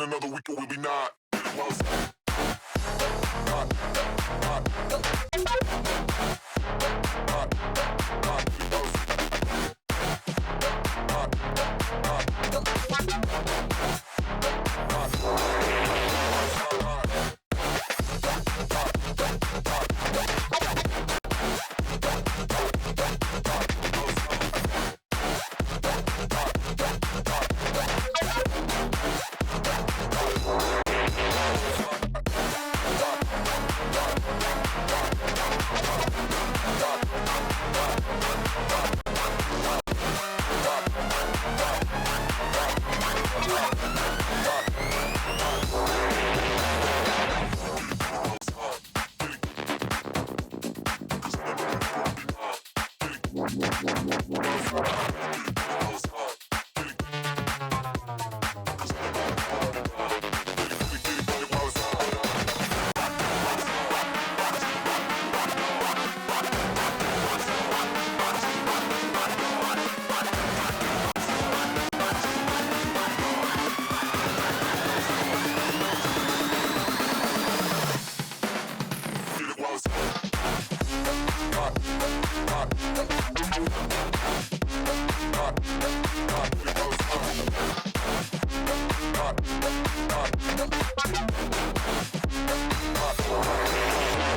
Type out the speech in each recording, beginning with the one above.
another week or will we not?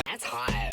That's hot.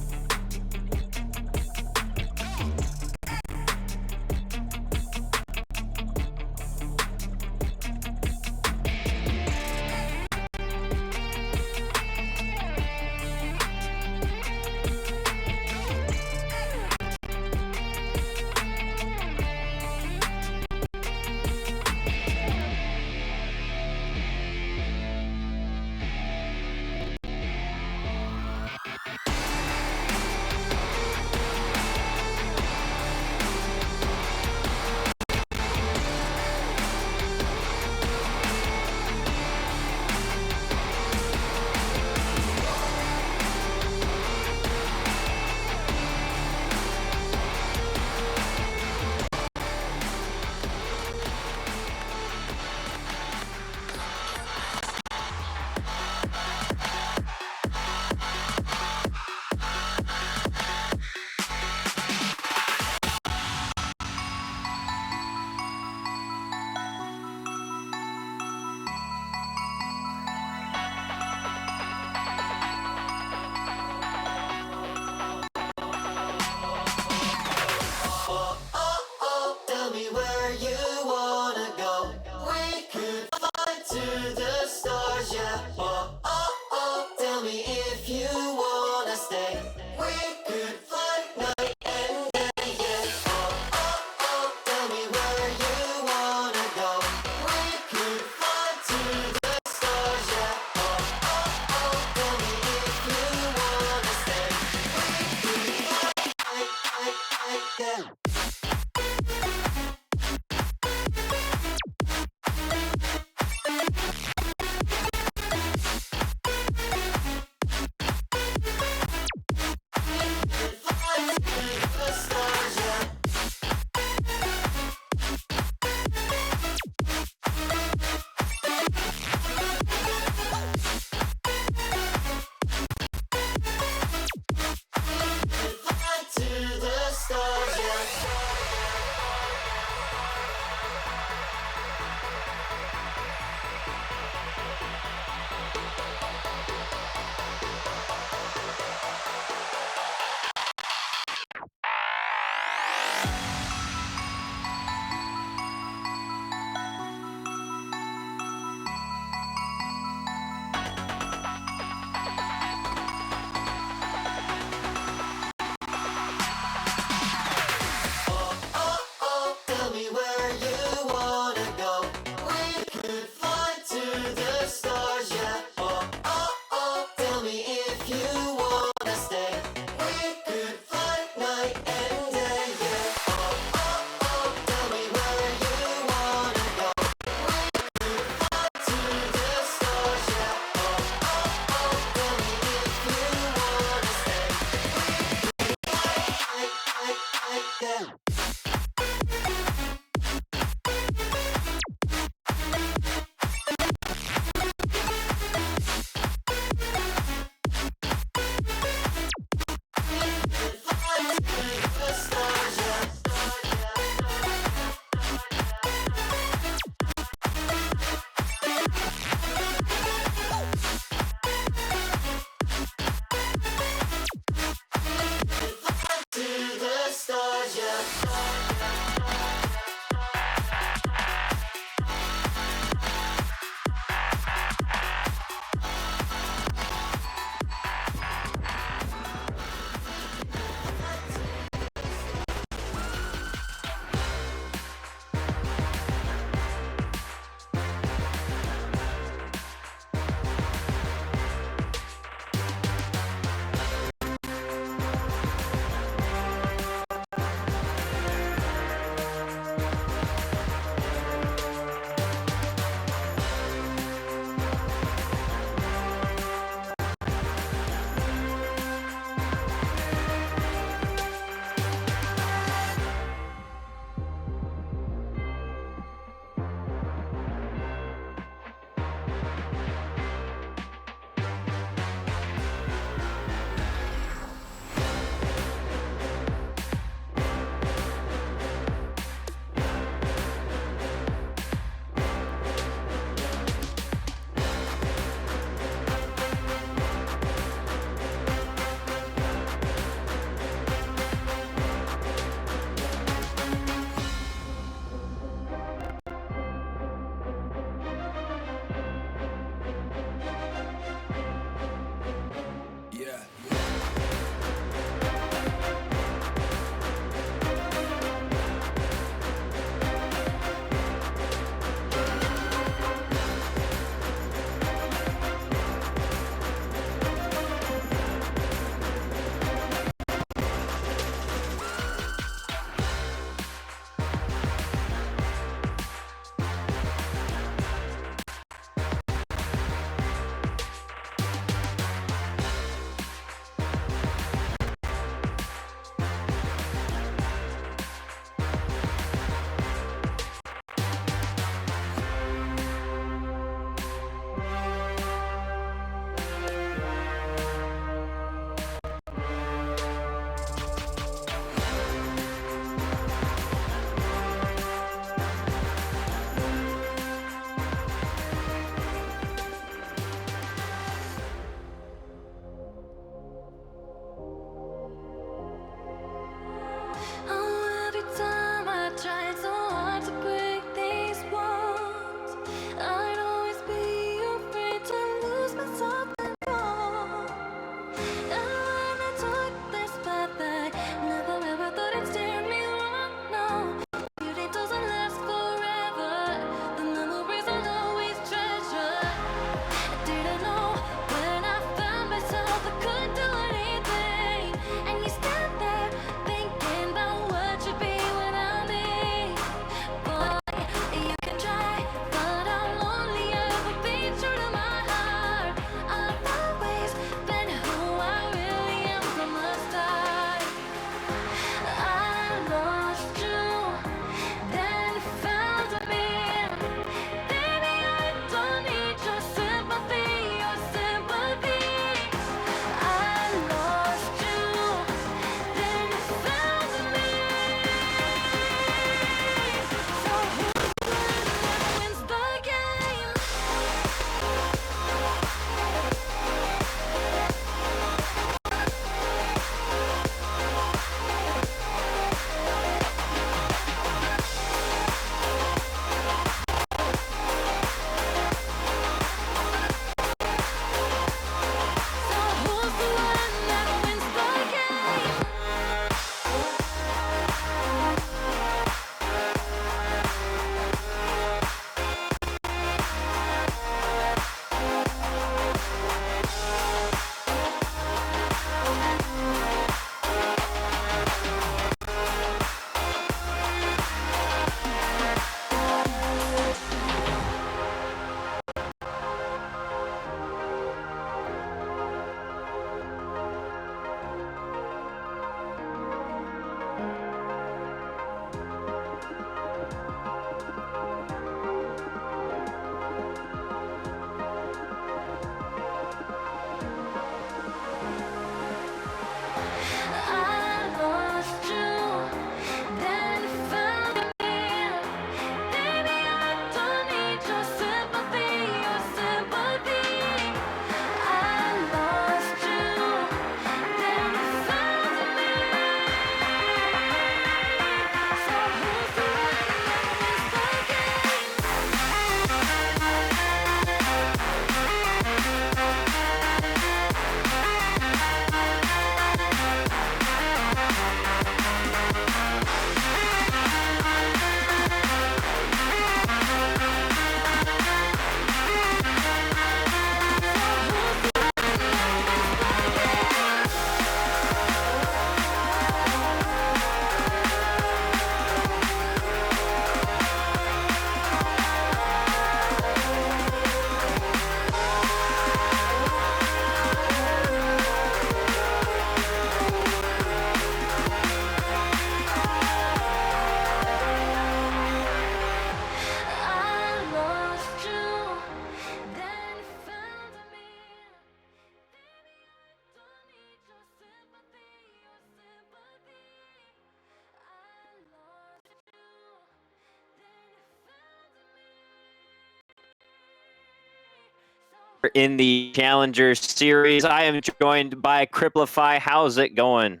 in the Challenger Series. I am joined by Cripplify. How's it going?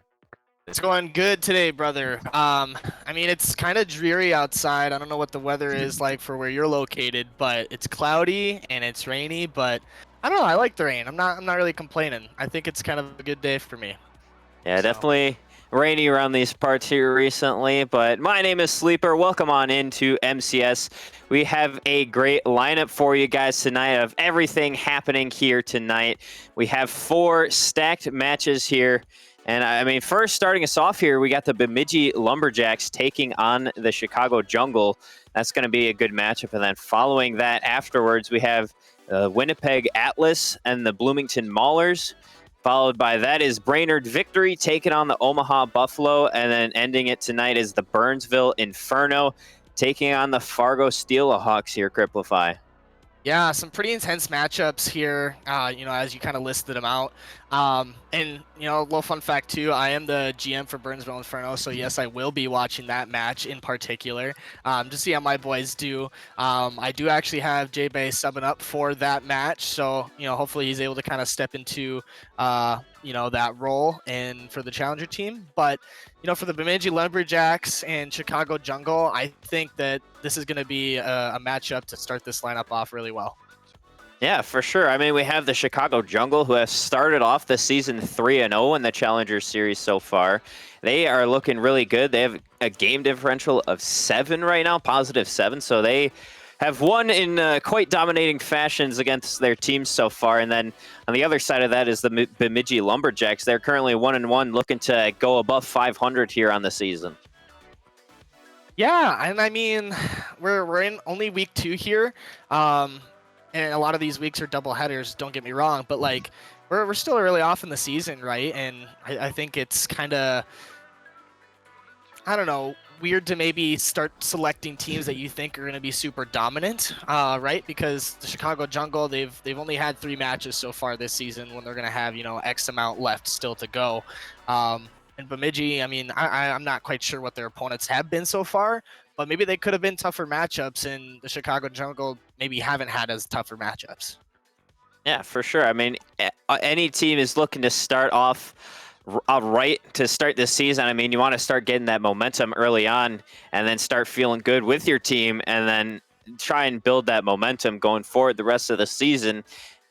It's going good today, brother. I mean, it's kind of dreary outside. I don't know what the weather is like for where you're located, but it's cloudy and it's rainy, but I don't know. I like the rain. I'm not really complaining. I think it's kind of a good day for me. Yeah, So, definitely rainy around these parts here recently, but my name is Sleeper. Welcome on into MCS. We have a great lineup for you guys tonight of everything happening here tonight. We have 4 stacked matches here. And I mean, first starting us off here, we got the Bemidji Lumberjacks taking on the Chicago Jungle. That's going to be a good matchup. And then following that afterwards, we have Winnipeg Atlas and the Bloomington Maulers. Followed by that is Brainerd Victory taking on the Omaha Buffalo. And then ending it tonight is the Burnsville Inferno taking on the Fargo Steelhawks here, Cripplify. yeah, some pretty intense matchups here, as you kind of listed them out. And, a little fun fact, too, I am the GM for Burnsville Inferno, so yes, I will be watching that match in particular to see how my boys do. I do actually have J-Bay subbing up for that match, so, hopefully he's able to kind of step into, that role and for the Challenger team. But, for the Bemidji Lumberjacks and Chicago Jungle, I think that this is going to be a matchup to start this lineup off really well. Yeah, for sure. I mean, we have the Chicago Jungle, who have started off the season 3-0 in the Challenger Series so far. They are looking really good. They have a game differential of 7 right now, positive 7. So they have won in quite dominating fashions against their teams so far. And then on the other side of that is the Bemidji Lumberjacks. They're currently 1-1, looking to go above 500 here on the season. Yeah, and I mean, we're in only week 2 here. And a lot of these weeks are double headers, don't get me wrong, but like we're still early off in the season, right? And I think it's kind of, I don't know, weird to maybe start selecting teams that you think are going to be super dominant, right? Because the Chicago Jungle, they've only had 3 matches so far this season when they're going to have, X amount left still to go. And Bemidji, I mean, I'm not quite sure what their opponents have been so far, but maybe they could have been tougher matchups, and the Chicago Jungle maybe haven't had as tougher matchups. Yeah, for sure. I mean, any team is looking to start off right to start this season. I mean, you want to start getting that momentum early on and then start feeling good with your team and then try and build that momentum going forward the rest of the season.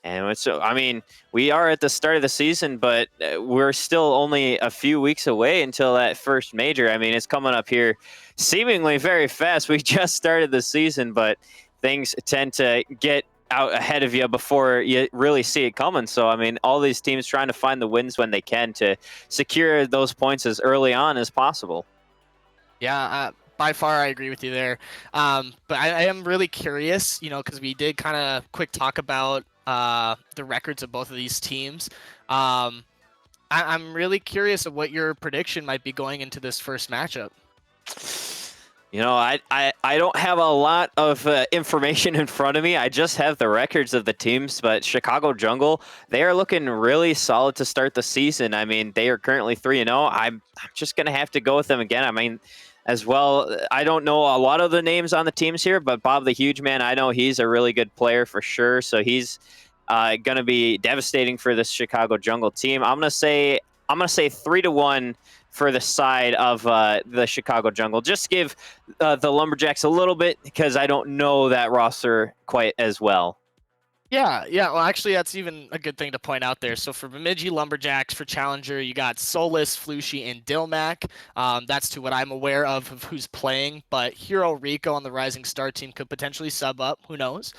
And so, I mean, we are at the start of the season, but we're still only a few weeks away until that first major. I mean, it's coming up here seemingly very fast. We just started the season, but things tend to get out ahead of you before you really see it coming. So, I mean, all these teams trying to find the wins when they can to secure those points as early on as possible. Yeah, by far, I agree with you there. But I am really curious, because we did kind of quick talk about the records of both of these teams. I'm really curious of what your prediction might be going into this first matchup. I don't have a lot of information in front of me. I just have the records of the teams, but Chicago Jungle, they are looking really solid to start the season. I mean, they are currently 3-0. I'm just going to have to go with them again. I mean, as well, I don't know a lot of the names on the teams here, but Bob the Huge Man, I know he's a really good player for sure. So he's going to be devastating for this Chicago Jungle team. I'm going to say 3-1 for the side of the Chicago Jungle. Just give the Lumberjacks a little bit because I don't know that roster quite as well. Yeah. Well, actually, that's even a good thing to point out there. So for Bemidji Lumberjacks, for Challenger, you got Solis, Flushy, and Dilmac. That's to what I'm aware of who's playing. But Hero Rico on the Rising Star team could potentially sub up. Who knows?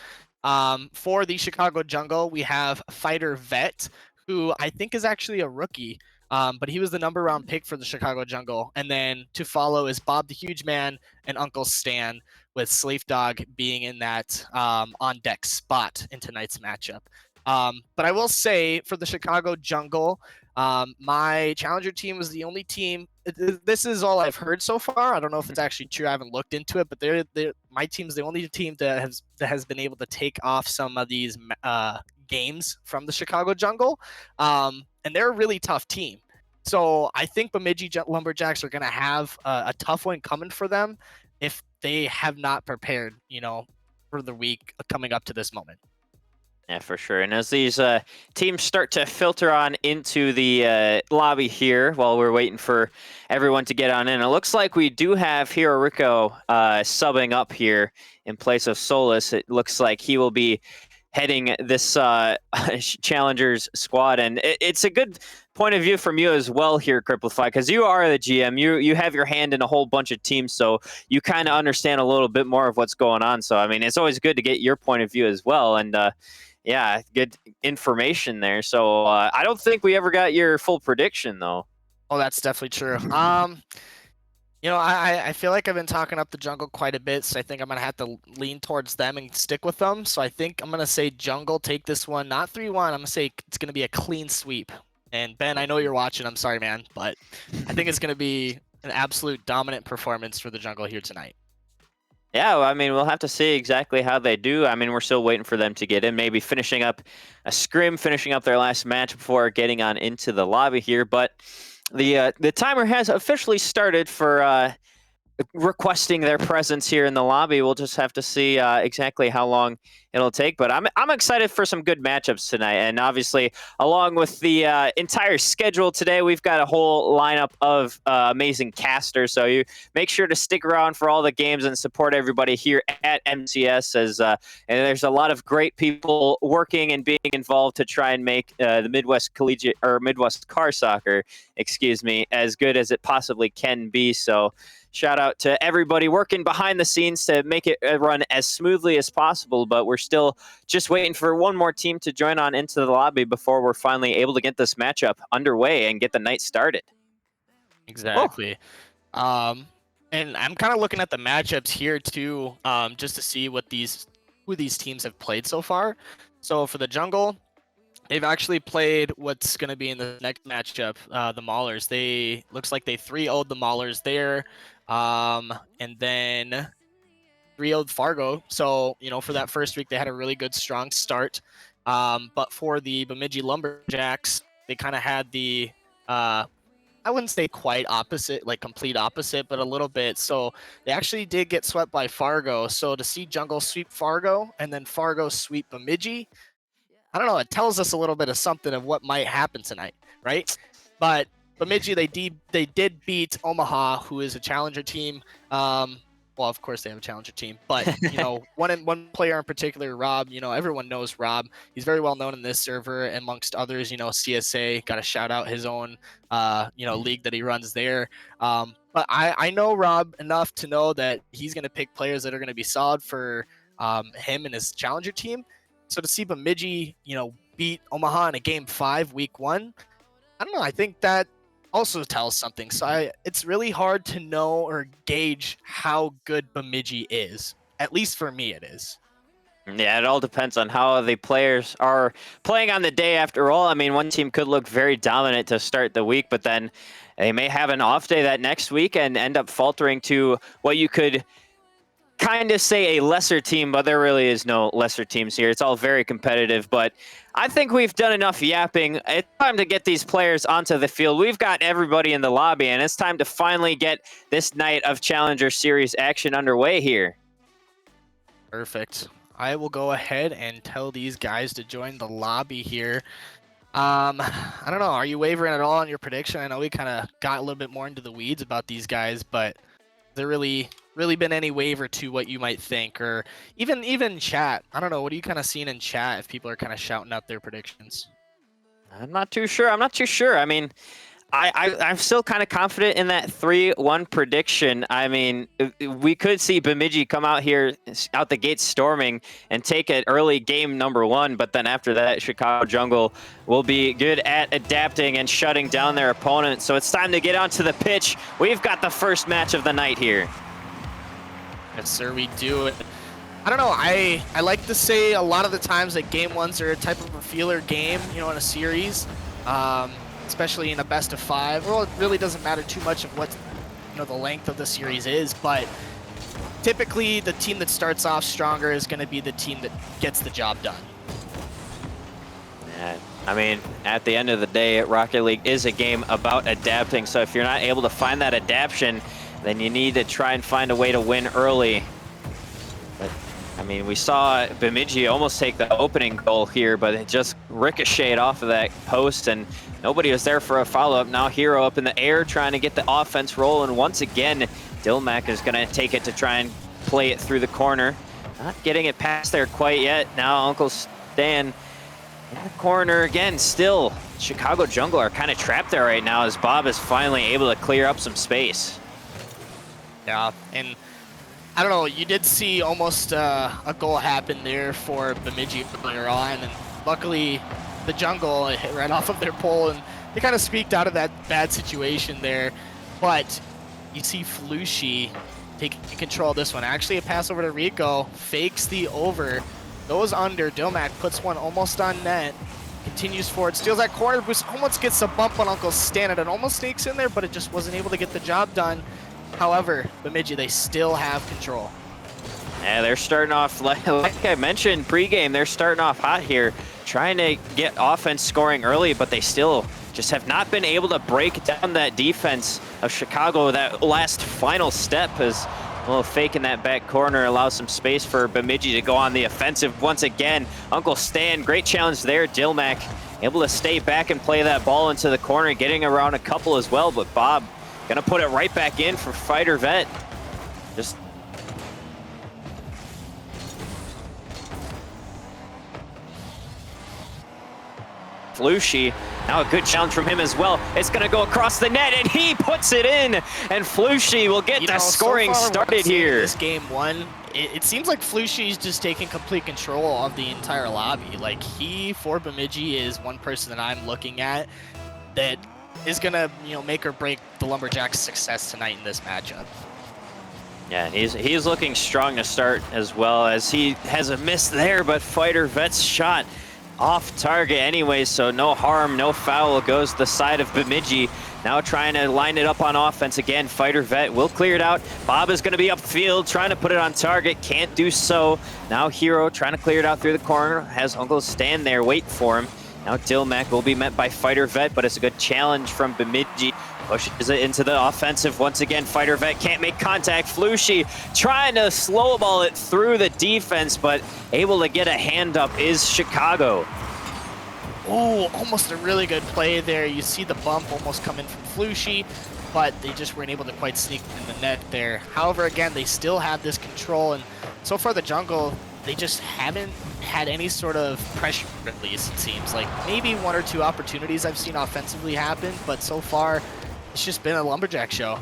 For the Chicago Jungle, we have Fighter Vet, who I think is actually a rookie. But he was the number round pick for the Chicago Jungle. And then to follow is Bob the Huge Man and Uncle Stan, with Sleep Dog being in that on deck spot in tonight's matchup. But I will say for the Chicago Jungle, my Challenger team was the only team. This is all I've heard so far. I don't know if it's actually true. I haven't looked into it, but my team's the only team that has been able to take off some of these games from the Chicago Jungle, and they're a really tough team. So I think Bemidji Lumberjacks are going to have a tough one coming for them if they have not prepared, for the week coming up to this moment. Yeah, for sure. And as these teams start to filter on into the lobby here while we're waiting for everyone to get on in, it looks like we do have Hiro Rico subbing up here in place of Solus. It looks like he will be heading this Challengers squad. And it's a good point of view from you as well here, Cripplify, because you are the GM. You have your hand in a whole bunch of teams, so you kind of understand a little bit more of what's going on. So, I mean, it's always good to get your point of view as well. And yeah, good information there. So I don't think we ever got your full prediction, though. Oh, that's definitely true. I feel like I've been talking up the jungle quite a bit, so I think I'm going to have to lean towards them and stick with them. So I think I'm going to say jungle, take this one, not 3-1. I'm going to say it's going to be a clean sweep. And Ben, I know you're watching. I'm sorry, man, but I think it's going to be an absolute dominant performance for the jungle here tonight. Yeah, well, I mean, we'll have to see exactly how they do. I mean, we're still waiting for them to get in, maybe finishing up a scrim, finishing up their last match before getting on into the lobby here. But the timer has officially started for requesting their presence here in the lobby. We'll just have to see exactly how long it'll take. But I'm excited for some good matchups tonight. And obviously, along with the entire schedule today, we've got a whole lineup of amazing casters. So you make sure to stick around for all the games and support everybody here at MCS. And there's a lot of great people working and being involved to try and make the Midwest Collegiate or MidwestCarSoccer, as good as it possibly can be. So shout out to everybody working behind the scenes to make it run as smoothly as possible, but we're still just waiting for one more team to join on into the lobby before we're finally able to get this matchup underway and get the night started. Exactly. And I'm kind of looking at the matchups here too, just to see who these teams have played so far. So for the jungle, they've actually played what's going to be in the next matchup, the Maulers. Looks like they 3-0'd the Maulers there. And then 3-0'd Fargo. So, for that first week, they had a really good, strong start. But for the Bemidji Lumberjacks, they kind of had the, I wouldn't say quite opposite, like complete opposite, but a little bit. So they actually did get swept by Fargo. So to see Jungle sweep Fargo and then Fargo sweep Bemidji, I don't know, it tells us a little bit of something of what might happen tonight, right? But Bemidji, they did beat Omaha, who is a challenger team. Well, of course they have a challenger team, but one player in particular, Rob. Everyone knows Rob. He's very well known in this server, and amongst others. CSA got to shout out his own league that he runs there. But I know Rob enough to know that he's going to pick players that are going to be solid for him and his challenger team. So to see Bemidji, beat Omaha in a game 5, week 1, I don't know. I think that also tells something. So it's really hard to know or gauge how good Bemidji is. At least for me, it is. Yeah, it all depends on how the players are playing on the day after all. I mean, one team could look very dominant to start the week, but then they may have an off day that next week and end up faltering to what you could kind of say a lesser team, but there really is no lesser teams here. It's all very competitive, but I think we've done enough yapping. It's time to get these players onto the field. We've got everybody in the lobby, and it's time to finally get this night of Challenger Series action underway here. Perfect. I will go ahead and tell these guys to join the lobby here. I don't know. Are you wavering at all on your prediction? I know we kind of got a little bit more into the weeds about these guys, but there really been any waiver to what you might think, or even chat? I don't know. What are you kind of seeing in chat if people are kind of shouting out their predictions? I'm not too sure. I mean, I'm still kind of confident in that 3-1 prediction. I mean, we could see Bemidji come out the gate storming and take it early game number 1, but then after that, Chicago Jungle will be good at adapting and shutting down their opponent. So it's time to get onto the pitch. We've got the first match of the night here. Yes, sir, we do it. I don't know. I like to say a lot of the times that game 1s are a type of a feeler game, in a series. Especially in a best of 5. Well, it really doesn't matter too much of what the length of the series is, but typically the team that starts off stronger is going to be the team that gets the job done. Yeah, I mean, at the end of the day, Rocket League is a game about adapting, so if you're not able to find that adaptation, then you need to try and find a way to win early. But I mean, we saw Bemidji almost take the opening goal here, but it just ricocheted off of that post, and nobody was there for a follow-up. Now Hero up in the air trying to get the offense rolling. Once again, Dilmac is going to take it to try and play it through the corner. Not getting it past there quite yet. Now Uncle Stan in the corner again. Still, Chicago Jungle are kind of trapped there right now as Bob is finally able to clear up some space. Yeah, and I don't know, you did see almost a goal happen there for Bemidji earlier on, and luckily the Jungle hit right off of their pole, and they kind of squeaked out of that bad situation there. But you see Flushy taking control of this one. Actually, a pass over to Rico, fakes the over, goes under. Dilmac puts one almost on net, continues forward, steals that corner boost, almost gets a bump on Uncle Stan, and it almost sneaks in there, but it just wasn't able to get the job done. However, Bemidji, they still have control. Yeah, they're starting off, like I mentioned pregame, they're starting off hot here, trying to get offense scoring early, but they still just have not been able to break down that defense of Chicago. That last final step is a little fake in that back corner, allows some space for Bemidji to go on the offensive once again. Uncle Stan, great challenge there. Dilmac able to stay back and play that ball into the corner, getting around a couple as well, but Bob gonna put it right back in for Fighter Vet. Just Flushy, now a good challenge from him as well. It's gonna go across the net and he puts it in, and Flushy will get the scoring started here. This game one, it seems like Flushy's just taking complete control of the entire lobby. Like, he, for Bemidji, is one person that I'm looking at that is gonna, make or break the Lumberjacks' success tonight in this matchup. Yeah, he's looking strong to start, as well as he has a miss there, but Fighter Vet's shot off target anyway, so no harm, no foul. Goes to the side of Bemidji. Now trying to line it up on offense again. Fighter Vet will clear it out. Bob is going to be upfield, trying to put it on target. Can't do so. Now Hero trying to clear it out through the corner. Has Uncle Stan there, wait for him. Now Dilmac will be met by Fighter Vet, but it's a good challenge from Bemidji. Pushes it into the offensive once again. Fighter Vet can't make contact. Flushy trying to slow ball it through the defense, but able to get a hand up is Chicago. Oh, almost a really good play there. You see the bump almost come in from Flushy, but they just weren't able to quite sneak in the net there. However, again, they still have this control, and so far the Jungle, they just haven't had any sort of pressure release, it seems. Like, maybe one or two opportunities I've seen offensively happen, but so far it's just been a Lumberjack show.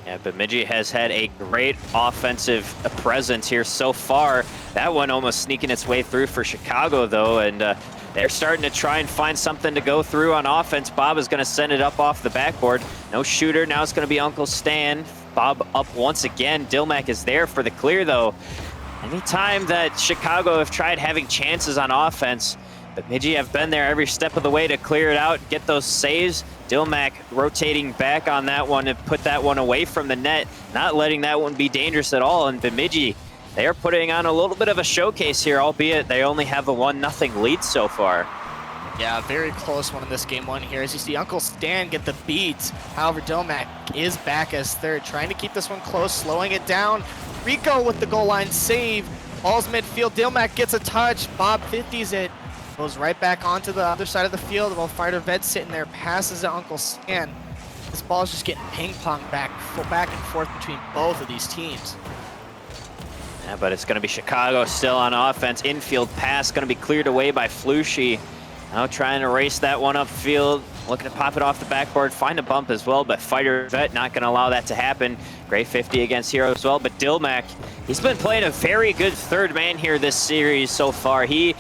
Yeah, Bemidji has had a great offensive presence here so far. That one almost sneaking its way through for Chicago, though, and they're starting to try and find something to go through on offense. Bob is going to send it up off the backboard. No shooter. Now it's going to be Uncle Stan. Bob up once again. Dilmac is there for the clear, though. Anytime that Chicago have tried having chances on offense, Bemidji have been there every step of the way to clear it out, get those saves. Dilmac rotating back on that one and put that one away from the net, not letting that one be dangerous at all. And Bemidji, they are putting on a little bit of a showcase here, albeit they only have a 1-0 lead so far. Yeah, very close one in this game one here. As you see Uncle Stan get the beat. However, Dilmac is back as third, trying to keep this one close, slowing it down. Rico with the goal line save. Ball's midfield. Dilmac gets a touch. Bob 50s it. Goes right back onto the other side of the field while Fighter Vet's sitting there, passes to Uncle Stan. This ball's just getting ping-ponged back and forth between both of these teams. Yeah, but it's going to be Chicago still on offense. Infield pass going to be cleared away by Flushy. Now trying to race that one upfield. Looking to pop it off the backboard. Find a bump as well, but Fighter Vet not going to allow that to happen. Great 50 against Hero as well, but Dilmac, he's been playing a very good third man here this series so far. He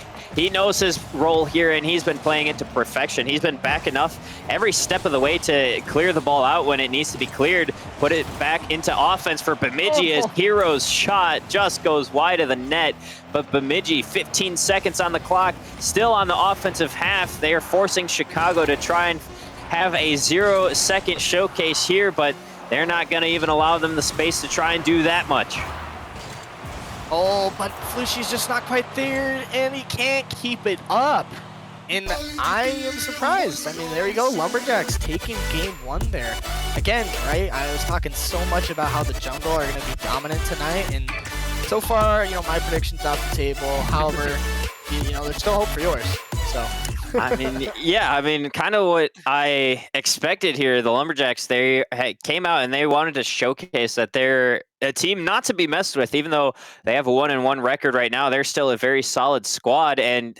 knows his role here, and he's been playing it to perfection. He's been back enough every step of the way to clear the ball out when it needs to be cleared, put it back into offense for Bemidji as Hero's shot just goes wide of the net. But Bemidji, 15 seconds on the clock, still on the offensive half. They are forcing Chicago to try and have a 0-second showcase here, but they're not going to even allow them the space to try and do that much. Oh, but Flushy's just not quite there, and he can't keep it up. And I am surprised. I mean, there you go, Lumberjacks taking game one there. Again, right, I was talking so much about how the Jungle are going to be dominant tonight, and so far, my prediction's off the table. However, there's still hope for yours. So. I mean, yeah, kind of what I expected here. The Lumberjacks, they came out and they wanted to showcase that they're a team not to be messed with. Even though they have a 1-1 record right now, they're still a very solid squad. And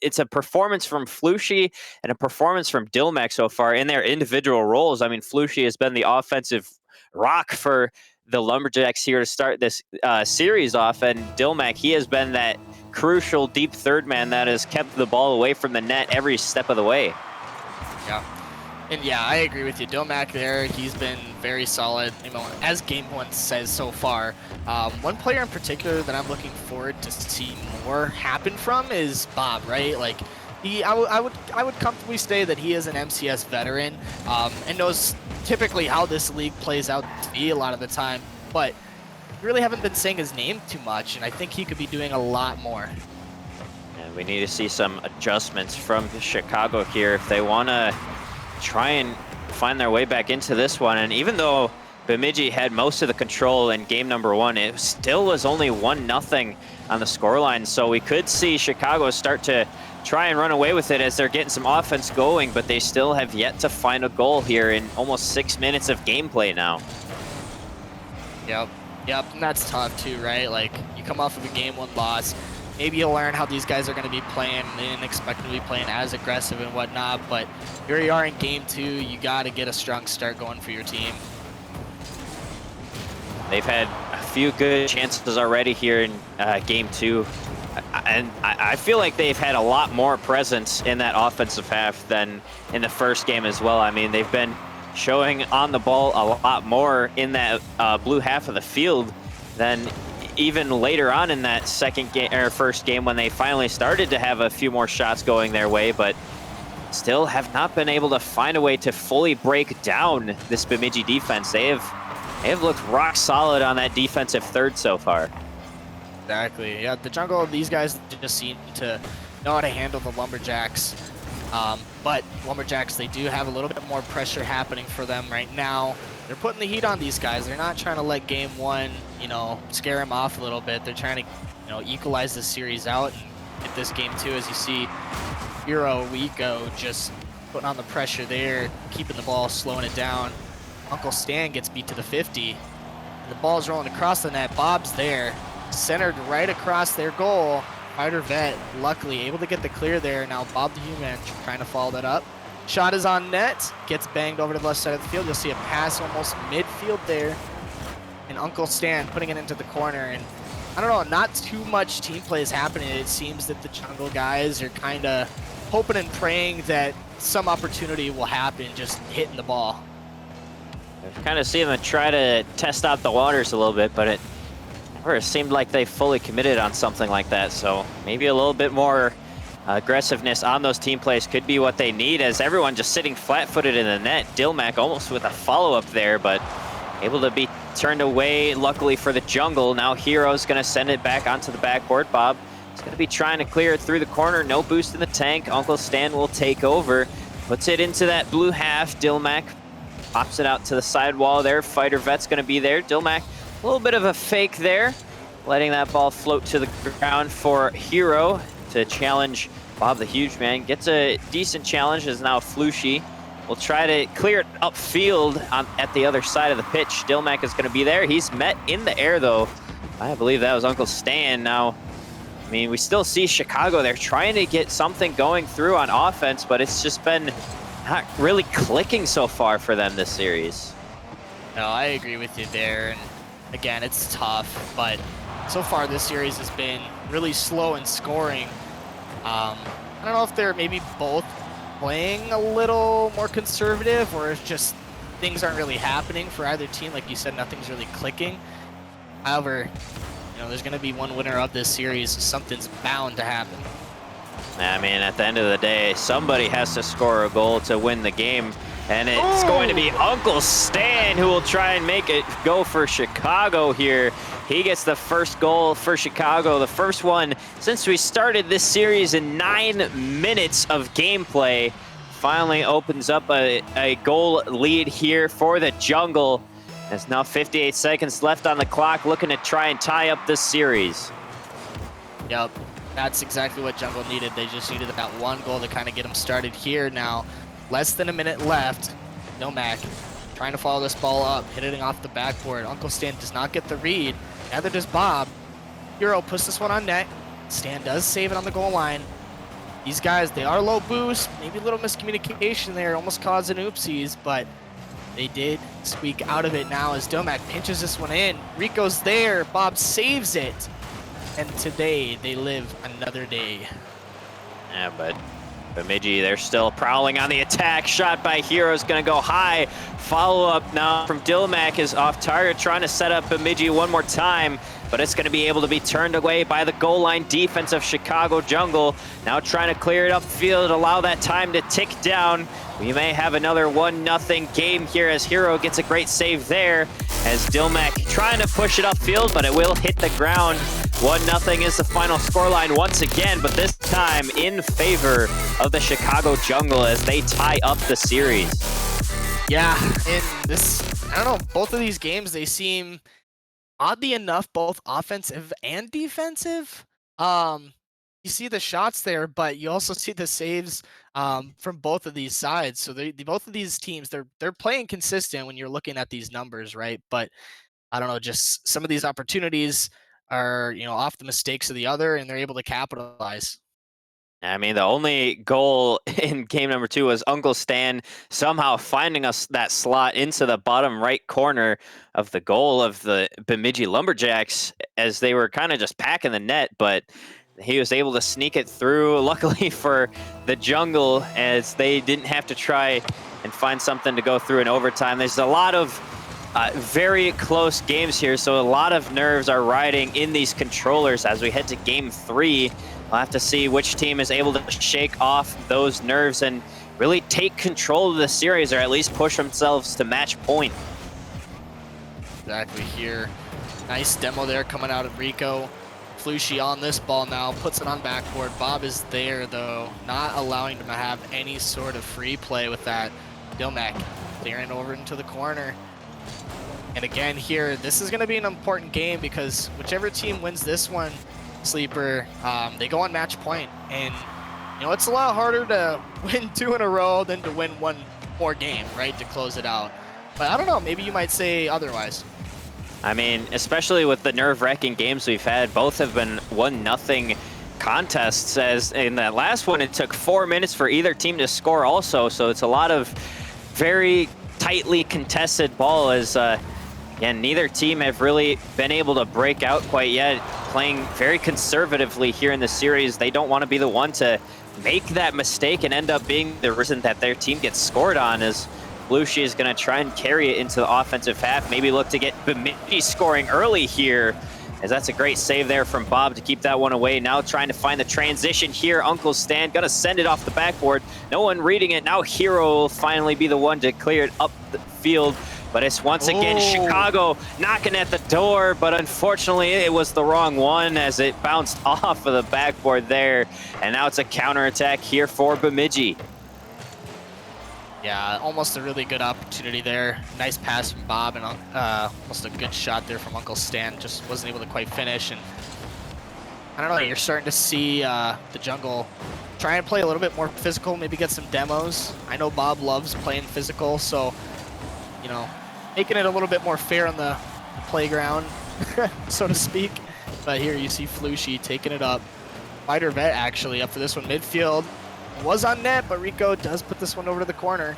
it's a performance from Flushy and a performance from Dilmek so far in their individual roles. I mean, Flushy has been the offensive rock for the Lumberjacks here to start this series off. And Dilmek, he has been that crucial deep third man that has kept the ball away from the net every step of the way. Yeah. And yeah, I agree with you. Dilmek there, he's been very solid, as Game 1 says so far. One player in particular that I'm looking forward to see more happen from is Bob, right? Like, I would comfortably say that he is an MCS veteran and knows typically how this league plays out to be a lot of the time, but really haven't been saying his name too much, and I think he could be doing a lot more. And we need to see some adjustments from Chicago here if they want to try and find their way back into this one. And even though Bemidji had most of the control in game number 1, it still was only 1-0 on the scoreline. So we could see Chicago start to try and run away with it as they're getting some offense going, but they still have yet to find a goal here in almost 6 minutes of gameplay now. Yep, and that's tough too, right? Like, you come off of a game 1 loss, maybe you'll learn how these guys are going to be playing. They didn't expect to be playing as aggressive and whatnot, but here you are in game 2, you got to get a strong start going for your team. They've had a few good chances already here in game 2, and I feel like they've had a lot more presence in that offensive half than in the first game as well. I mean, they've been showing on the ball a lot more in that blue half of the field than even later on in that first game when they finally started to have a few more shots going their way, but still have not been able to find a way to fully break down this Bemidji defense. They have looked rock solid on that defensive third so far. Exactly. Yeah, the jungle, these guys just seem to know how to handle the Lumberjacks. But Lumberjacks, they do have a little bit more pressure happening for them right now. They're putting the heat on these guys. They're not trying to let game 1, scare them off a little bit. They're trying to, equalize the series out and get this game 2, as you see Hero Wiko just putting on the pressure there, keeping the ball, slowing it down. Uncle Stan gets beat to the 50. The ball's rolling across the net. Bob's there, centered right across their goal. Fighter Vet, luckily, able to get the clear there. Now Bob the Human trying to follow that up. Shot is on net, gets banged over to the left side of the field. You'll see a pass almost midfield there. And Uncle Stan putting it into the corner. And I don't know, not too much team play is happening. It seems that the jungle guys are kind of hoping and praying that some opportunity will happen, just hitting the ball. I've kind of seen them try to test out the waters a little bit, but it never seemed like they fully committed on something like that. So maybe a little bit more aggressiveness on those team plays could be what they need, as everyone just sitting flat-footed in the net. Dilmek almost with a follow-up there, but able to be turned away, luckily for the jungle. Now Hero's going to send it back onto the backboard. Bob is going to be trying to clear it through the corner. No boost in the tank. Uncle Stan will take over. Puts it into that blue half. Dilmek pops it out to the side wall there. Fighter Vet's going to be there. Dilmek, a little bit of a fake there, letting that ball float to the ground for Hero to challenge Bob the Huge Man. Gets a decent challenge, as now Flushy will try to clear it upfield at the other side of the pitch. Dilmek is going to be there. He's met in the air, though. I believe that was Uncle Stan. Now, I mean, we still see Chicago. They're trying to get something going through on offense, but it's just been not really clicking so far for them this series. No, I agree with you there. And again, it's tough, but so far this series has been really slow in scoring. I don't know if they're maybe both playing a little more conservative, or if just things aren't really happening for either team. Like you said, nothing's really clicking. However, there's going to be one winner of this series. Something's bound to happen. I mean, at the end of the day, somebody has to score a goal to win the game, and it's going to be Uncle Stan who will try and make it go for Chicago here. He gets the first goal for Chicago, the first one since we started this series in 9 minutes of gameplay. Finally opens up a goal lead here for the Jungle. There's now 58 seconds left on the clock, looking to try and tie up this series. Yep, that's exactly what Jungle needed. They just needed that one goal to kind of get them started here. Now, less than a minute left. Nomak trying to follow this ball up, hitting off the backboard. Uncle Stan does not get the read. Neither does Bob. Hero puts this one on net. Stan does save it on the goal line. These guys, they are low boost. Maybe a little miscommunication there, almost causing oopsies, but they did squeak out of it now as Domac pinches this one in. Rico's there. Bob saves it. And today, they live another day. Yeah, but Bemidji, they're still prowling on the attack. Shot by Hero is going to go high. Follow-up now from Dilmac is off target, trying to set up Bemidji one more time, but it's going to be able to be turned away by the goal line defense of Chicago Jungle. Now trying to clear it upfield, allow that time to tick down. We may have another 1-0 game here as Hero gets a great save there, as Dilmac trying to push it upfield, but it will hit the ground. 1-0 is the final scoreline once again, but this time in favor of the Chicago Jungle as they tie up the series. Yeah, in this, I don't know, both of these games, they seem, oddly enough, both offensive and defensive. You see the shots there, but you also see the saves from both of these sides. So both of these teams, they're playing consistent when you're looking at these numbers, right? But I don't know, just some of these opportunities are, off the mistakes of the other, and they're able to capitalize. I mean, the only goal in game number 2 was Uncle Stan somehow finding us that slot into the bottom right corner of the goal of the Bemidji Lumberjacks as they were kind of just packing the net, but he was able to sneak it through, luckily for the Jungle, as they didn't have to try and find something to go through in overtime. There's a lot of very close games here, so a lot of nerves are riding in these controllers as we head to game 3. We'll have to see which team is able to shake off those nerves and really take control of the series, or at least push themselves to match point. Exactly here. Nice demo there coming out of Rico. Flushy on this ball now, puts it on backboard. Bob is there, though, not allowing him to have any sort of free play with that. Dilmac clearing over into the corner. And again here, this is going to be an important game because whichever team wins this one, Sleeper, they go on match point. And, it's a lot harder to win 2 in a row than to win one more game, right, to close it out. But I don't know, maybe you might say otherwise. I mean, especially with the nerve-wracking games we've had, both have been 1-0 contests, as in that last one, it took 4 minutes for either team to score also, so it's a lot of very tightly contested ball as, again, neither team have really been able to break out quite yet, playing very conservatively here in the series. They don't want to be the one to make that mistake and end up being the reason that their team gets scored on, as Blushi is going to try and carry it into the offensive half, maybe look to get Bemidji scoring early here, as that's a great save there from Bob to keep that one away. Now trying to find the transition here. Uncle Stan going to send it off the backboard. No one reading it. Now Hero will finally be the one to clear it up the field. But it's once again Chicago knocking at the door, but unfortunately it was the wrong one as it bounced off of the backboard there. And now it's a counterattack here for Bemidji. Yeah, almost a really good opportunity there. Nice pass from Bob and almost a good shot there from Uncle Stan. Just wasn't able to quite finish. And I don't know, you're starting to see the Jungle try and play a little bit more physical, maybe get some demos. I know Bob loves playing physical, so, making it a little bit more fair on the playground, so to speak. But here you see Flushy taking it up. Fighter Vet actually up for this one. Midfield was on net, but Rico does put this one over to the corner.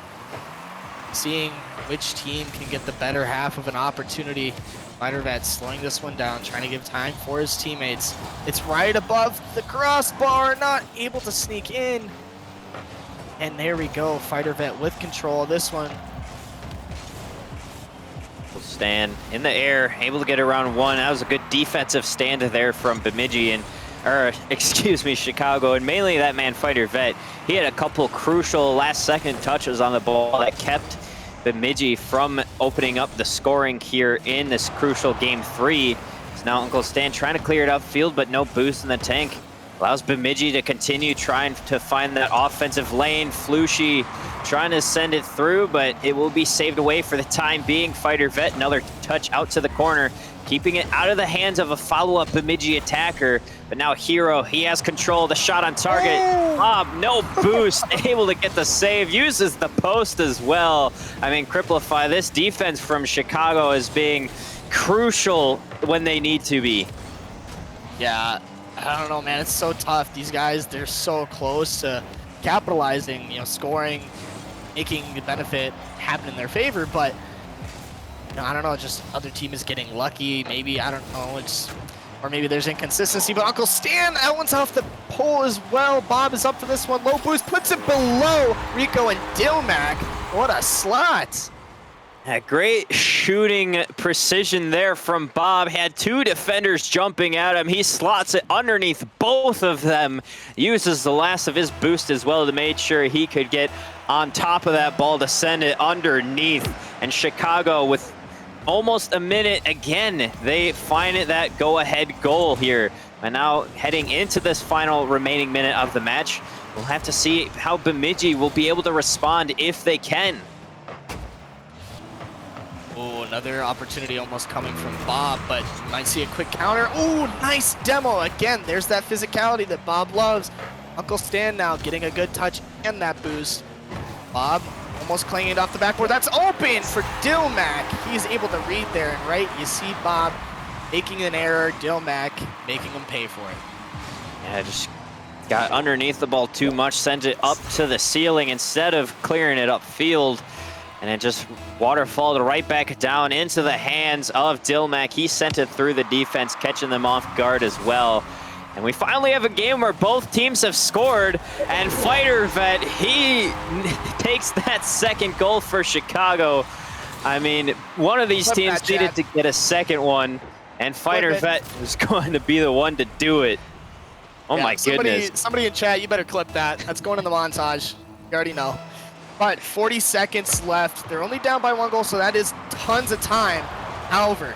Seeing which team can get the better half of an opportunity. Fighter Vet slowing this one down, trying to give time for his teammates. It's right above the crossbar, not able to sneak in. And there we go, Fighter Vet with control of this one. Stand in the air, able to get around one. That was a good defensive stand there from Bemidji Chicago, and mainly that man Fighter Vet. He had a couple crucial last-second touches on the ball that kept Bemidji from opening up the scoring here in this crucial game 3. So now Uncle Stan trying to clear it upfield, but no boost in the tank. Allows Bemidji to continue trying to find that offensive lane. Flushy trying to send it through, but it will be saved away for the time being. Fighter Vet, another touch out to the corner, keeping it out of the hands of a follow-up Bemidji attacker. But now Hero, he has control. The shot on target. Bob, no boost, able to get the save. Uses the post as well. I mean, Cripplify, this defense from Chicago is being crucial when they need to be. Yeah, I don't know, man. It's so tough. These guys, they're so close to capitalizing, scoring, making the benefit happen in their favor, but I don't know, just other team is getting lucky. Maybe, I don't know, or maybe there's inconsistency, but Uncle Stan, that one's off the pole as well. Bob is up for this one. Low boost, puts it below Rico and Dilmac. What a slot. A great shooting precision there from Bob. Had two defenders jumping at him. He slots it underneath both of them. Uses the last of his boost as well to make sure he could get on top of that ball to send it underneath. And Chicago, with almost a minute again, they find it that go-ahead goal here. And now heading into this final remaining minute of the match, we'll have to see how Bemidji will be able to respond if they can. Oh, another opportunity almost coming from Bob, but you might see a quick counter. Oh, nice demo. Again, there's that physicality that Bob loves. Uncle Stan now getting a good touch and that boost. Bob almost clanging it off the backboard. That's open for Dilmac. He's able to read there, and right, you see Bob making an error. Dilmac making him pay for it. Yeah, just got underneath the ball too much, sends it up to the ceiling instead of clearing it upfield. And it just waterfalled right back down into the hands of Dilmac. He sent it through the defense, catching them off guard as well. And we finally have a game where both teams have scored, and Fighter Vet, he takes that second goal for Chicago. I mean, one of these teams needed to get a second one, and Fighter Vet was going to be the one to do it. Oh my goodness. Somebody in chat, you better clip that. That's going in the montage. You already know. But 40 seconds left. They're only down by 1 goal, so that is tons of time. However,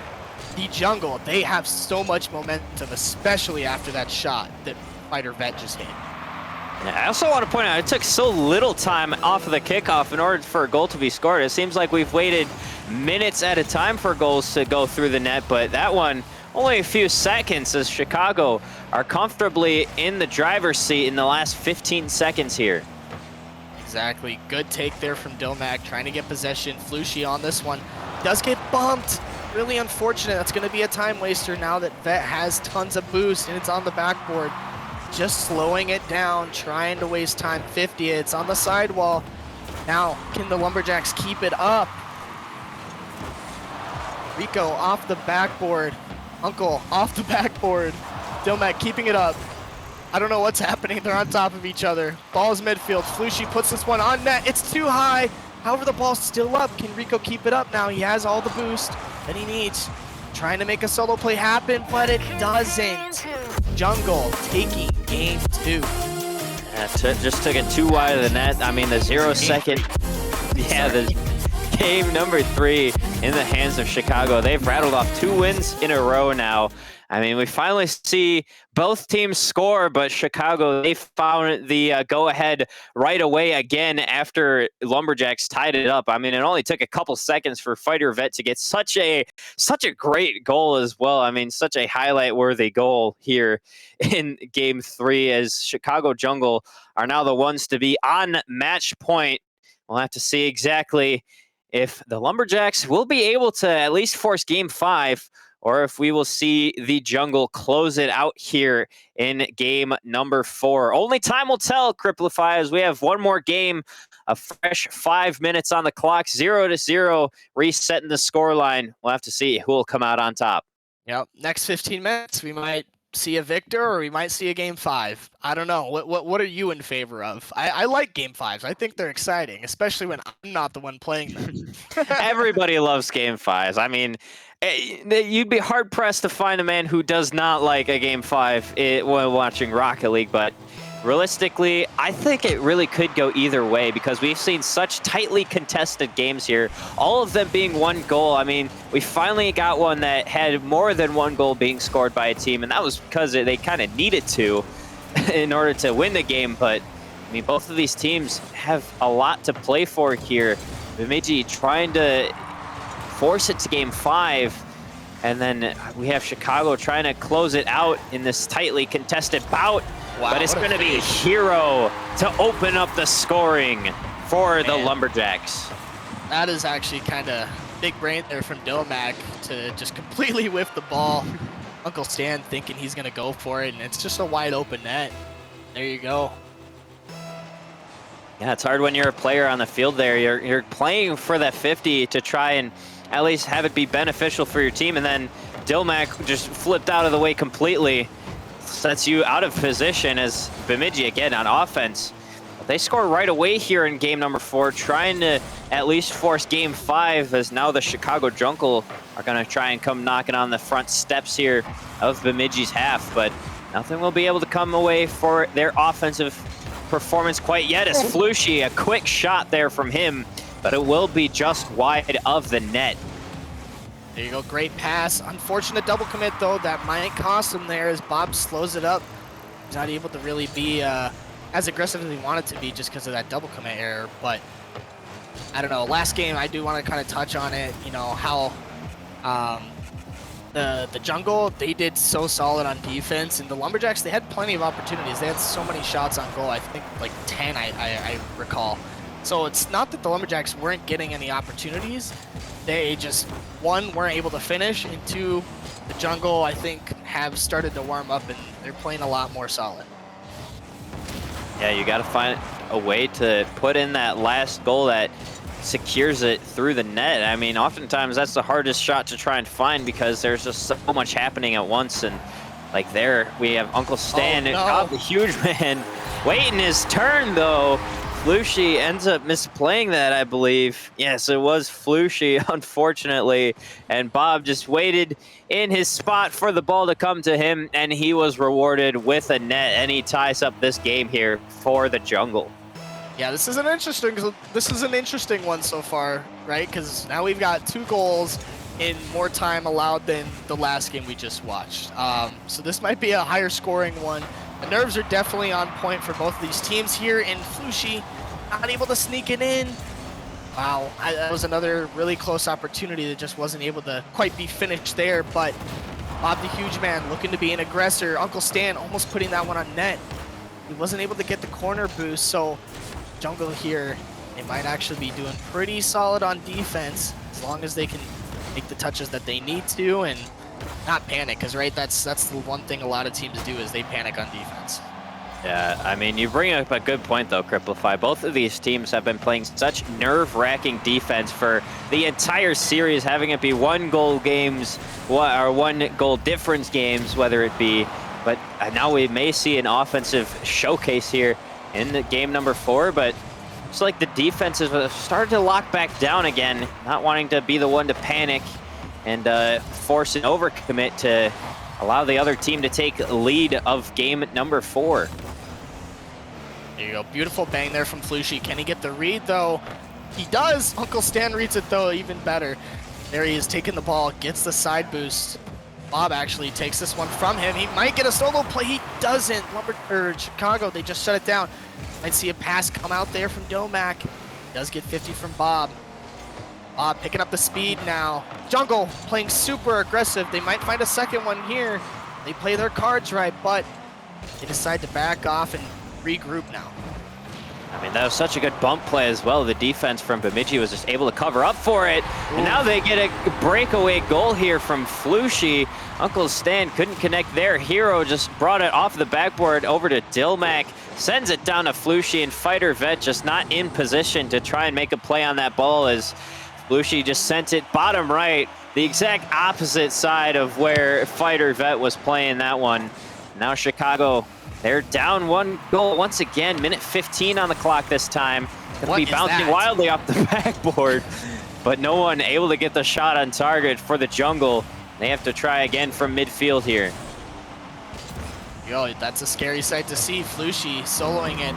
the Jungle, they have so much momentum, especially after that shot that Fighter Vet just hit. Yeah, I also want to point out, it took so little time off of the kickoff in order for a goal to be scored. It seems like we've waited minutes at a time for goals to go through the net, but that one, only a few seconds, as Chicago are comfortably in the driver's seat in the last 15 seconds here. Exactly. Good take there from Dilmac, trying to get possession. Flushy on this one. Does get bumped. Really unfortunate. That's going to be a time waster now that Vet has tons of boost and it's on the backboard. Just slowing it down, trying to waste time. 50, it's on the sidewall. Now, can the Lumberjacks keep it up? Rico off the backboard. Uncle off the backboard. Dilmac keeping it up. I don't know what's happening. They're on top of each other. Ball's midfield. Flushy puts this one on net. It's too high. However, the ball's still up. Can Rico keep it up now? He has all the boost that he needs. Trying to make a solo play happen, but it doesn't. Jungle taking game 2. Just took it too wide of the net. I mean, the 0 second. Yeah, the game number 3 in the hands of Chicago. They've rattled off 2 wins in a row now. I mean, we finally see both teams score, but Chicago, they found the go-ahead right away again after Lumberjacks tied it up. I mean, it only took a couple seconds for Fighter Vet to get such a great goal as well. I mean, such a highlight-worthy goal here in Game 3, as Chicago Jungle are now the ones to be on match point. We'll have to see exactly if the Lumberjacks will be able to at least force Game 5, or if we will see the Jungle close it out here in game number 4. Only time will tell, Cripplify, as we have one more game, a fresh 5 minutes on the clock, 0-0, resetting the scoreline. We'll have to see who will come out on top. Yep, next 15 minutes, we might see a victor or we might see a game 5. I don't know. What are you in favor of? I like game 5s. I think they're exciting, especially when I'm not the one playing them. Everybody loves game 5s. I mean, you'd be hard pressed to find a man who does not like a game 5 when watching Rocket League, but realistically, I think it really could go either way because we've seen such tightly contested games here, all of them being 1 goal. I mean, we finally got one that had more than 1 goal being scored by a team, and that was because they kind of needed to in order to win the game. But I mean, both of these teams have a lot to play for here. Bemidji trying to force it to game 5, and then we have Chicago trying to close it out in this tightly contested bout. Wow, but it's what a going to be finish. Hero to open up the scoring for the Man. Lumberjacks. That is actually kind of big brain there from Dilmac to just completely whiff the ball. Uncle Stan thinking he's going to go for it, and it's just a wide open net. There you go. Yeah, it's hard when you're a player on the field there. You're playing for that 50 to try and at least have it be beneficial for your team, and then Dilmac just flipped out of the way completely. Sets you out of position as Bemidji again on offense. But they score right away here in game number 4, trying to at least force game 5, as now the Chicago Jungle are going to try and come knocking on the front steps here of Bemidji's half, but nothing will be able to come away for their offensive performance quite yet, as Flushy, a quick shot there from him, but it will be just wide of the net. There you go, great pass. Unfortunate double commit though, that might cost him there as Bob slows it up. He's not able to really be as aggressive as he wanted to be just because of that double commit error, but I don't know. Last game, I do want to kind of touch on it, you know, how the Jungle, they did so solid on defense, and the Lumberjacks, they had plenty of opportunities. They had so many shots on goal, I think like 10, I recall. So it's not that the Lumberjacks weren't getting any opportunities. They just, 1, weren't able to finish, and 2, the Jungle, I think, have started to warm up, and they're playing a lot more solid. Yeah, you got to find a way to put in that last goal that secures it through the net. I mean, oftentimes that's the hardest shot to try and find because there's just so much happening at once. And like there, we have Uncle Stan, the huge man, waiting his turn though. Flushy ends up misplaying that, I believe. Yes, it was Flushy, unfortunately. And Bob just waited in his spot for the ball to come to him, and he was rewarded with a net, and he ties up this game here for the Jungle. Yeah, this is an interesting one so far, right? Because now we've got 2 goals in more time allowed than the last game we just watched. So this might be a higher scoring one. The nerves are definitely on point for both of these teams here, and Flushy not able to sneak it in. Wow, that was another really close opportunity that just wasn't able to quite be finished there, but Bob the Huge Man looking to be an aggressor. Uncle Stan almost putting that one on net. He wasn't able to get the corner boost, so Jungle here, they might actually be doing pretty solid on defense as long as they can make the touches that they need to and not panic, because right, that's the one thing a lot of teams do is they panic on defense. Yeah, I mean, you bring up a good point though, Cripplify. Both of these teams have been playing such nerve-wracking defense for the entire series, having it be 1-goal games or 1-goal difference games, whether it be. But now we may see an offensive showcase here in the game number 4, but it's like the defenses have started to lock back down again, not wanting to be the one to panic and force an overcommit to allow the other team to take lead of game number 4. There you go, beautiful bang there from Flushy. Can he get the read though? He does. Uncle Stan reads it though, even better. There he is taking the ball, gets the side boost. Bob actually takes this one from him. He might get a solo play, he doesn't. Chicago, they just shut it down. Might see a pass come out there from Domac. Does get 50 from Bob. Bob picking up the speed now. Jungle playing super aggressive. They might find a second one here. They play their cards right, but they decide to back off and regroup now. I mean, that was such a good bump play as well. The defense from Bemidji was just able to cover up for it. And now they get a breakaway goal here from Flushy. Uncle Stan couldn't connect there. Hero just brought it off the backboard over to Dilmac. Sends it down to Flushy, and Fighter Vet just not in position to try and make a play on that ball as Flushy just sent it bottom right, the exact opposite side of where Fighter Vet was playing that one. Now Chicago, they're down 1 goal once again. Minute 15 on the clock this time. Gonna be bouncing wildly off the backboard, but no one able to get the shot on target for the Jungle. They have to try again from midfield here. Yo, that's a scary sight to see. Flushy soloing it.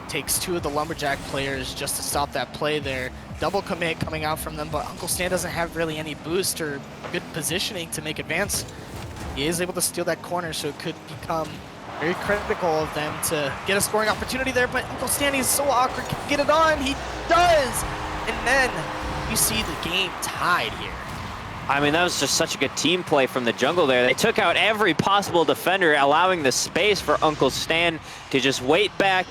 Takes 2 of the Lumberjack players just to stop that play there. Double commit coming out from them, but Uncle Stan doesn't have really any boost or good positioning to make advance. He is able to steal that corner, so it could become Very critical of them to get a scoring opportunity there, but Uncle Stanley is so awkward. Can he get it on? He does! And then you see the game tied here. I mean, that was just such a good team play from the jungle there. They took out every possible defender, allowing the space for Uncle Stan to just wait back,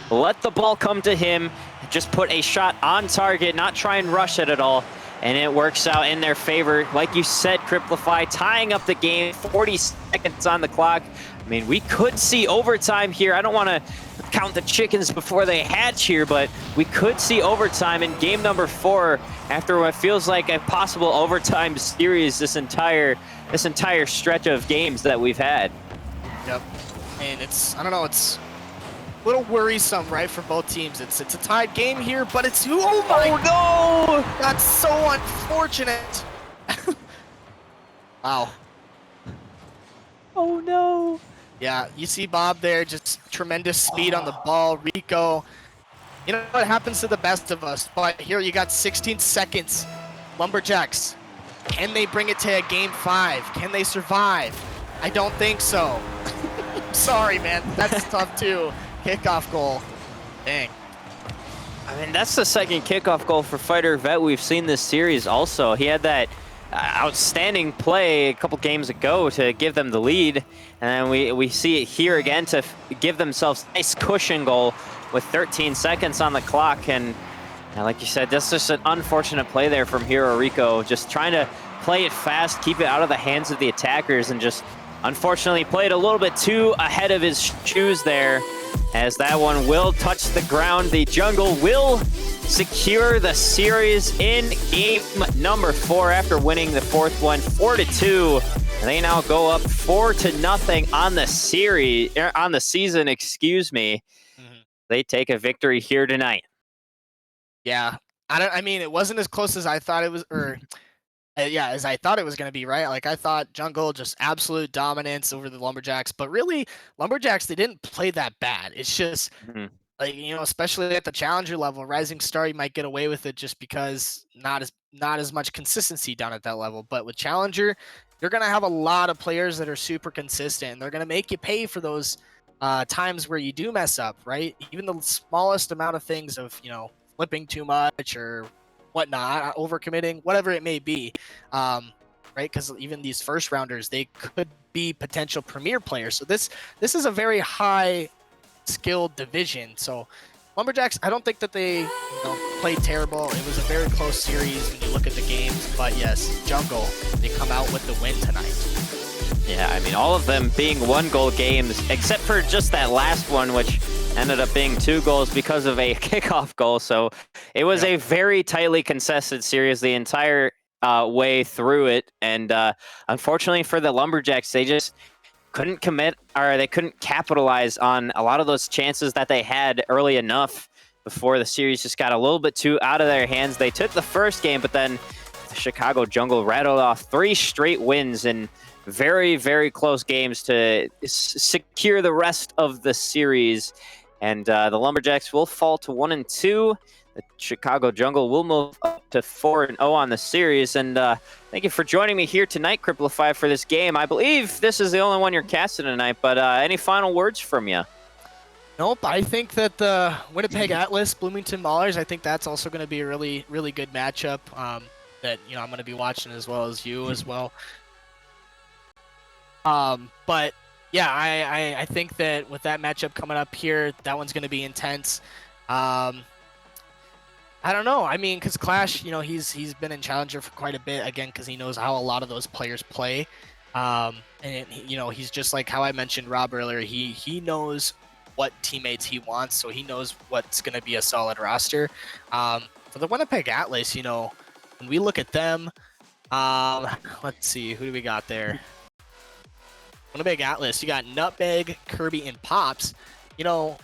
let the ball come to him, just put a shot on target, not try and rush it at all. And it works out in their favor. Like you said, Cripplify tying up the game, 40 seconds on the clock. I mean, we could see overtime here. I don't want to count the chickens before they hatch here, but we could see overtime in game number 4 after what feels like a possible overtime series this entire stretch of games that we've had. Yep. And it's, I don't know, it's a little worrisome, right, for both teams. It's a tied game here, but it's, oh my, no! That's so unfortunate. Wow. Oh no. Yeah, you see Bob there, just tremendous speed on the ball. Rico, you know what happens to the best of us, but here you got 16 seconds. Lumberjacks, can they bring it to a game 5? Can they survive? I don't think so. Sorry, man, that's tough too. Kickoff goal, dang. I mean, that's the second kickoff goal for Fighter Vet we've seen this series also. He had that outstanding play a couple games ago to give them the lead, and then we see it here again to give themselves a nice cushion goal with 13 seconds on the clock. And like you said, that's just an unfortunate play there from Hero Rico, just trying to play it fast, keep it out of the hands of the attackers, and just unfortunately played a little bit too ahead of his shoes there, as that one will touch the ground. The jungle will secure the series in game number 4 after winning the 4th one 4-2. They now go up 4-0 on the series, on the season, excuse me. They take a victory here tonight. Yeah, I mean, it wasn't as close as I thought it was, or yeah, as I thought it was going to be, right? Like, I thought jungle, just absolute dominance over the Lumberjacks, but really, Lumberjacks, they didn't play that bad. It's just, like, you know, especially at the challenger level, Rising Star, you might get away with it just because not as much consistency down at that level. But with challenger, you're going to have a lot of players that are super consistent, and they're going to make you pay for those times where you do mess up, right? Even the smallest amount of things of, you know, flipping too much or whatnot, overcommitting, whatever it may be, right? Because even these first rounders, they could be potential premier players. So this is a very high skilled division. So Lumberjacks, I don't think that they played terrible. It was a very close series when you look at the games. But yes, jungle, they come out with the win tonight. Yeah, I mean, all of them being 1-goal games, except for just that last one, which ended up being 2 goals because of a kickoff goal. So it was a very tightly contested series the entire way through it. And unfortunately for the Lumberjacks, they just couldn't commit, or they couldn't capitalize on a lot of those chances that they had early enough before the series just got a little bit too out of their hands. They took the first game, but then the Chicago Jungle rattled off 3 straight wins in very, very close games to secure the rest of the series. And the Lumberjacks will fall to 1-2. The Chicago Jungle will move up to 4-0 on the series. And thank you for joining me here tonight, Cripplify, for this game. I believe this is the only one you're casting tonight, but any final words from you? Nope. I think that the Winnipeg Atlas, Bloomington Maulers, I think that's also going to be a really, really good matchup that, you know, I'm going to be watching as well as you as well. But yeah, I think that with that matchup coming up here, that one's going to be intense. I don't know. I mean, because Clash, you know, he's been in Challenger for quite a bit, again, because he knows how a lot of those players play. And, you know, he's just like how I mentioned Rob earlier. He knows what teammates he wants, so he knows what's going to be a solid roster. For the Winnipeg Atlas, you know, when we look at them, let's see, who do we got there? Winnipeg Atlas, you got Nutmeg, Kirby, and Pops. You know,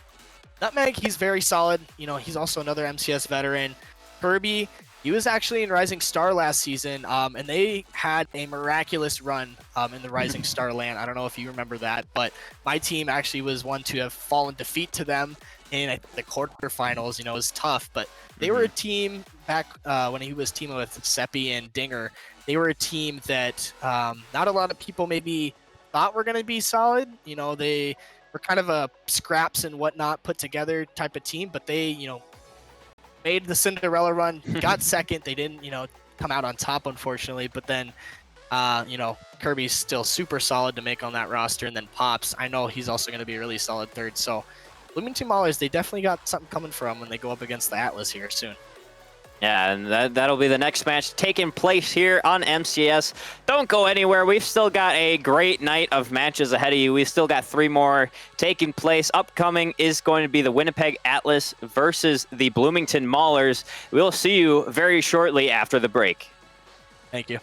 Nutmeg, he's very solid. You know, he's also another MCS veteran. Kirby, he was actually in Rising Star last season, and they had a miraculous run in the Rising Star land. I don't know if you remember that, but my team actually was one to have fallen defeat to them in the quarterfinals. You know, it was tough, but they were a team back when he was teaming with Seppi and Dinger. They were a team that not a lot of people maybe thought were going to be solid. You know, they we're kind of a scraps and whatnot put together type of team, but they, made the Cinderella run, got second. They didn't, come out on top, unfortunately, but then, Kirby's still super solid to make on that roster, and then Pops, I know he's also going to be a really solid third. So Bloomington Maulers, they definitely got something coming for them when they go up against the Atlas here soon. Yeah, and that'll be the next match taking place here on MCS. Don't go anywhere. We've still got a great night of matches ahead of you. We've still got 3 more taking place. Upcoming is going to be the Winnipeg Atlas versus the Bloomington Maulers. We'll see you very shortly after the break. Thank you.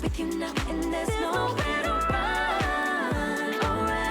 with you now, and there's nowhere to run. Alright.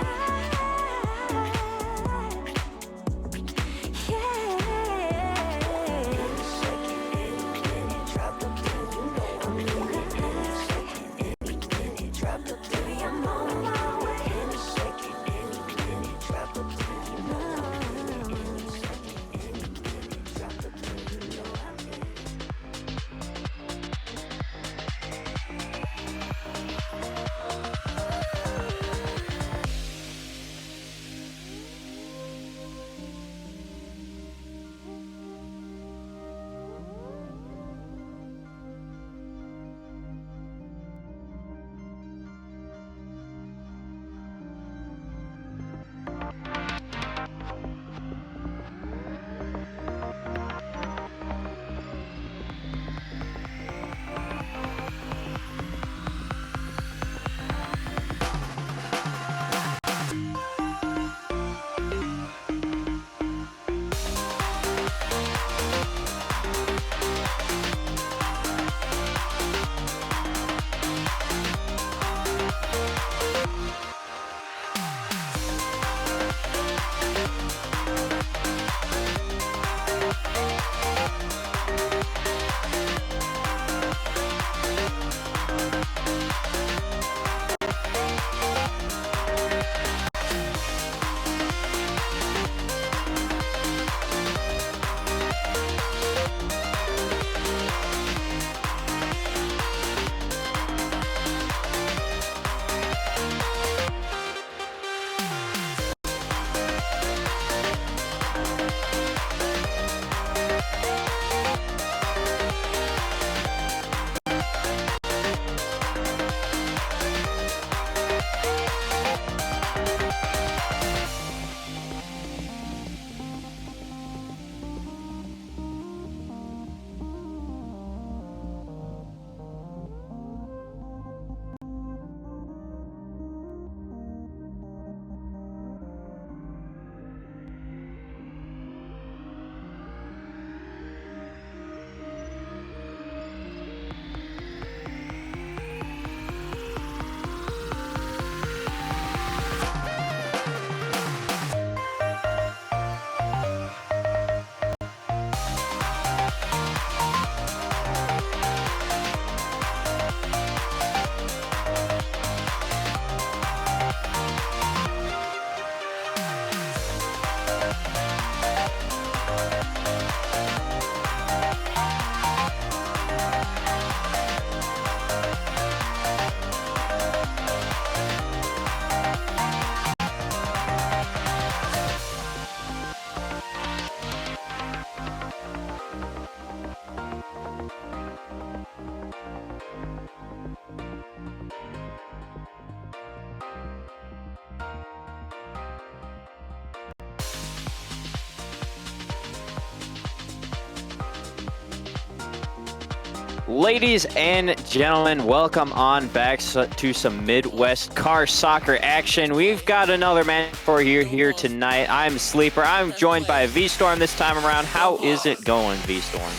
Ladies and gentlemen, welcome on back to some Midwest Car Soccer action. We've got another match for you here tonight. I'm Sleeper. I'm joined by V-Storm this time around. How is it going, V-Storm?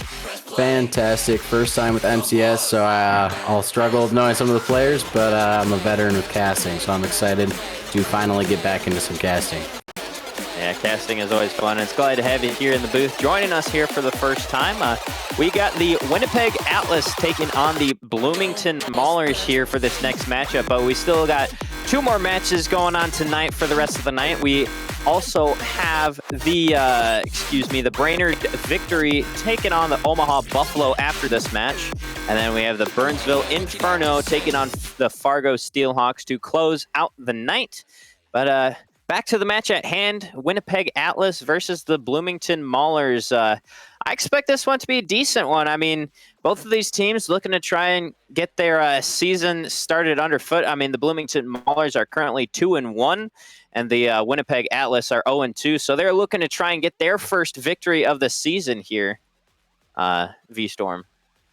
Fantastic. First time with MCS, so I'll struggle knowing some of the players, but I'm a veteran with casting, so I'm excited to finally get back into some casting. Yeah, casting is always fun. It's glad to have you here in the booth. Joining us here for the first time, we got the Winnipeg Atlas taking on the Bloomington Maulers here for this next matchup, but we still got two more matches going on tonight for the rest of the night. We also have the, the Brainerd Victory taking on the Omaha Buffalo after this match. And then we have the Burnsville Inferno taking on the Fargo Steelhawks to close out the night. But back to the match at hand, Winnipeg Atlas versus the Bloomington Maulers. I expect this one to be a decent one. I mean, both of these teams looking to try and get their season started underfoot. I mean, the Bloomington Maulers are currently 2-1, and the Winnipeg Atlas are 0-2. So they're looking to try and get their first victory of the season here, V-Storm.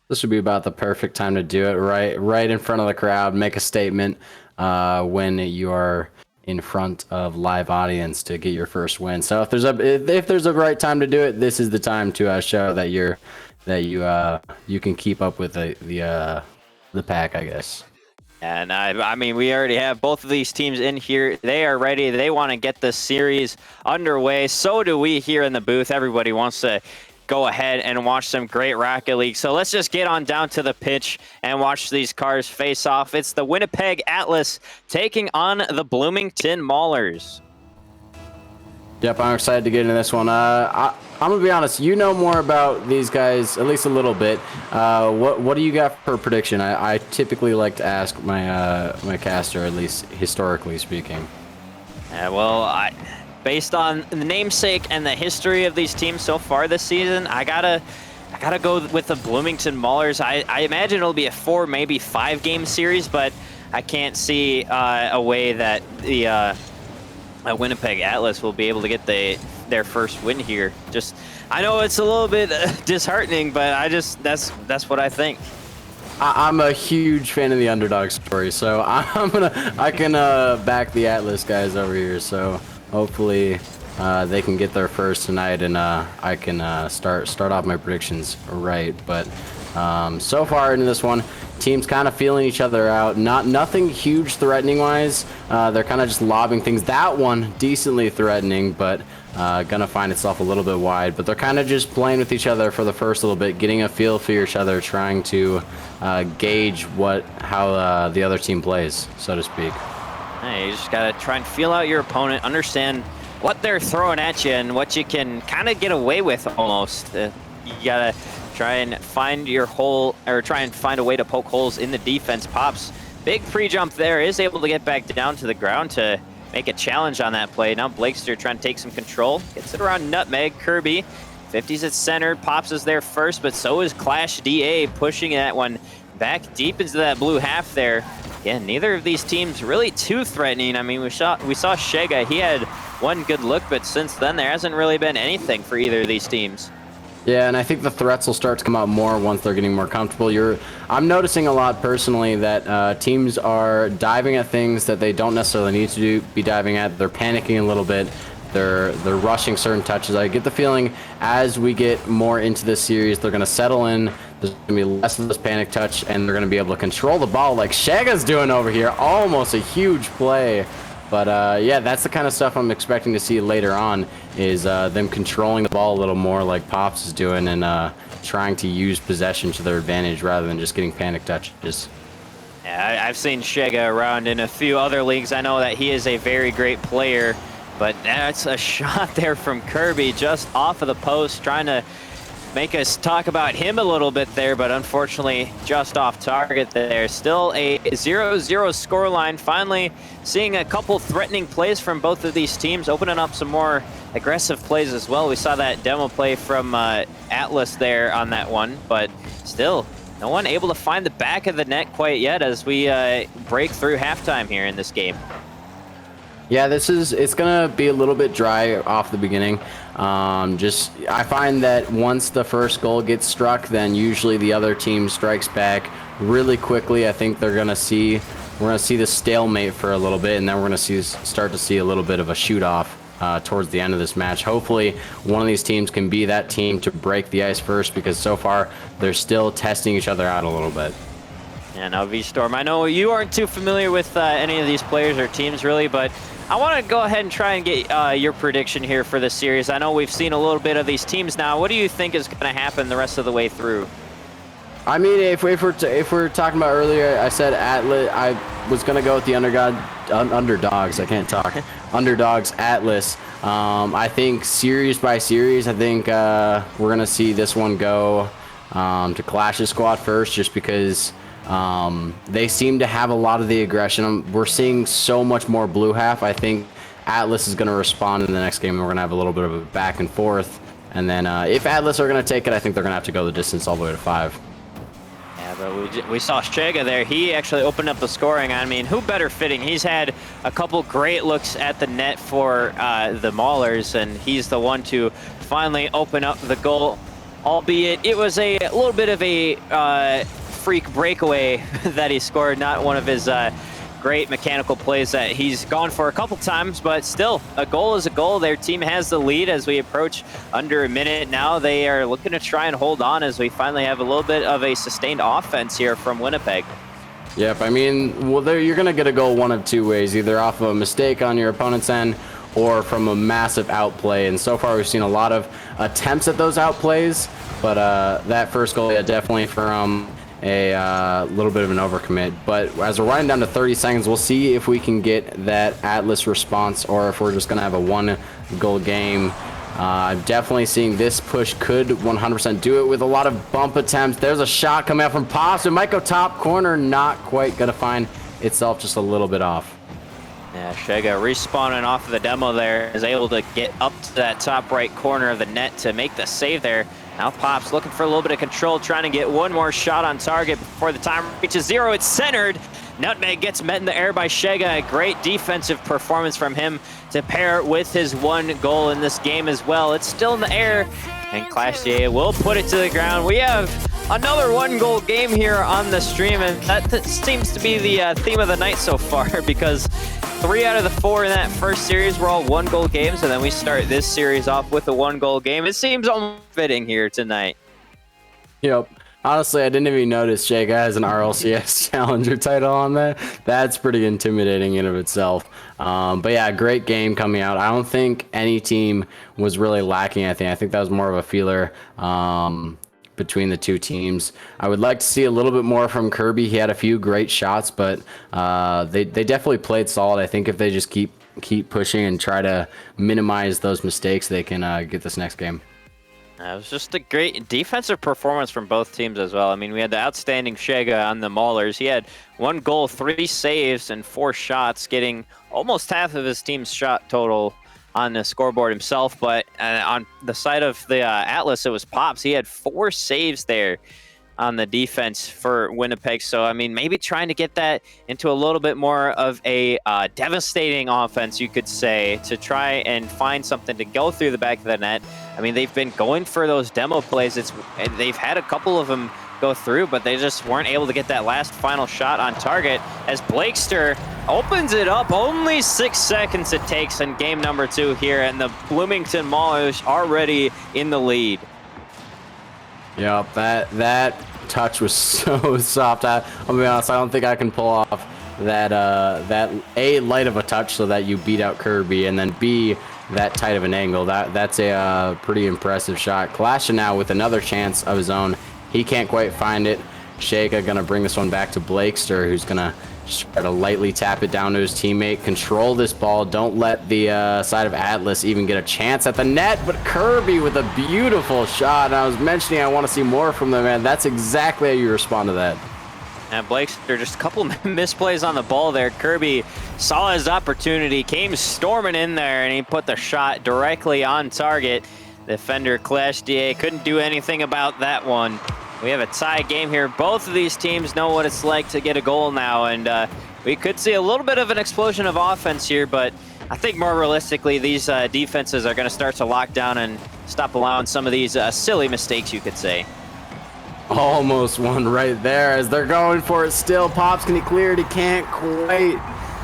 This would be about the perfect time to do it, right in front of the crowd, make a statement when you are in front of live audience to get your first win. So if there's a right time to do it, this is the time to show that you can keep up with the pack, I guess. And I mean, we already have both of these teams in here. They are ready. They want to get the series underway. So do we here in the booth. Everybody wants to go ahead and watch some great Rocket League. So let's just get on down to the pitch and watch these cars face off. It's the Winnipeg Atlas taking on the Bloomington Maulers. Yep, I'm excited to get into this one. I'm gonna be honest. You know more about these guys, at least a little bit. What do you got for a prediction? I typically like to ask my caster, at least historically speaking. Well, based on the namesake and the history of these teams so far this season, I gotta go with the Bloomington Maulers. I imagine it'll be a 4, maybe 5 game series, but I can't see a way that the Winnipeg Atlas will be able to get their first win here. I know it's a little bit disheartening, but that's what I think. I'm a huge fan of the underdog story, so I can back the Atlas guys over here. So hopefully they can get their first tonight, and I can start off my predictions right. But so far into this one, teams kind of feeling each other out. Nothing huge threatening wise. They're kind of just lobbing things. That one decently threatening, but gonna find itself a little bit wide. But they're kind of just playing with each other for the first little bit, getting a feel for each other, trying to gauge how the other team plays, so to speak. Hey, you just gotta try and feel out your opponent, understand what they're throwing at you and what you can kind of get away with almost. You gotta try and find your hole, or try and find a way to poke holes in the defense. Pops, big pre-jump there, is able to get back down to the ground to make a challenge on that play. Now Blakester trying to take some control. Gets it around Nutmeg. Kirby, 50's at center. Pops is there first, but so is Clash DA, pushing that one back deep into that blue half there. Again, neither of these teams really too threatening. I mean, we saw Shega. He had one good look, but since then there hasn't really been anything for either of these teams. Yeah, and I think the threats will start to come out more once they're getting more comfortable. I'm noticing a lot personally that teams are diving at things that they don't necessarily need to be diving at. They're panicking a little bit. They're rushing certain touches. I get the feeling as we get more into this series, they're going to settle in. There's going to be less of this panic touch, and they're going to be able to control the ball like Shaga's doing over here. Almost a huge play. But yeah, that's the kind of stuff I'm expecting to see later on, is them controlling the ball a little more like Pops is doing, and trying to use possession to their advantage rather than just getting panic touches. Yeah, I've seen Shega around in a few other leagues. I know that he is a very great player, but that's a shot there from Kirby just off of the post, trying to make us talk about him a little bit there, but unfortunately just off target there. Still a 0-0 scoreline. Finally seeing a couple threatening plays from both of these teams, opening up some more aggressive plays as well. We saw that demo play from Atlas there on that one, but still no one able to find the back of the net quite yet as we break through halftime here in this game. Yeah, it's gonna be a little bit dry off the beginning. I find that once the first goal gets struck, then usually the other team strikes back really quickly. I think we're gonna see the stalemate for a little bit, and then we're gonna start to see a little bit of a shoot off towards the end of this match. Hopefully, one of these teams can be that team to break the ice first, because so far they're still testing each other out a little bit. Yeah, now V-Storm, I know you aren't too familiar with any of these players or teams really, but I want to go ahead and try and get your prediction here for this series. I know we've seen a little bit of these teams now. What do you think is going to happen the rest of the way through? I mean, if we're talking about earlier, I said Atlas. I was going to go with the underdogs. I can't talk. Underdogs, Atlas. I think series by series, I think we're going to see this one go to Clash's squad first, just because they seem to have a lot of the aggression. We're seeing so much more blue half. I think Atlas is going to respond in the next game, and we're going to have a little bit of a back and forth. And then if Atlas are going to take it, I think they're going to have to go the distance all the way to 5. Yeah, but we saw Shega there. He actually opened up the scoring. I mean, who better fitting? He's had a couple great looks at the net for the Maulers, and he's the one to finally open up the goal, albeit it was a little bit of a freak breakaway that he scored, not one of his great mechanical plays that he's gone for a couple times, but still, a goal is a goal. Their team has the lead as we approach under a minute now. They are looking to try and hold on as we finally have a little bit of a sustained offense here from Winnipeg. Yep, I mean, well, you're going to get a goal one of two ways, either off of a mistake on your opponent's end or from a massive outplay. And so far, we've seen a lot of attempts at those outplays, but that first goal, yeah, definitely from a little bit of an overcommit. But as we're running down to 30 seconds, we'll see if we can get that Atlas response or if we're just going to have a one-goal game. I'm definitely seeing this push could 100% do it with a lot of bump attempts. There's a shot coming out from Pops. It might go top corner. Not quite going to find itself, just a little bit off. Yeah, Shega respawning off of the demo there is able to get up to that top right corner of the net to make the save there. Now Pops looking for a little bit of control, trying to get one more shot on target before the time reaches zero. It's centered. Nutmeg gets met in the air by Shega. A great defensive performance from him to pair with his one goal in this game as well. It's still in the air, and Clash DA will put it to the ground. We have another one-goal game here on the stream, and that seems to be the theme of the night so far, because 3 out of the 4 in that first series were all one-goal games, and then we start this series off with a one-goal game. It seems almost fitting here tonight. Yep. Honestly, I didn't even notice Shega has an RLCS Challenger title on there. That's pretty intimidating in of itself. But yeah, great game coming out. I don't think any team was really lacking anything. I think that was more of a feeler between the two teams. I would like to see a little bit more from Kirby. He had a few great shots, but they definitely played solid. I think if they just keep pushing and try to minimize those mistakes, they can get this next game. It was just a great defensive performance from both teams as well. I mean, we had the outstanding Shega on the Maulers. He had 1 goal, 3 saves, and 4 shots, getting almost half of his team's shot total on the scoreboard himself. But on the side of the Atlas, it was Pops. He had 4 saves there on the defense for Winnipeg. So, I mean, maybe trying to get that into a little bit more of a devastating offense, you could say, to try and find something to go through the back of the net. I mean, they've been going for those demo plays. They've had a couple of them go through, but they just weren't able to get that last final shot on target as Blakester opens it up. Only 6 seconds it takes in game number 2 here, and the Bloomington Maulers already in the lead. Yep, that touch was so soft. I'll be honest, I don't think I can pull off that A, light of a touch so that you beat out Kirby, and then B, that tight of an angle. That's a pretty impressive shot. Clashing now with another chance of his own. He can't quite find it. Shega gonna bring this one back to Blakester, who's gonna just try to lightly tap it down to his teammate. Control this ball. Don't let the side of Atlas even get a chance at the net. But Kirby with a beautiful shot. And I was mentioning I want to see more from them, man. That's exactly how you respond to that. And Blakester, just a couple misplays on the ball there. Kirby saw his opportunity, came storming in there, and he put the shot directly on target. Defender Clash DA couldn't do anything about that one. We have a tie game here. Both of these teams know what it's like to get a goal now, and we could see a little bit of an explosion of offense here, but I think more realistically, these defenses are going to start to lock down and stop allowing some of these silly mistakes, you could say. Almost one right there as they're going for it still. Pops, can he clear it? He can't quite.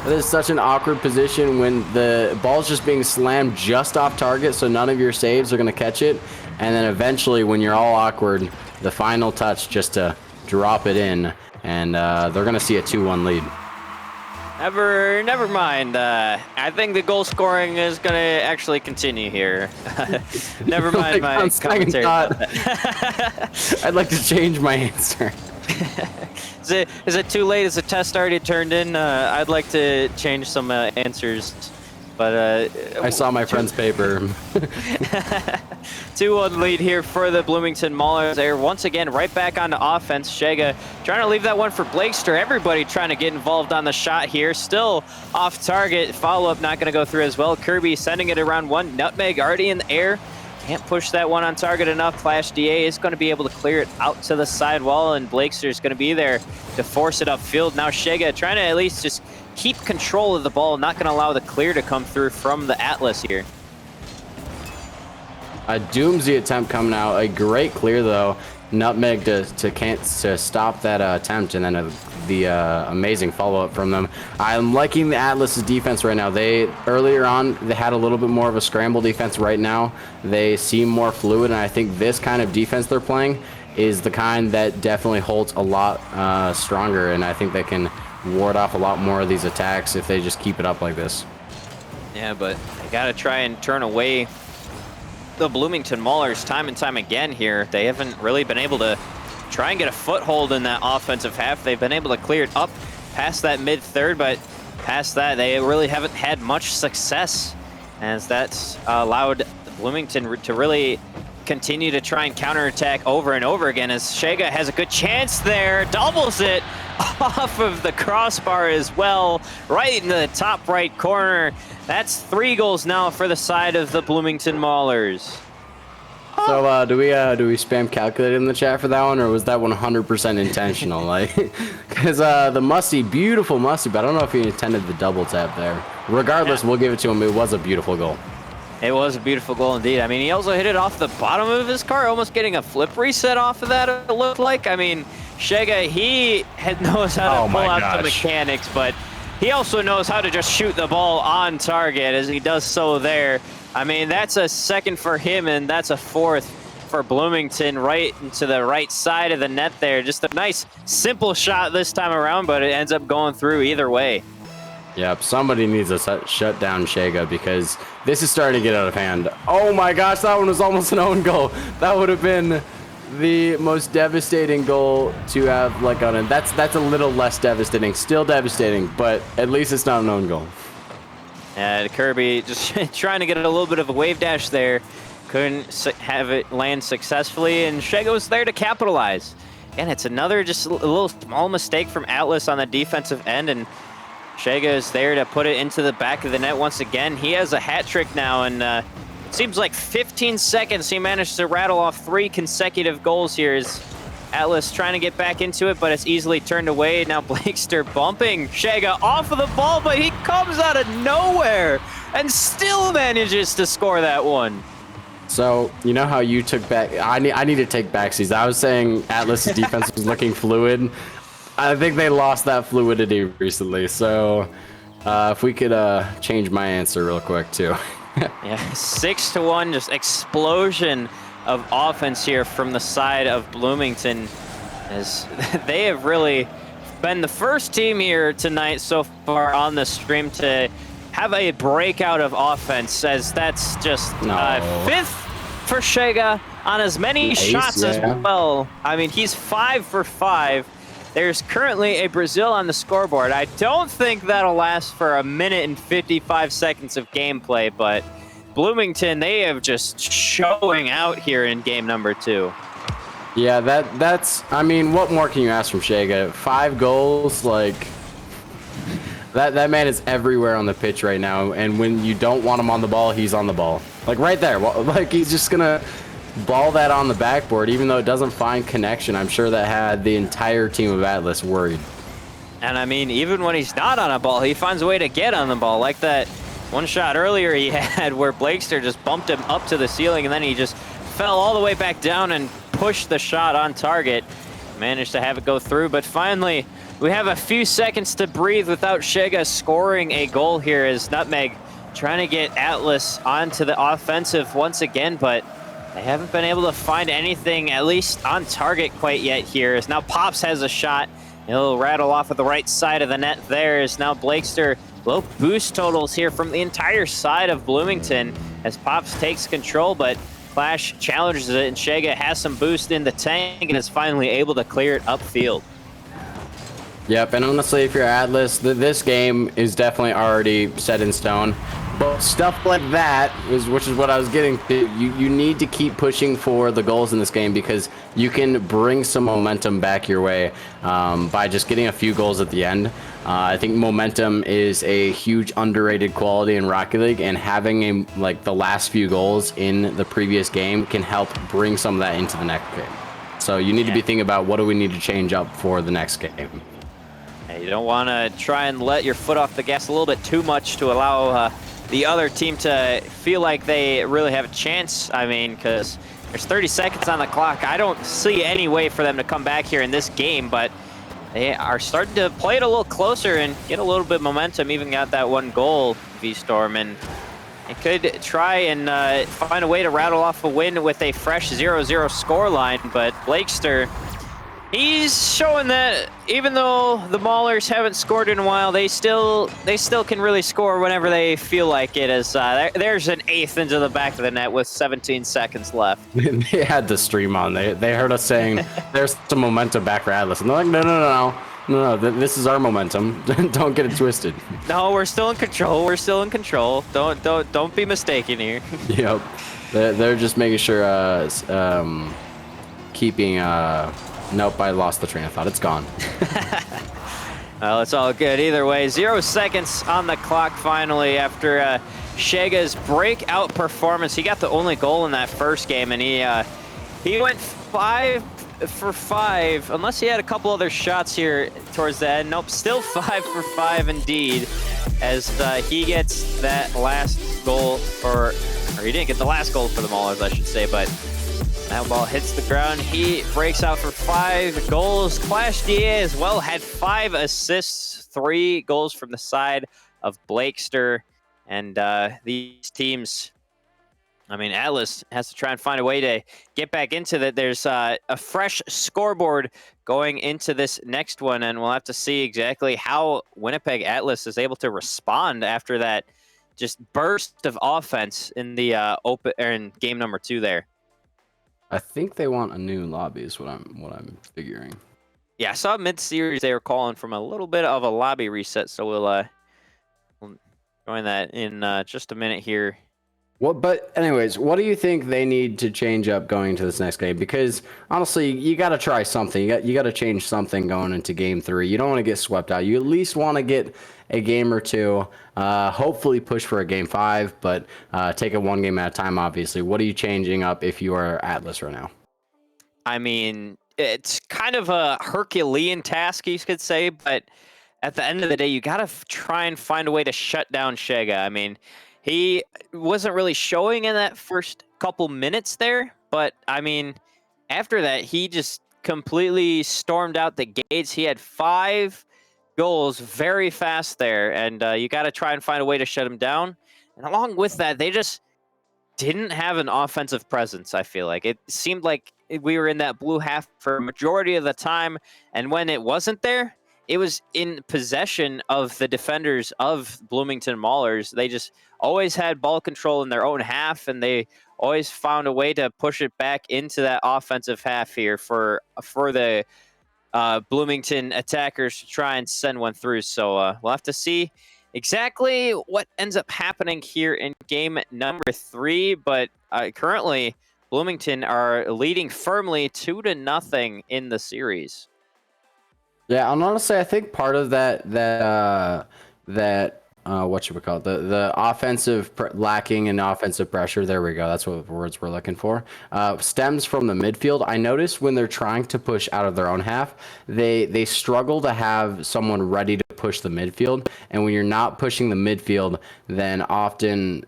That is such an awkward position when the ball's just being slammed just off target, so none of your saves are going to catch it. And then eventually, when you're all awkward, the final touch just to drop it in, and they're going to see a 2-1 lead. Never mind. I think the goal scoring is going to actually continue here. Never mind my commentary about that. I'd like to change my answer. Is it too late? Is the test already turned in? I'd like to change some answers, but I saw my friend's paper. 2-1 lead here for the Bloomington Maulers. They're once again right back onto offense. Shega trying to leave that one for Blakester. Everybody trying to get involved on the shot here. Still off target. Follow-up not going to go through as well. Kirby sending it around one. Nutmeg already in the air. Can't push that one on target enough. Clash DA is going to be able to clear it out to the side wall, and Blakester is going to be there to force it upfield. Now Shega trying to at least just keep control of the ball, not going to allow the clear to come through from the Atlas here. A Doomsy attempt coming out. A great clear, though. Nutmeg to stop that attempt, and then the amazing follow-up from them. I'm liking the Atlas's defense right now. Earlier on, they had a little bit more of a scramble defense. Right now, they seem more fluid, and I think this kind of defense they're playing is the kind that definitely holds a lot stronger, and I think they can ward off a lot more of these attacks if they just keep it up like this. Yeah, but they got to try and turn away the Bloomington Maulers time and time again here. They haven't really been able to try and get a foothold in that offensive half. They've been able to clear it up past that mid-third, but past that, they really haven't had much success, as that's allowed Bloomington to really continue to try and counterattack over and over again, as Shega has a good chance there, doubles it off of the crossbar as well, right in the top right corner. That's 3 goals now for the side of the Bloomington Maulers. So do we spam calculator in the chat for that one, or was that 100% intentional? Like, because the Musty, beautiful Musty, but I don't know if he intended the double tap there. Regardless, we'll give it to him. It was a beautiful goal. It was a beautiful goal indeed. I mean, he also hit it off the bottom of his car, almost getting a flip reset off of that, it looked like. I mean, Shega, he knows how to pull out the mechanics, but he also knows how to just shoot the ball on target, as he does so there. I mean, that's a second for him, and that's a fourth for Bloomington, right into the right side of the net there. Just a nice, simple shot this time around, but it ends up going through either way. Yep, somebody needs to shut down Shega, because this is starting to get out of hand. Oh my gosh, that one was almost an own goal. That would have been the most devastating goal to have like on it. That's a little less devastating, still devastating, but at least it's not an own goal. And Kirby just trying to get a little bit of a wave dash there. Couldn't have it land successfully, and Shega was there to capitalize. And it's another just a little small mistake from Atlas on the defensive end, and Shega is there to put it into the back of the net once again. He has a hat trick now, and it seems like 15 seconds he managed to rattle off 3 consecutive goals here. As Atlas trying to get back into it, but it's easily turned away. Now Blakester bumping Shega off of the ball, but he comes out of nowhere and still manages to score that one. So, you know how you took back... I need to take backsies. I was saying Atlas's defense was looking fluid. I think they lost that fluidity recently, so if we could change my answer real quick too. Yeah, 6-1, just explosion of offense here from the side of Bloomington, as they have really been the first team here tonight so far on the stream to have a breakout of offense, as that's just 5th for Shega on as many shots as well. I mean, he's 5 for 5. There's currently a Brazil on the scoreboard. I don't think that'll last for 1 minute and 55 seconds of gameplay, but Bloomington, they have just showing out here in game number 2. Yeah, that's, I mean, what more can you ask from Shega? 5 goals, like, that man is everywhere on the pitch right now, and when you don't want him on the ball, he's on the ball. Like, right there, like, he's just gonna ball that on the backboard, even though it doesn't find connection. I'm sure that had the entire team of Atlas worried. And I mean, even when he's not on a ball, he finds a way to get on the ball, like that one shot earlier he had where Blakester just bumped him up to the ceiling, and then he just fell all the way back down and pushed the shot on target. Managed to have it go through, but finally we have a few seconds to breathe without Shega scoring a goal here, as Nutmeg trying to get Atlas onto the offensive once again, but they haven't been able to find anything, at least on target, quite yet here. As now Pops has a shot. He'll rattle off of the right side of the net there. As now Blakester, low boost totals here from the entire side of Bloomington as Pops takes control, but Clash challenges it, and Shega has some boost in the tank and is finally able to clear it upfield. Yep, and honestly, if you're Atlas, this game is definitely already set in stone. But stuff like that, which is what I was getting to, you need to keep pushing for the goals in this game, because you can bring some momentum back your way by just getting a few goals at the end. I think momentum is a huge underrated quality in Rocket League, and having like the last few goals in the previous game can help bring some of that into the next game. So you need to be thinking about, what do we need to change up for the next game? You don't want to try and let your foot off the gas a little bit too much to allow the other team to feel like they really have a chance. I mean, because there's 30 seconds on the clock. I don't see any way for them to come back here in this game, but they are starting to play it a little closer and get a little bit of momentum. Even got that one goal, V-Storm. And It could try and find a way to rattle off a win with a fresh 0-0 scoreline, but Blakester, he's showing that even though the Maulers haven't scored in a while, they still can really score whenever they feel like it. As there's an eighth into the back of the net with 17 seconds left. They had the stream on. They heard us saying there's some momentum back for Atlas, and they're like, no, this is our momentum. Don't get it twisted. No, we're still in control. We're still in control. Don't be mistaken here. Yep, they're just making sure keeping nope, I lost the train of thought. It's gone. Well, it's all good either way. 0 seconds on the clock finally after Shega's breakout performance. He got the only goal in that first game, and he went 5 for 5, unless he had a couple other shots here towards the end. Nope, still 5 for 5 indeed, as he gets that last goal or he didn't get the last goal for the Maulers, I should say, but that ball hits the ground. He breaks out for 5 goals. Clash DA as well had 5 assists, 3 goals from the side of Blakester. And these teams, I mean, Atlas has to try and find a way to get back into that. There's a fresh scoreboard going into this next one, and we'll have to see exactly how Winnipeg Atlas is able to respond after that just burst of offense in the in game number 2 there. I think they want a new lobby is what I'm figuring. Yeah, I saw mid-series they were calling from a little bit of a lobby reset, so we'll join that in just a minute here. But anyways, what do you think they need to change up going into this next game? Because honestly, you got to try something. You got to change something going into game 3. You don't want to get swept out. You at least want to get a game or 2. Hopefully push for a game 5, but take it one game at a time. Obviously, what are you changing up if you are Atlas right now? I mean, it's kind of a Herculean task, you could say, but at the end of the day, you got to try and find a way to shut down Shega. I mean, he wasn't really showing in that first couple minutes there, but I mean, after that, he just completely stormed out the gates. He had 5 goals very fast there, and you got to try and find a way to shut him down. And along with that, they just didn't have an offensive presence, I feel like. It seemed like we were in that blue half for a majority of the time, and when it wasn't there, it was in possession of the defenders of Bloomington Maulers. They just always had ball control in their own half, and they always found a way to push it back into that offensive half here for the Bloomington attackers to try and send one through. So we'll have to see exactly what ends up happening here in game number 3. But currently, Bloomington are leading firmly 2-0 in the series. Yeah, and honestly, I think part of that what should we call it? The offensive lacking in offensive pressure. There we go. That's what words we're looking for. Stems from the midfield. I noticed when they're trying to push out of their own half, they struggle to have someone ready to push the midfield. And when you're not pushing the midfield, then often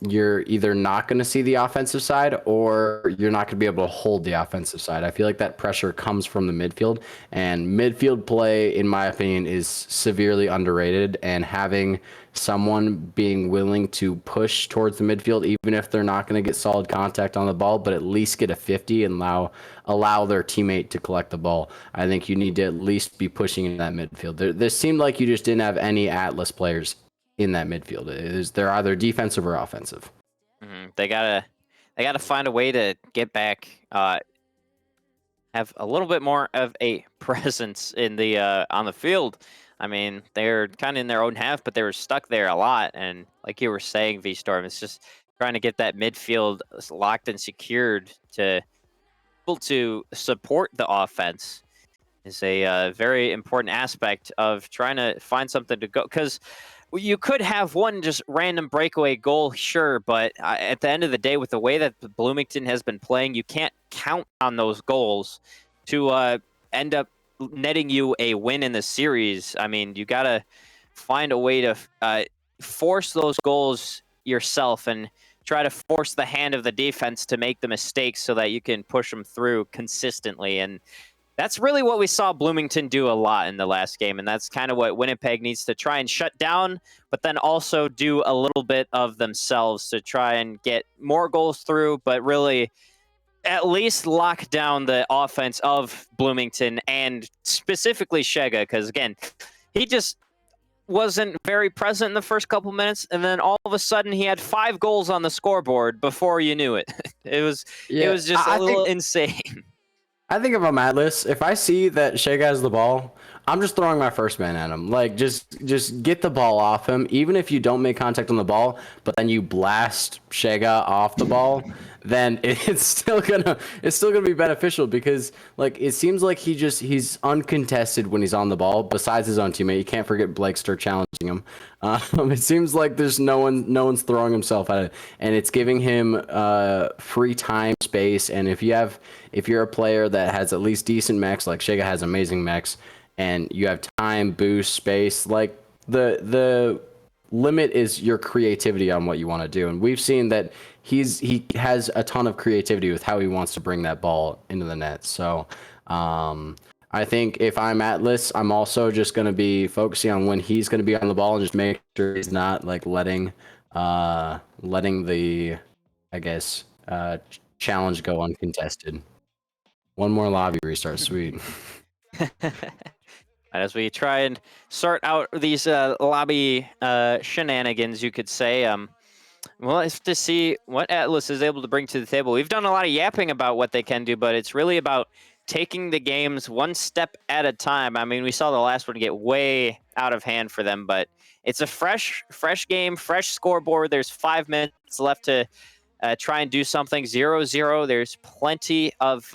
you're either not going to see the offensive side or you're not going to be able to hold the offensive side. I feel like that pressure comes from the midfield, and midfield play, in my opinion, is severely underrated, and having someone being willing to push towards the midfield, even if they're not going to get solid contact on the ball, but at least get a 50 and allow their teammate to collect the ball. I think you need to at least be pushing in that midfield. There seemed like you just didn't have any Atlas players in that midfield. They're either defensive or offensive. Mm-hmm. They gotta find a way to get back, have a little bit more of a presence in the on the field. I mean, they're kind of in their own half, but they were stuck there a lot. And like you were saying, V-Storm, it's just trying to get that midfield locked and secured to able to support the offense is a very important aspect of trying to find something to go. Because you could have one just random breakaway goal, sure, but at the end of the day, with the way that Bloomington has been playing, you can't count on those goals to end up netting you a win in the series. I mean, you got to find a way to force those goals yourself and try to force the hand of the defense to make the mistakes so that you can push them through consistently. And that's really what we saw Bloomington do a lot in the last game, and that's kind of what Winnipeg needs to try and shut down, but then also do a little bit of themselves to try and get more goals through, but really at least lock down the offense of Bloomington and specifically Shega, because again, he just wasn't very present in the first couple minutes, and then all of a sudden he had 5 goals on the scoreboard before you knew it. It was just a little insane. I think if I'm Atlas, if I see that Shega has the ball, I'm just throwing my first man at him. Like, just get the ball off him, even if you don't make contact on the ball, but then you blast Shega off the ball, then it's still gonna be beneficial, because like it seems like he's uncontested when he's on the ball. Besides his own teammate, you can't forget Blakester challenging him. It seems like there's no one's throwing himself at it, and it's giving him free time, space. And if you're a player that has at least decent mechs, like Shega has amazing mechs, and you have time, boost, space, like the limit is your creativity on what you want to do. And we've seen that he has a ton of creativity with how he wants to bring that ball into the net. So I think if I'm Atlas, I'm also just going to be focusing on when he's going to be on the ball and just make sure he's not like letting the, I guess, challenge go uncontested. One more lobby restart, sweet. As we try and sort out these lobby shenanigans, you could say, well, it's to see what Atlas is able to bring to the table. We've done a lot of yapping about what they can do, but it's really about taking the games one step at a time. I mean, we saw the last one get way out of hand for them, but it's a fresh game, fresh scoreboard. There's 5 minutes left to try and do something. 0-0. There's plenty of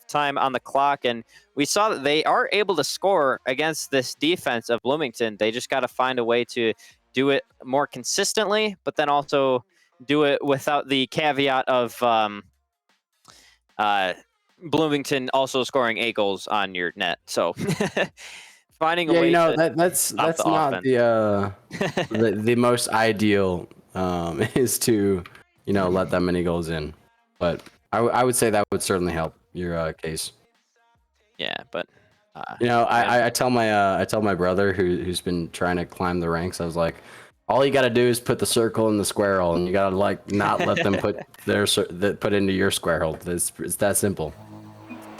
time on the clock, and we saw that they are able to score against this defense of Bloomington. They just got to find a way to do it more consistently, but then also do it without the caveat of Bloomington also scoring 8 goals on your net. So finding a way that's not the most ideal is to let that many goals in, but I would say that would certainly help your case. Yeah, but I tell my brother who's been trying to climb the ranks, I was like, all you got to do is put the circle in the square hole, and you got to like not let them put put into your square hole. It's that simple.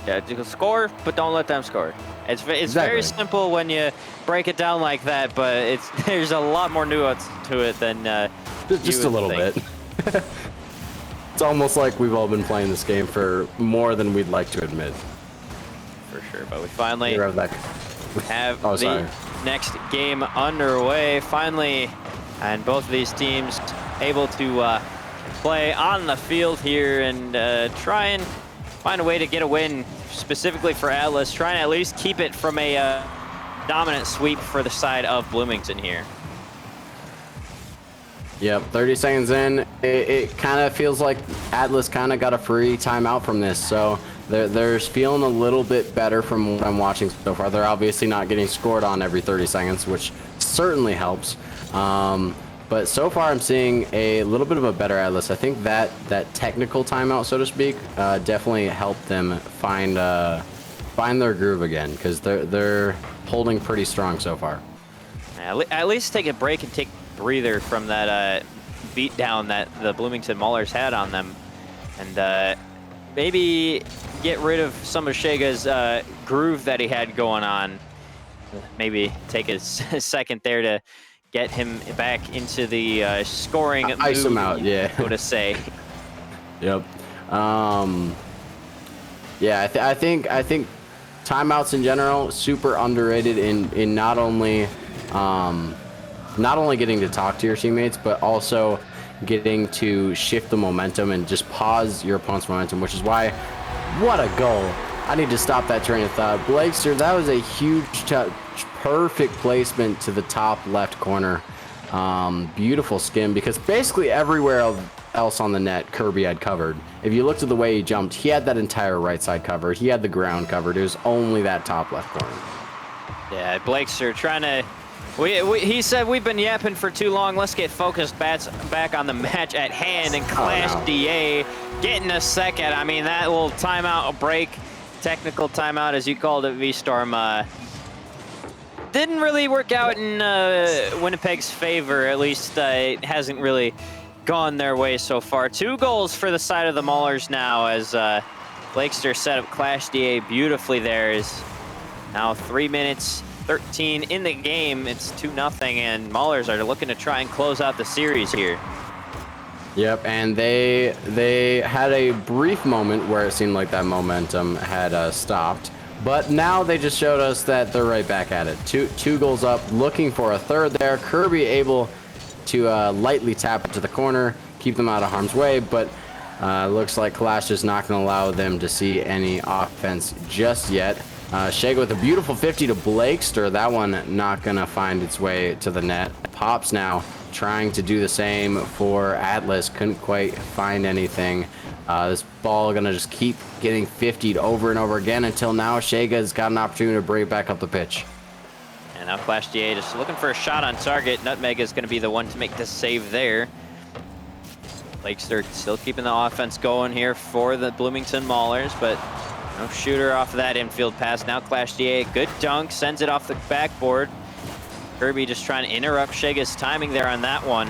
Yeah, you can score, but don't let them score. It's very simple when you break it down like that, but there's a lot more nuance to it than just a little bit. It's almost like we've all been playing this game for more than we'd like to admit. For sure, but we finally have the next game underway. Finally, and both of these teams able to play on the field here and try and find a way to get a win, specifically for Atlas, trying to at least keep it from a dominant sweep for the side of Bloomington here. Yep, 30 seconds in, it kind of feels like Atlas kind of got a free timeout from this, so they're feeling a little bit better from what I'm watching so far. They're obviously not getting scored on every 30 seconds, which certainly helps. But so far I'm seeing a little bit of a better Atlas. I think that technical timeout, so to speak, definitely helped them find their groove again, because they're holding pretty strong so far. At least take a break and take a breather from that beat down that the Bloomington Maulers had on them, and maybe get rid of some of Shega's groove that he had going on. Maybe take a second there to get him back into the scoring ice mood, him out, yeah. So to say. Yep. Yeah, I think timeouts in general super underrated in not only getting to talk to your teammates, but also getting to shift the momentum and just pause your opponent's momentum, which is why, what a goal. I need to stop that train of thought. Blakester, that was a huge touch. Perfect placement to the top left corner. Beautiful skim, because basically everywhere else on the net Kirby had covered. If you looked at the way he jumped, he had that entire right side covered. He had the ground covered. It was only that top left corner. Yeah, Blakester trying to... he said we've been yapping for too long. Let's get focused back on the match at hand, and Clash DA getting a second. I mean, that little timeout break technical timeout, as you called it, V-Storm, didn't really work out in Winnipeg's favor. At least it hasn't really gone their way so far. 2 goals for the side of the Maulers now, as Blakester set up Clash DA beautifully there. Is now 3 minutes 13 in the game. It's 2-0, and Maulers are looking to try and close out the series here. Yep, and they had a brief moment where it seemed like that momentum had stopped, but now they just showed us that they're right back at it. Two goals up, looking for a third there. Kirby able to lightly tap it to the corner, keep them out of harm's way, but looks like Clash is not going to allow them to see any offense just yet. Shega with a beautiful 50 to Blakester. That one not going to find its way to the net. Pops now trying to do the same for Atlas. Couldn't quite find anything. This ball going to just keep getting 50'd over and over again until now Shega's got an opportunity to bring it back up the pitch. And now Clash DA just looking for a shot on target. Nutmeg is going to be the one to make the save there. Blakester still keeping the offense going here for the Bloomington Maulers, but no shooter off of that infield pass. Now Clash DA, good dunk, sends it off the backboard. Kirby just trying to interrupt Shega's timing there on that one.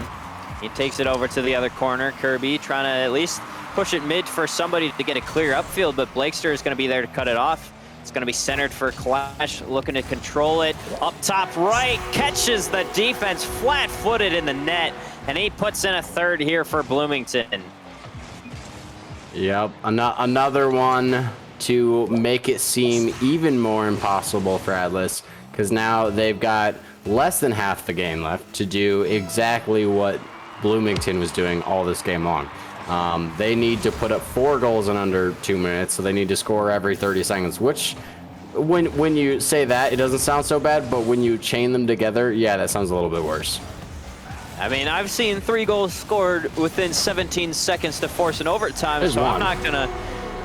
He takes it over to the other corner. Kirby trying to at least push it mid for somebody to get a clear upfield, but Blakester is going to be there to cut it off. It's going to be centered for Clash, looking to control it. Up top right, catches the defense flat-footed in the net, and he puts in a third here for Bloomington. Yep, another one to make it seem even more impossible for Atlas, because now they've got less than half the game left to do exactly what Bloomington was doing all this game long. They need to put up 4 goals in under 2 minutes, so they need to score every 30 seconds, which when you say that, it doesn't sound so bad, but when you chain them together, yeah, that sounds a little bit worse. I mean, I've seen 3 goals scored within 17 seconds to force an overtime, There's so one.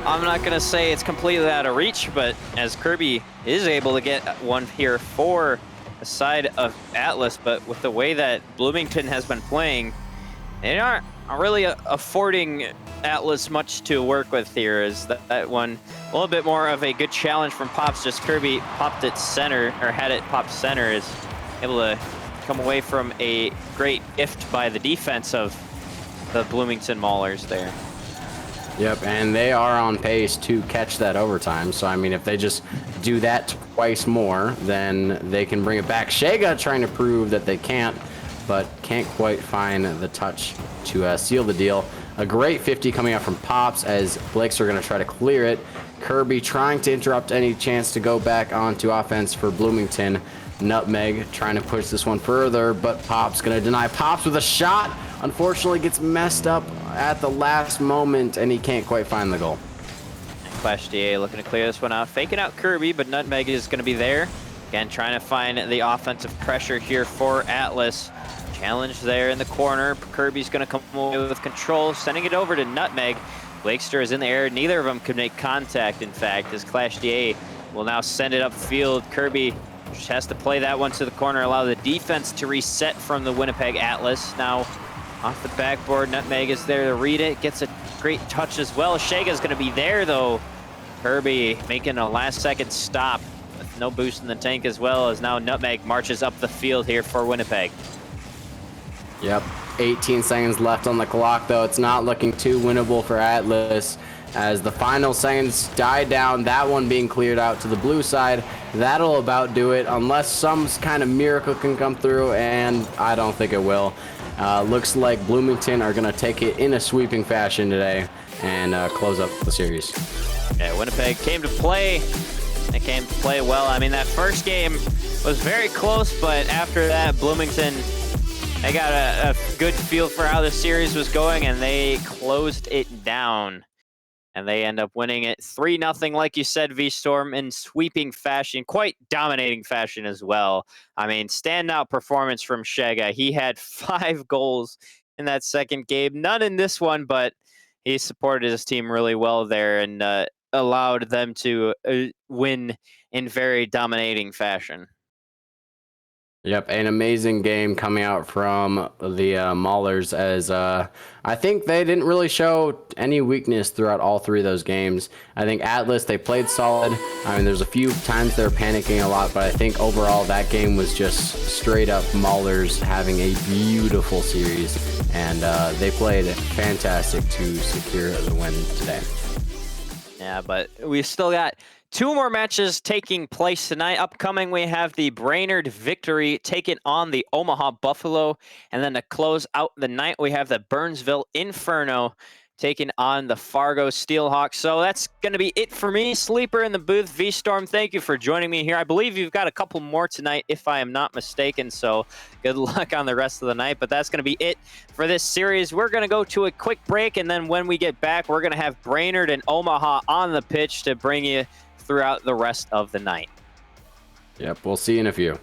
I'm not gonna say it's completely out of reach, but as Kirby is able to get one here for the side of Atlas, but with the way that Bloomington has been playing, they aren't really affording Atlas much to work with here. Is that one a little bit more of a good challenge from Pops? Just Kirby popped it center, or had it popped center, is able to come away from a great gift by the defense of the Bloomington Maulers there. Yep, and they are on pace to catch that overtime. So, I mean, if they just do that twice more, then they can bring it back. Shega trying to prove that they can't, but can't quite find the touch to seal the deal. A great 50 coming out from Pops as Blakes are going to try to clear it. Kirby trying to interrupt any chance to go back onto offense for Bloomington. Nutmeg trying to push this one further, but Pops going to deny. Pops with a shot. Unfortunately gets messed up at the last moment, and he can't quite find the goal. Clash DA looking to clear this one out. Faking out Kirby, but Nutmeg is going to be there. Again, trying to find the offensive pressure here for Atlas. Challenge there in the corner. Kirby's going to come away with control, sending it over to Nutmeg. Blakester is in the air. Neither of them could make contact, in fact, as Clash DA will now send it upfield. Kirby just has to play that one to the corner, allow the defense to reset from the Winnipeg Atlas. Now off the backboard, Nutmeg is there to read it. Gets a great touch as well. Shega's going to be there, though. Kirby making a last-second stop with no boost in the tank, as well as now Nutmeg marches up the field here for Winnipeg. Yep, 18 seconds left on the clock, though. It's not looking too winnable for Atlas as the final seconds die down. That one being cleared out to the blue side. That'll about do it, unless some kind of miracle can come through, and I don't think it will. Looks like Bloomington are going to take it in a sweeping fashion today and close up the series. Yeah, Winnipeg came to play. They came to play well. I mean, that first game was very close, but after that, Bloomington, they got a good feel for how the series was going, and they closed it down. And they end up winning it 3-0, like you said, V-Storm, in sweeping fashion, quite dominating fashion as well. I mean, standout performance from Shega. He had 5 goals in that second game. None in this one, but he supported his team really well there and allowed them to win in very dominating fashion. Yep, an amazing game coming out from the Maulers as I think they didn't really show any weakness throughout all three of those games. I think Atlas, they played solid. I mean, there's a few times they were panicking a lot, but I think overall that game was just straight up Maulers having a beautiful series, and they played fantastic to secure the win today. Yeah, but we still got 2 more matches taking place tonight. Upcoming, we have the Brainerd Victory taking on the Omaha Buffalo. And then to close out the night, we have the Burnsville Inferno taking on the Fargo Steelhawks. So that's going to be it for me. Sleeper in the booth, V-Storm, thank you for joining me here. I believe you've got a couple more tonight, if I am not mistaken. So good luck on the rest of the night. But that's going to be it for this series. We're going to go to a quick break. And then when we get back, we're going to have Brainerd and Omaha on the pitch to bring you throughout the rest of the night. Yep, we'll see you in a few.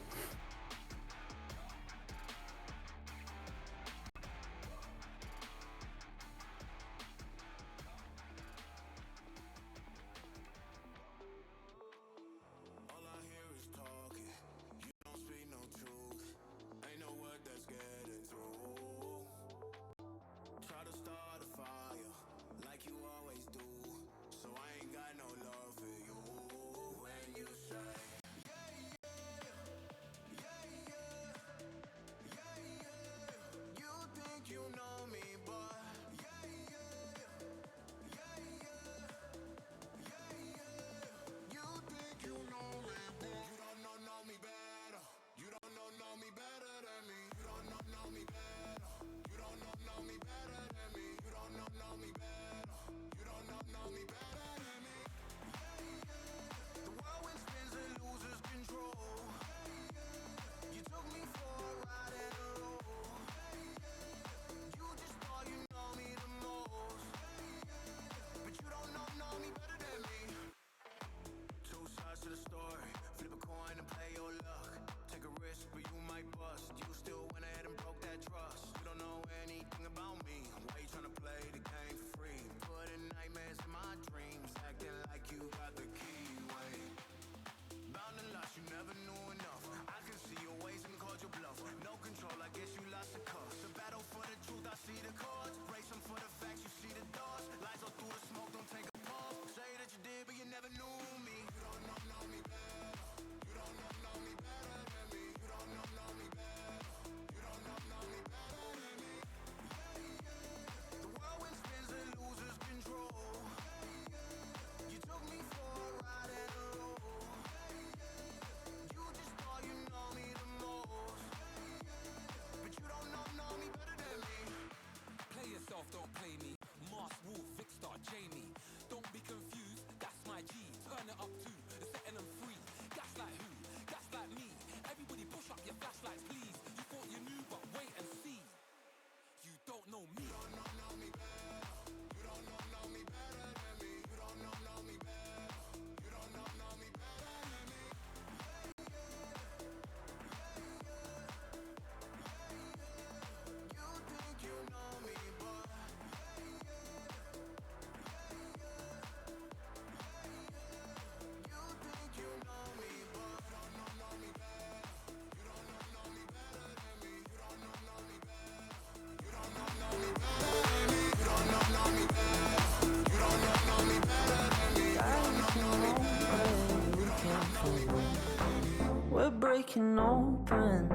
We're breaking open.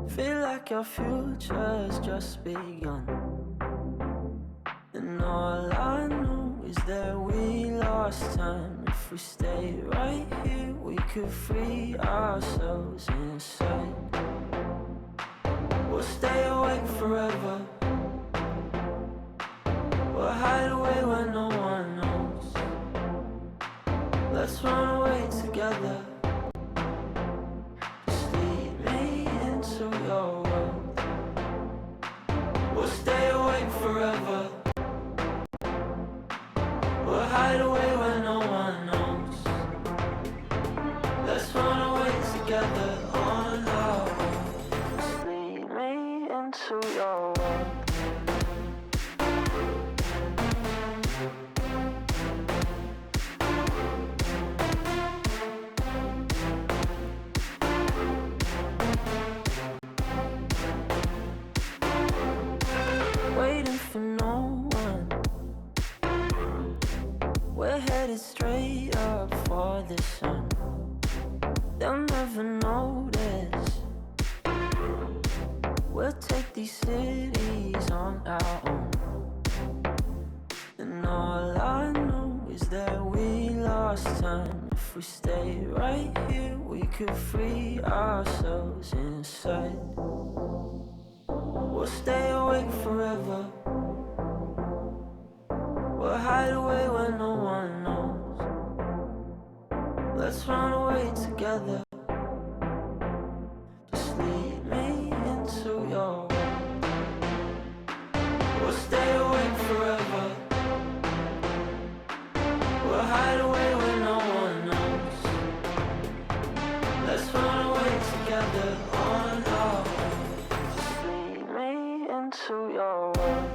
Feel like our future's just begun. And all I know is that we lost time. If we stay right here, we could free ourselves inside. We'll stay awake forever. We'll hide away where no one knows. Let's run away together. Just lead me into your world. We'll stay awake forever. We'll hide away where no one knows. Let's run away together on our own. Just lead me into your world. We'll take these cities on our own. And all I know is that we lost time. If we stay right here, we could free ourselves inside. We'll stay awake forever. We'll hide away where no one knows. Let's run away together. Just lead me into your world. We'll stay awake forever. We'll hide away where no one knows. Let's run away together on our own. Just lead me into your world.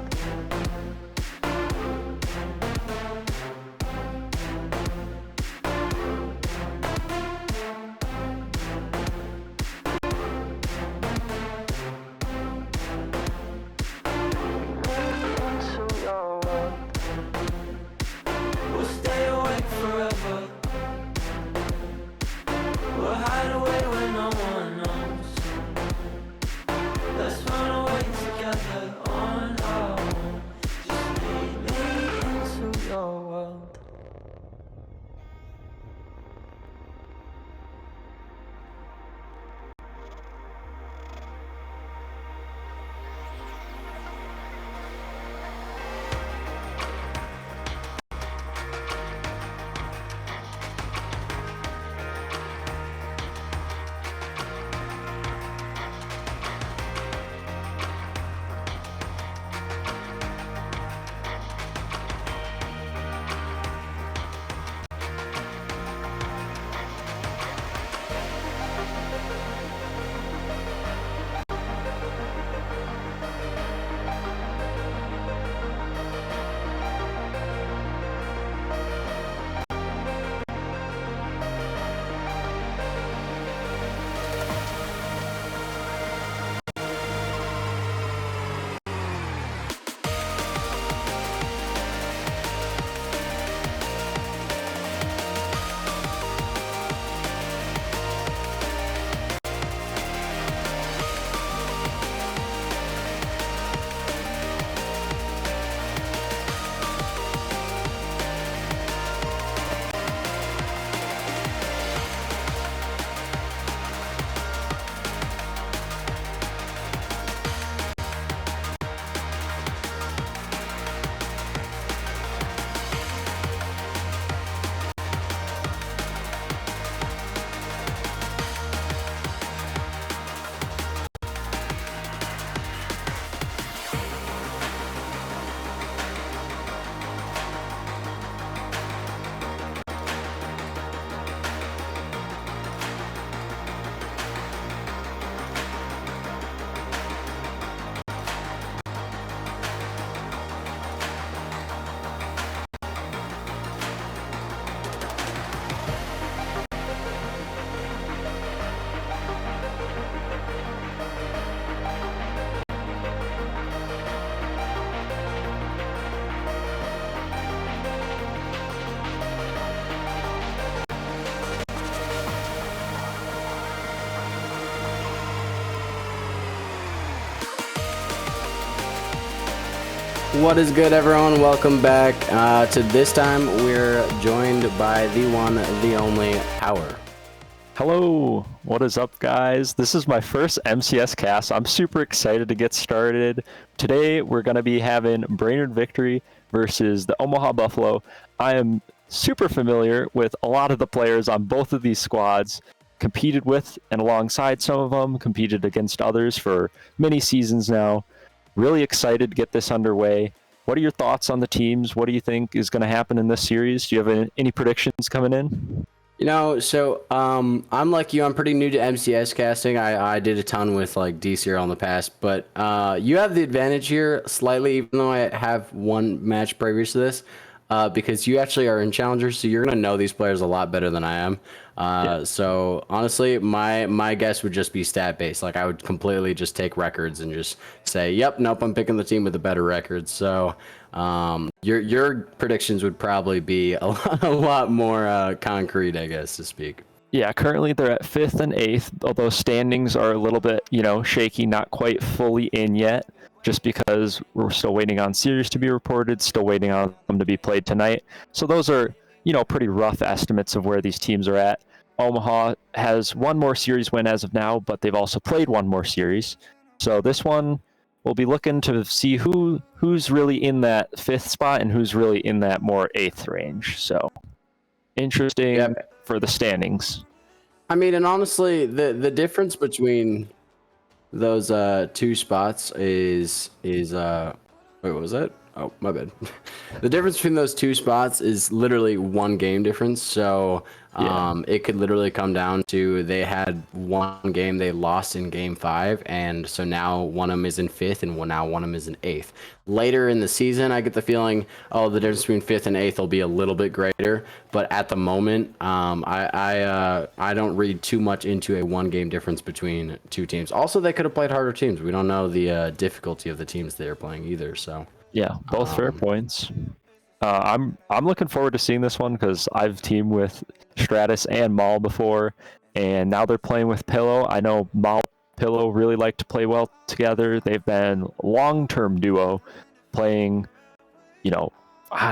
What is good, everyone? Welcome back. To this time, we're joined by the one, the only Power. Hello, what is up, guys? This is my first MCS cast. I'm super excited to get started. Today, we're going to be having Brainerd Victory versus the Omaha Buffalo. I am super familiar with a lot of the players on both of these squads, competed with and alongside some of them, competed against others for many seasons now. Really excited to get this underway. What are your thoughts on the teams? What do you think is going to happen in this series? Do you have any predictions coming in? You know, so I'm like you. I'm pretty new to MCS casting. I did a ton with like D-Serial in the past, but you have the advantage here slightly, even though I have one match previous to this, because you actually are in Challengers, so you're going to know these players a lot better than I am. So honestly, my guess would just be stat based. Like I would completely just take records and just say, yep, nope, I'm picking the team with the better records. So your predictions would probably be a lot more concrete, I guess, to speak. Yeah, currently they're at 5th and 8th, although standings are a little bit, shaky, not quite fully in yet, just because we're still waiting on series to be reported, still waiting on them to be played tonight. So those are, pretty rough estimates of where these teams are at. Omaha has one more series win as of now, but they've also played one more series. So this one, we'll be looking to see who's really in that 5th spot and who's really in that more 8th range. So interesting. Yep. For the standings. I mean, and honestly, the difference between those two spots is wait, what was that? Oh, my bad. The difference between those two spots is literally one game difference. So it could literally come down to they had one game they lost in game 5, and so now one of them is in 5th and now one of them is in 8th. Later in the season, I get the feeling, the difference between 5th and 8th will be a little bit greater. But at the moment, I don't read too much into a one game difference between two teams. Also, they could have played harder teams. We don't know the difficulty of the teams they're playing either. So. Yeah, both fair points. I'm looking forward to seeing this one because I've teamed with Stratus and Maul before, and now they're playing with Pillow. I know Maul Pillow really like to play well together. They've been long-term duo playing, I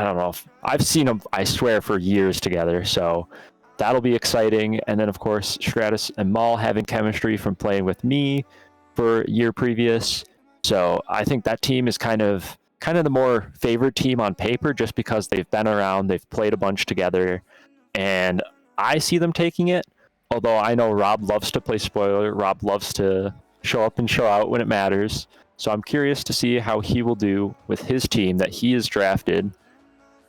don't know. I've seen them, I swear, for years together, so that'll be exciting. And then, of course, Stratus and Maul having chemistry from playing with me for a year previous. So I think that team is kind of the more favored team on paper just because they've been around, they've played a bunch together, and I see them taking it. Although I know Rob loves to play spoiler, Rob loves to show up and show out when it matters. So I'm curious to see how he will do with his team that he has drafted.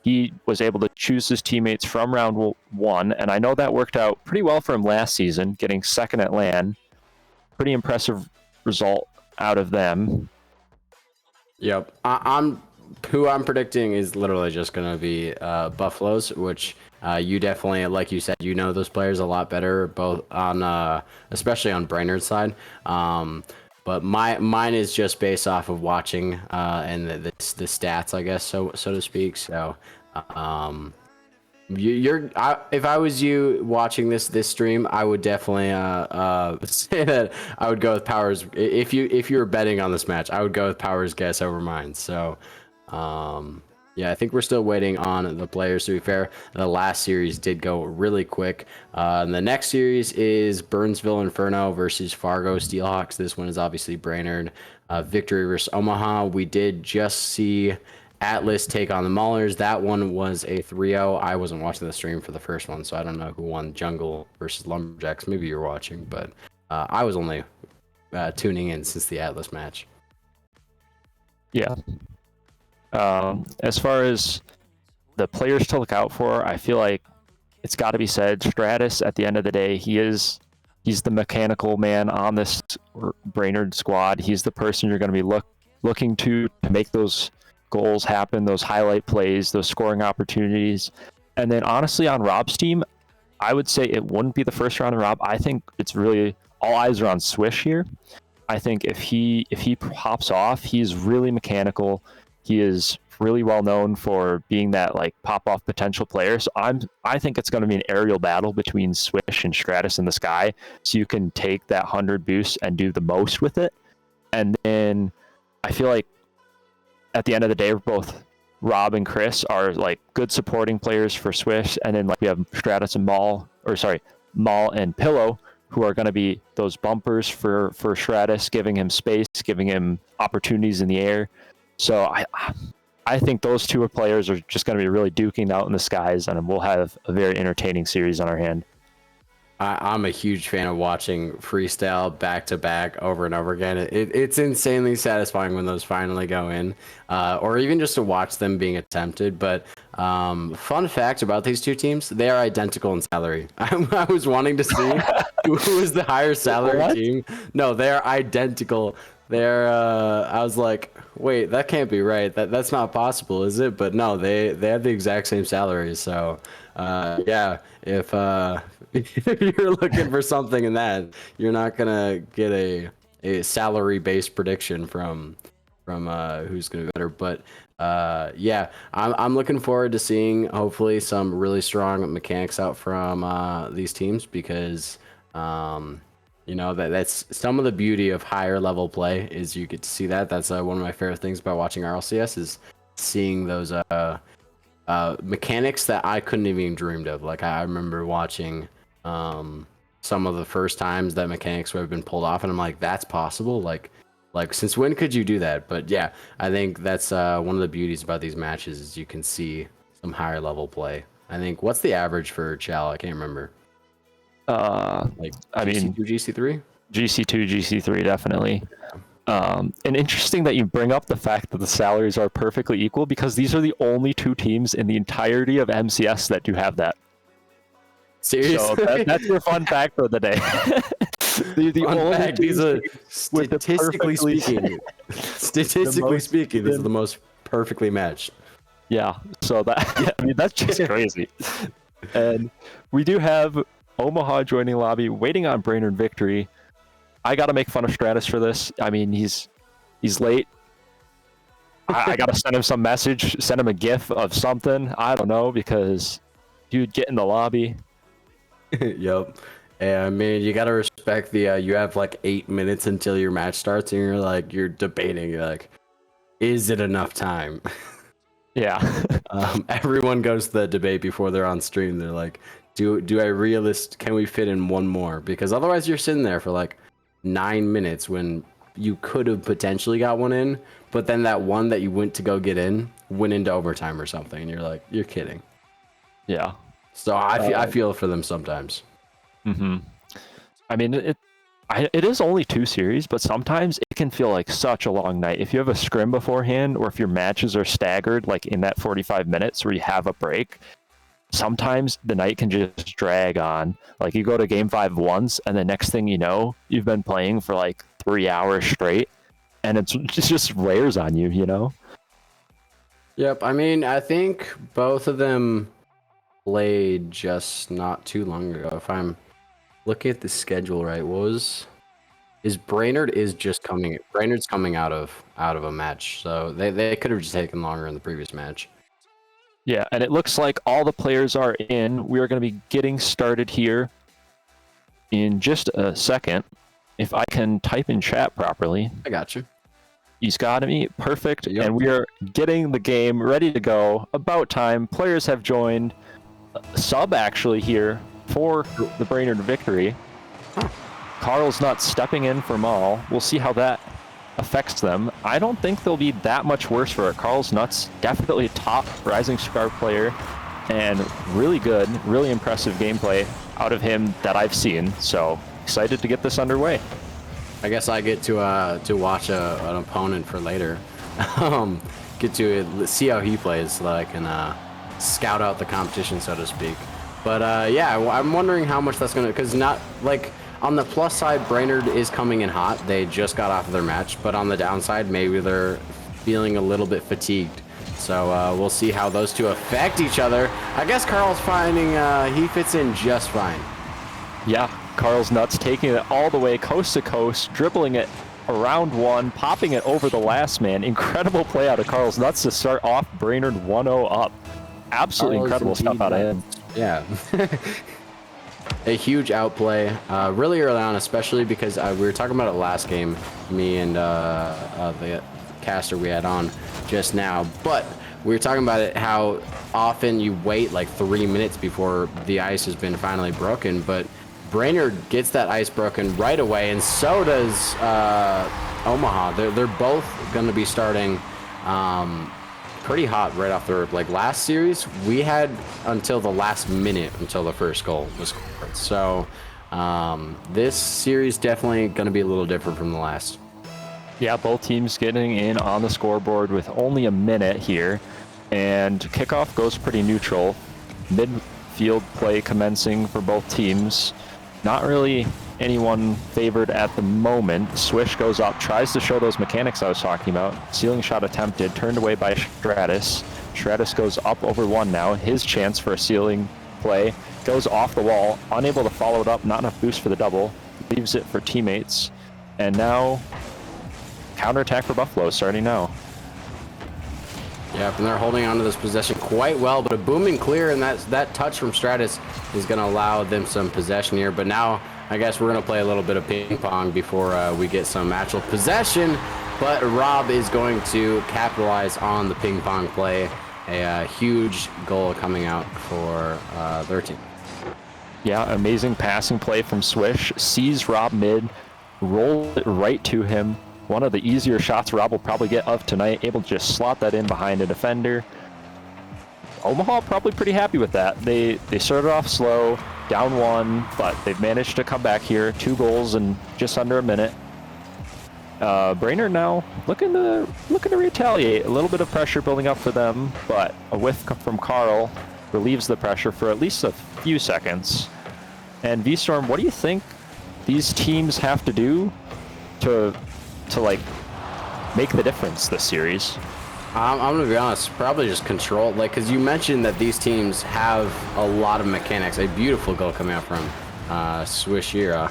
He was able to choose his teammates from round 1, and I know that worked out pretty well for him last season, getting second at LAN. Pretty impressive result out of them. Yep. Who I'm predicting is literally just going to be Buffaloes, which you definitely, like you said, those players a lot better, both on, especially on Brainerd's side. But mine is just based off of watching and the stats, I guess, so to speak. So, if I was you watching this stream, I would definitely say that I would go with Power's. If you were betting on this match, I would go with Power's guess over mine. So, yeah, I think we're still waiting on the players. To be fair, the last series did go really quick. And the next series is Burnsville Inferno versus Fargo Steelhawks. This one is obviously Brainerd. Victory versus Omaha. We did just see Atlas take on the Maulers. That one was a 3-0. I wasn't watching the stream for the first one, so I don't know who won Jungle versus Lumberjacks. Maybe you're watching, but I was only tuning in since the Atlas match. Yeah. As far as the players to look out for, I feel like it's got to be said, Stratus, at the end of the day, he's the mechanical man on this Brainerd squad. He's the person you're going to be looking to make those goals happen, those highlight plays, those scoring opportunities. And then honestly, on Rob's team, I would say it wouldn't be the first round of Rob. I think it's really all eyes are on Swish here. I think if he pops off, he's really mechanical. He is really well known for being that like pop off potential player. So I think it's going to be an aerial battle between Swish and Stratus in the sky. So you can take that 100 boost and do the most with it. And then I feel like at the end of the day, both Rob and Chris are like good supporting players for Swish, and then like we have Stratus and Maul and Pillow, who are going to be those bumpers for Stratus, giving him space, giving him opportunities in the air. So I think those two players are just going to be really duking out in the skies, and we'll have a very entertaining series on our hand. I'm a huge fan of watching freestyle back to back over and over again. It's insanely satisfying when those finally go in, or even just to watch them being attempted. But fun fact about these two teams, they are identical in salary. I was wanting to see who is the higher salary team. No, they are identical. I was like, wait, that can't be right. That's not possible, is it? But no, they have the exact same salaries. So yeah, if you're looking for something in that, you're not gonna get a salary based prediction from from who's going to be better. But yeah, I'm looking forward to seeing hopefully some really strong mechanics out from these teams because that's some of the beauty of higher level play is you get to see that. That's one of my favorite things about watching RLCS is seeing those mechanics that I couldn't even dreamed of. Like I remember watching some of the first times that mechanics would have been pulled off, and I'm like, that's possible. Like since when could you do that? But yeah, I think that's one of the beauties about these matches is you can see some higher level play. I think what's the average for Chal? I can't remember. Like GC2, GC3? GC2, GC3 definitely. And interesting that you bring up the fact that the salaries are perfectly equal because these are the only two teams in the entirety of MCS that do have that. Seriously? So that's your fun fact for the day. the only these are statistically perfectly speaking, these are the most perfectly matched. Yeah. So that's just crazy. And we do have Omaha joining lobby, waiting on Brainerd Victory. I gotta make fun of Stratus for this. I mean, he's late. I gotta send him some message, send him a GIF of something. I don't know because dude, get in the lobby. Yep. Yeah, I mean, you gotta respect the. You have like 8 minutes until your match starts, and you're debating. You're like, is it enough time? Yeah. Everyone goes to the debate before they're on stream. They're like, do I can we fit in one more? Because otherwise you're sitting there for like 9 minutes when you could have potentially got one in, but then that one that you went to go get in went into overtime or something, and you're like, you're kidding. Yeah. So I feel for them sometimes. Mm-hmm. I mean, it is only 2 series, but sometimes it can feel like such a long night. If you have a scrim beforehand, or if your matches are staggered, like in that 45 minutes where you have a break, sometimes the night can just drag on. Like you go to game 5 once, and the next thing you know, you've been playing for like 3 hours straight, and it just wears on you, you know? Yep. I mean, I think both of them played just not too long ago. If I'm looking at the schedule right, Brainerd's coming out of a match, so they could have just taken longer in the previous match. Yeah, and it looks like all the players are in. We are going to be getting started here in just a second. If I can type in chat properly. I got you. He's got me. Perfect. Yep. And we are getting the game ready to go. About time. Players have joined. Sub actually here for the Brainerd Victory. Huh. Carl's not stepping in for Maul. We'll see how that affects them. I don't think they'll be that much worse for it. Carl's Nuts, definitely a top Rising Star player and really good, really impressive gameplay out of him that I've seen. So excited to get this underway. I guess I get to watch an opponent for later. Get to see how he plays so that I can scout out the competition, so to speak. But yeah, I'm wondering how much that's gonna, because not like on the plus side, Brainerd is coming in hot. They just got off of their match, but on the downside, maybe they're feeling a little bit fatigued. So we'll see how those two affect each other. I guess Carl's finding he fits in just fine. Yeah, Carl's Nuts taking it all the way coast to coast, dribbling it around one, popping it over the last man. Incredible play out of Carl's Nuts to start off Brainerd 1-0 up. Absolutely incredible stuff out of him. Yeah. A huge outplay really early on, especially because we were talking about it last game, me and the caster we had on just now, but we were talking about it, how often you wait like 3 minutes before the ice has been finally broken, but Brainerd gets that ice broken right away, and so does Omaha. They're both going to be starting pretty hot right off the like last series. We had until the last minute until the first goal was scored. So this series definitely going to be a little different from the last. Yeah, both teams getting in on the scoreboard with only a minute here, and kickoff goes pretty neutral. Midfield play commencing for both teams. Not really anyone favored at the moment. Swish goes up, tries to show those mechanics I was talking about. Ceiling shot attempted, turned away by Stratus. Stratus goes up over one now. His chance for a ceiling play goes off the wall, unable to follow it up, not enough boost for the double. Leaves it for teammates. And now counterattack for Buffalo starting now. Yep, and they're holding on to this possession quite well, but a booming clear, and that touch from Stratus is going to allow them some possession here. But now I guess we're going to play a little bit of ping pong before we get some actual possession. But Rob is going to capitalize on the ping pong play. A huge goal coming out for their team. Yeah, amazing passing play from Swish. Sees Rob mid, rolls it right to him. One of the easier shots Rob will probably get of tonight, able to just slot that in behind a defender. Omaha probably pretty happy with that. They started off slow, down 1, but they've managed to come back here. 2 goals in just under a minute. Brainerd now looking to retaliate. A little bit of pressure building up for them, but a whiff from Carl relieves the pressure for at least a few seconds. And V-Storm, what do you think these teams have to do to like make the difference this series? I'm gonna be honest, probably just control, like, because you mentioned that these teams have a lot of mechanics. A beautiful goal coming out from Swishira.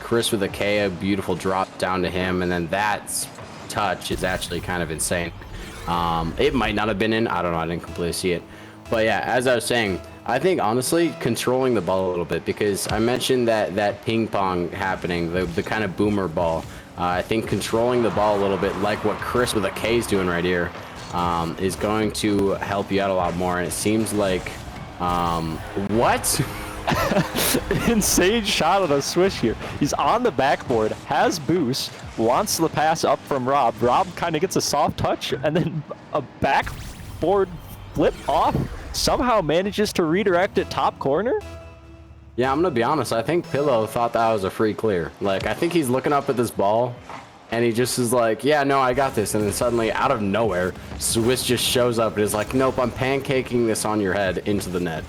Chris with a K, a beautiful drop down to him, and then that touch is actually kind of insane. It might not have been in, I don't know, I didn't completely see it. But yeah, as I was saying, I think honestly controlling the ball a little bit, because I mentioned that ping pong happening, the kind of boomer ball. I think controlling the ball a little bit, like what Chris with a K is doing right here, is going to help you out a lot more. And it seems like, what? Insane shot on a Swish here. He's on the backboard, has boost, wants the pass up from Rob. Rob kind of gets a soft touch, and then a backboard flip off. Somehow manages to redirect it top corner. Yeah, I'm gonna be honest. I think Pillow thought that was a free clear. Like, I think he's looking up at this ball, and he just is like, "Yeah, no, I got this." And then suddenly, out of nowhere, Swiss just shows up and is like, "Nope, I'm pancaking this on your head into the net."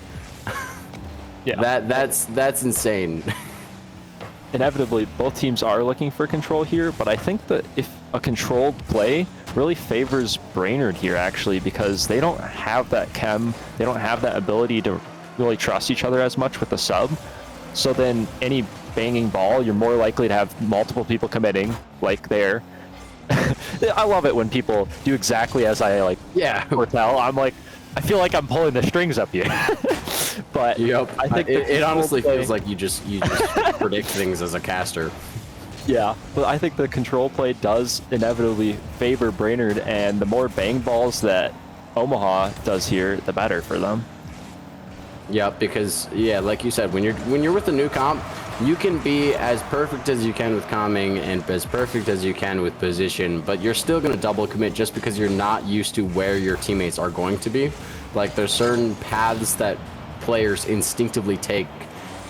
Yeah, that's insane. Inevitably, both teams are looking for control here, but I think that if a controlled play really favors Brainerd here, actually, because they don't have that chem, they don't have that ability to really trust each other as much with the sub. So then any banging ball, you're more likely to have multiple people committing, like there. I love it when people do exactly as I like. Yeah. Foretell. I'm like, I feel like I'm pulling the strings up here. But yep. I think it honestly feels like you just predict things as a caster. Yeah, but I think the control play does inevitably favor Brainerd, and the more bang balls that Omaha does here, the better for them. Yep, because yeah, like you said, when you're with the new comp, you can be as perfect as you can with calming and as perfect as you can with position, but you're still going to double commit just because you're not used to where your teammates are going to be. Like, there's certain paths that players instinctively take,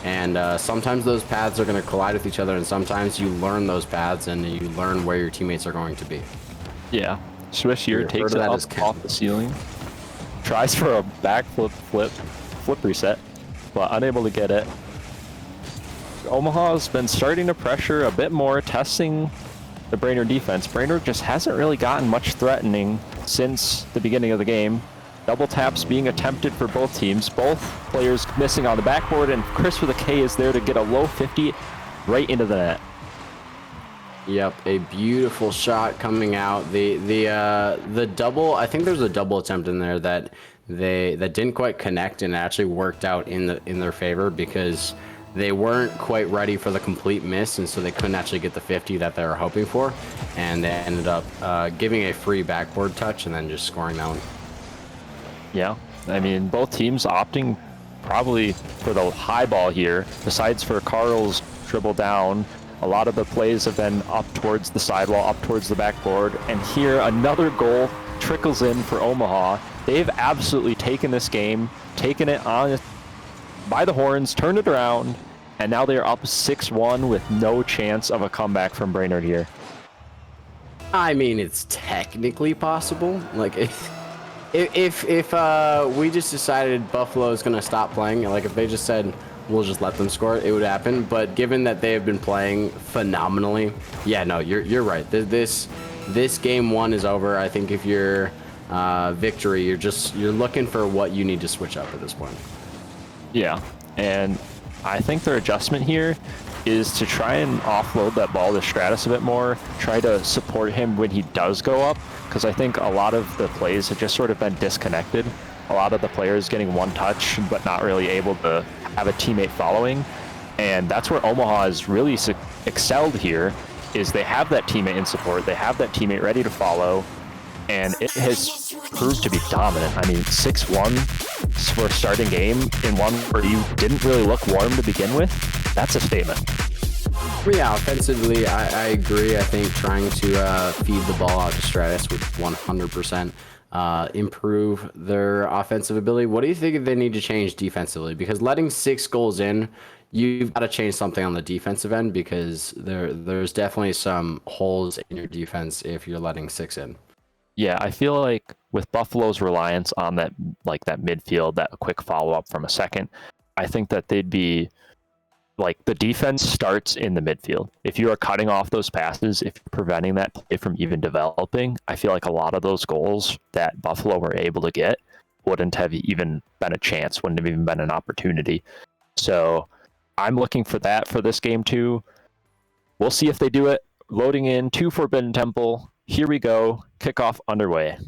and sometimes those paths are going to collide with each other, and sometimes you learn those paths and you learn where your teammates are going to be. Yeah, Swish here takes it up off the ceiling, tries for a backflip flip reset, but unable to get it. Omaha's been starting to pressure a bit more, testing the Brainerd defense. Brainerd just hasn't really gotten much threatening since the beginning of the game. Double taps being attempted for both teams. Both players missing on the backboard, and Chris with a K is there to get a low 50 right into the net. Yep, a beautiful shot coming out. The double, I think there's a double attempt in there that didn't quite connect, and it actually worked out in their favor because they weren't quite ready for the complete miss, and so they couldn't actually get the 50 that they were hoping for, and they ended up giving a free backboard touch and then just scoring that one. Yeah, I mean, both teams opting probably for the high ball here. Besides for Carl's dribble down, a lot of the plays have been up towards the sidewall, up towards the backboard, and here another goal trickles in for Omaha. They've absolutely taken this game, taken it on by the horns, turned it around, and now they're up 6-1 with no chance of a comeback from Brainerd here. I mean, it's technically possible. Like, if we just decided Buffalo is going to stop playing, like if they just said we'll just let them score, it would happen. But given that they have been playing phenomenally, yeah, no, you're right. This game one is over. I think if you're victory, you're looking for what you need to switch up at this point. Yeah, and I think their adjustment here is to try and offload that ball to Stratus a bit more, try to support him when he does go up, because I think a lot of the plays have just sort of been disconnected. A lot of the players getting one touch, but not really able to have a teammate following. And that's where Omaha has really excelled here, is they have that teammate in support, they have that teammate ready to follow, and it has proved to be dominant. I mean, 6-1 for a starting game in one where you didn't really look warm to begin with, that's a statement. Yeah, offensively, I agree. I think trying to feed the ball out to Stratus would 100% improve their offensive ability. What do you think they need to change defensively? Because letting 6 goals in, you've got to change something on the defensive end, because there's definitely some holes in your defense if you're letting 6 in. Yeah, I feel like with Buffalo's reliance on that midfield, that quick follow-up from a second, I think that they'd be like, the defense starts in the midfield. If you are cutting off those passes, if you're preventing that play from even developing, I feel like a lot of those goals that Buffalo were able to get wouldn't have even been a chance, wouldn't have even been an opportunity. So I'm looking for that for this game too. We'll see if they do it. Loading in 2 Forbidden Temple. Here we go. Kickoff underway.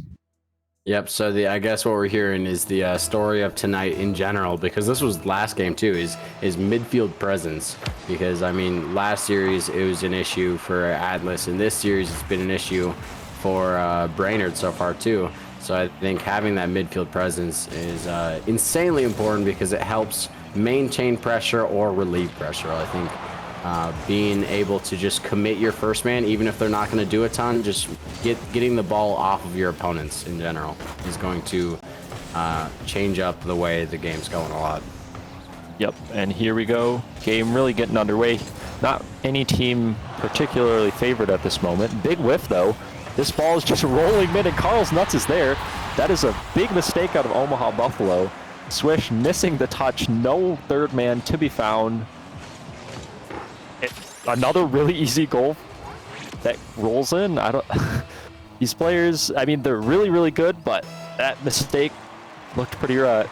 Yep, so I guess what we're hearing is the story of tonight in general, because this was last game too, is midfield presence. Because, I mean, last series it was an issue for Atlas, and this series it's been an issue for Brainerd so far too. So I think having that midfield presence is insanely important, because it helps maintain pressure or relieve pressure. I think being able to just commit your first man, even if they're not going to do a ton, just getting the ball off of your opponents in general is going to change up the way the game's going a lot. Yep, and here we go. Game really getting underway. Not any team particularly favored at this moment. Big whiff, though. This ball is just rolling mid, and Carl's Nuts is there. That is a big mistake out of Omaha Buffalo. Swish missing the touch. No third man to be found. Another really easy goal that rolls in. These players, I mean, they're really, really good, but that mistake looked pretty rough,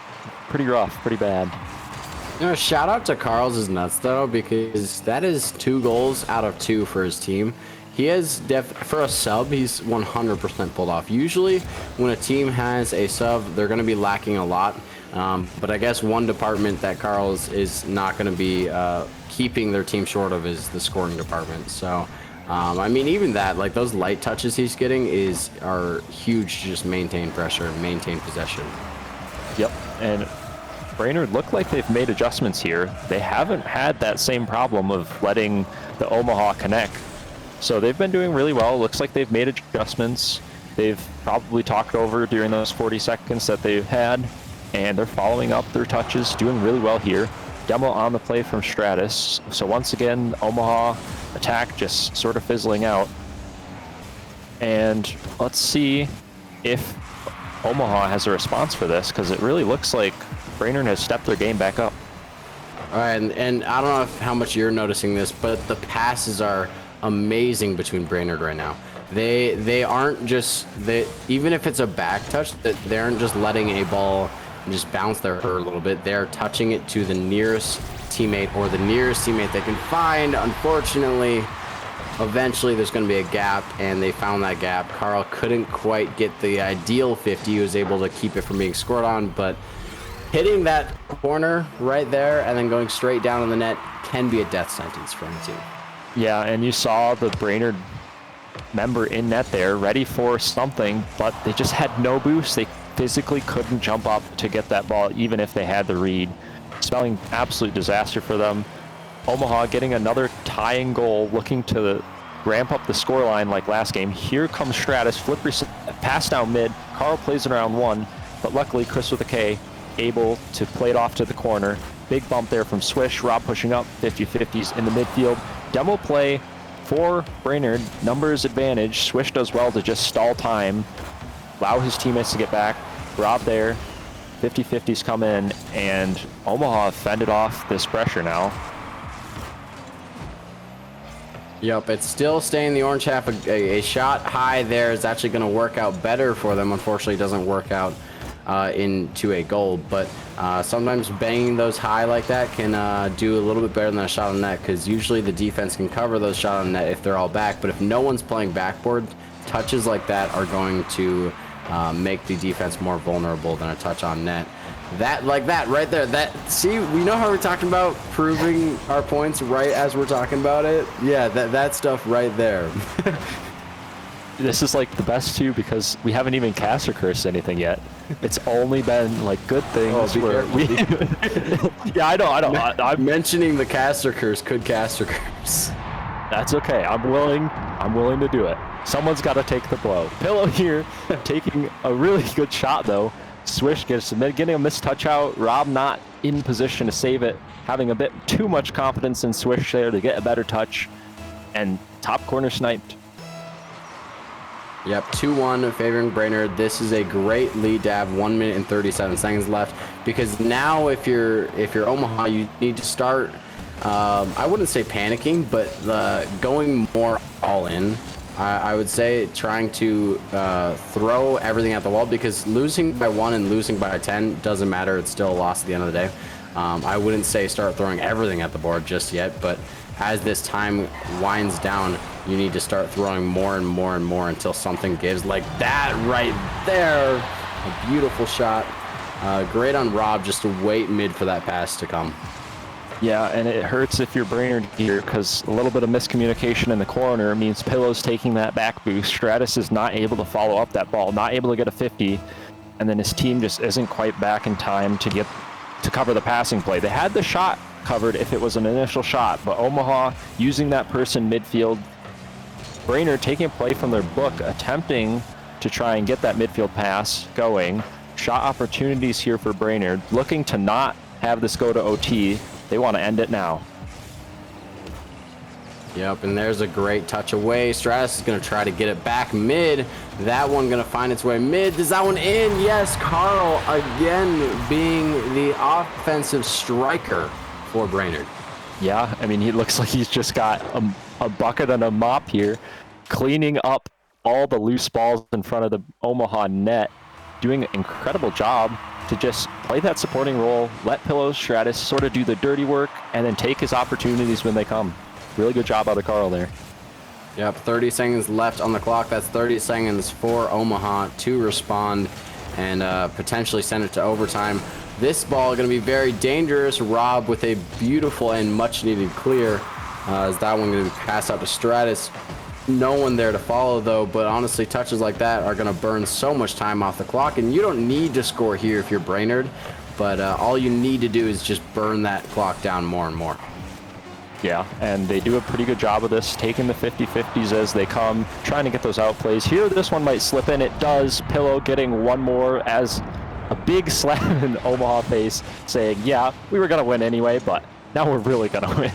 pretty bad. You know, shout out to Carl's Nuts though, because that is 2 goals out of 2 for his team. He has for a sub, he's 100% pulled off. Usually, when a team has a sub, they're going to be lacking a lot. But I guess one department that Carl's is not going to be keeping their team short of is the scoring department. So, I mean, even that, like those light touches he's getting are huge to just maintain pressure and maintain possession. Yep, and Brainerd look like they've made adjustments here. They haven't had that same problem of letting the Omaha connect. So they've been doing really well. Looks like they've made adjustments. They've probably talked over during those 40 seconds that they've had, and they're following up their touches, doing really well here. Demo on the play from Stratus. So once again, Omaha attack just sort of fizzling out. And let's see if Omaha has a response for this, because it really looks like Brainerd has stepped their game back up. All right, and I don't know how much you're noticing this, but the passes are amazing between Brainerd right now. They aren't just, even if it's a back touch, they aren't just letting a ball just bounce their her a little bit. They're touching it to the nearest teammate, or the nearest teammate they can find. Unfortunately, eventually there's going to be a gap, and they found that gap. Carl couldn't quite get the ideal 50. He was able to keep it from being scored on, but hitting that corner right there and then going straight down on the net can be a death sentence for him too. Yeah, and you saw the Brainerd member in net there, ready for something, but they just had no boost. They physically couldn't jump up to get that ball, even if they had the read. Spelling absolute disaster for them. Omaha getting another tying goal, looking to ramp up the scoreline like last game. Here comes Stratus, flip pass down mid. Carl plays it around 1, but luckily Chris with a K able to play it off to the corner. Big bump there from Swish. Rob pushing up, 50-50s in the midfield. Demo play for Brainerd, numbers advantage. Swish does well to just stall time, allow his teammates to get back. Rob there, 50-50s come in, and Omaha fended off this pressure now. Yep, it's still staying in the orange half. A shot high there is actually going to work out better for them. Unfortunately, it doesn't work out into a goal. But sometimes banging those high like that can do a little bit better than a shot on net, because usually the defense can cover those shot on net if they're all back. But if no one's playing backboard, touches like that are going to make the defense more vulnerable than a touch on net. That, like that right there, see, we know how we're talking about proving our points right as we're talking about it. Yeah, that stuff right there. This is like the best too, because we haven't even cast or cursed anything yet. It's only been like good things where we yeah, I know. I'm mentioning the caster curse could caster curse. That's okay. I'm willing to do it. Someone's got to take the blow. Pillow here taking a really good shot though. Swish getting a missed touch out. Rob not in position to save it, having a bit too much confidence in Swish there to get a better touch, and top corner sniped. Yep, 2-1 favoring Brainerd. This is a great lead to have. 1 minute and 37 seconds left, because now if you're Omaha, you need to start, I wouldn't say panicking, but going more all in. I would say trying to throw everything at the wall, because losing by 1 and losing by 10 doesn't matter. It's still a loss at the end of the day. I wouldn't say start throwing everything at the board just yet, but as this time winds down, you need to start throwing more and more and more until something gives, like that right there. A beautiful shot. Great on Rob just to wait mid for that pass to come. Yeah, and it hurts if you're Brainerd here, because a little bit of miscommunication in the corner means Pillow's taking that back boost. Stratus is not able to follow up that ball, not able to get a 50, and then his team just isn't quite back in time to cover the passing play. They had the shot covered if it was an initial shot, but Omaha using that person midfield. Brainerd taking a play from their book, attempting to try and get that midfield pass going. Shot opportunities here for Brainerd, looking to not have this go to OT. They want to end it now. Yep, and there's a great touch away. Stratus is going to try to get it back mid. That one going to find its way mid. Does that one in? Yes, Carl again being the offensive striker for Brainerd. Yeah, I mean, he looks like he's just got a bucket and a mop here, cleaning up all the loose balls in front of the Omaha net, doing an incredible job to just play that supporting role, let Pillow Stratus sort of do the dirty work, and then take his opportunities when they come. Really good job out of Carl there. Yep, 30 seconds left on the clock. That's 30 seconds for Omaha to respond and potentially send it to overtime. This ball is going to be very dangerous. Rob with a beautiful and much needed clear. Is that one going to be passed out to Stratus? No one there to follow though, but honestly touches like that are going to burn so much time off the clock, and you don't need to score here if you're Brainerd, but all you need to do is just burn that clock down more and more. Yeah, and they do a pretty good job of this, taking the 50-50s as they come, trying to get those outplays. Here, this one might slip in. It does. Pillow getting one more as a big slap in Omaha face, saying, yeah, we were going to win anyway, but now we're really going to win.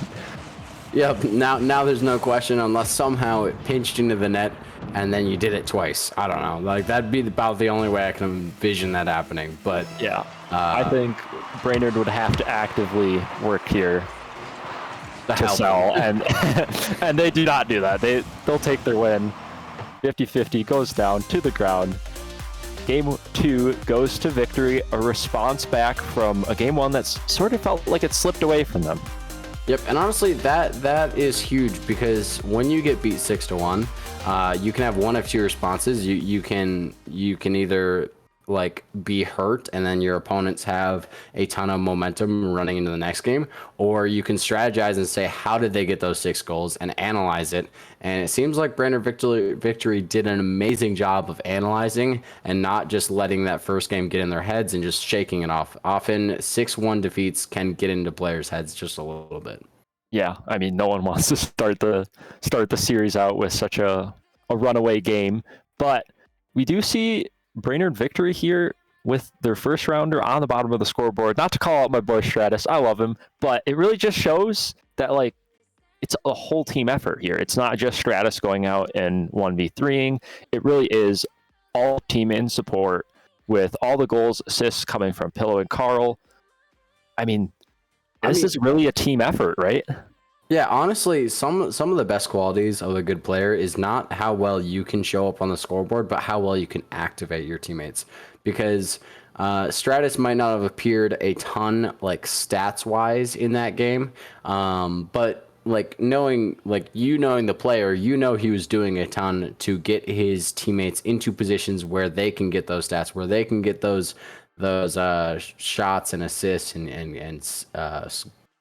Yep, now there's no question, unless somehow it pinched into the net and then you did it twice. I don't know. Like, that'd be about the only way I can envision that happening. But yeah, I think Brainerd would have to actively work here to sell, and and they do not do that. They'll take their win. 50-50 goes down to the ground. Game 2 goes to victory, a response back from a game 1 that's sort of felt like it slipped away from them. Yep, and honestly, that is huge, because when you get beat 6-1, you can have one of two responses. You can either like be hurt and then your opponents have a ton of momentum running into the next game, or you can strategize and say, how did they get those 6 goals, and analyze it. And it seems like Brainerd Victory did an amazing job of analyzing and not just letting that first game get in their heads and just shaking it off. Often 6-1 defeats can get into players' heads just a little bit. Yeah, I mean, no one wants to start the series out with such a runaway game, but we do see Brainerd Victory here with their first rounder on the bottom of the scoreboard. Not to call out my boy Stratus, I love him, but it really just shows that, like, it's a whole team effort here. It's not just Stratus going out and 1v3ing. It really is all team in support, with all the goals, assists coming from Pillow and Carl. I mean, this is really a team effort, right? Yeah, honestly, some of the best qualities of a good player is not how well you can show up on the scoreboard, but how well you can activate your teammates. Because Stratus might not have appeared a ton like stats wise in that game, but like knowing the player, he was doing a ton to get his teammates into positions where they can get those stats, where they can get those shots and assists and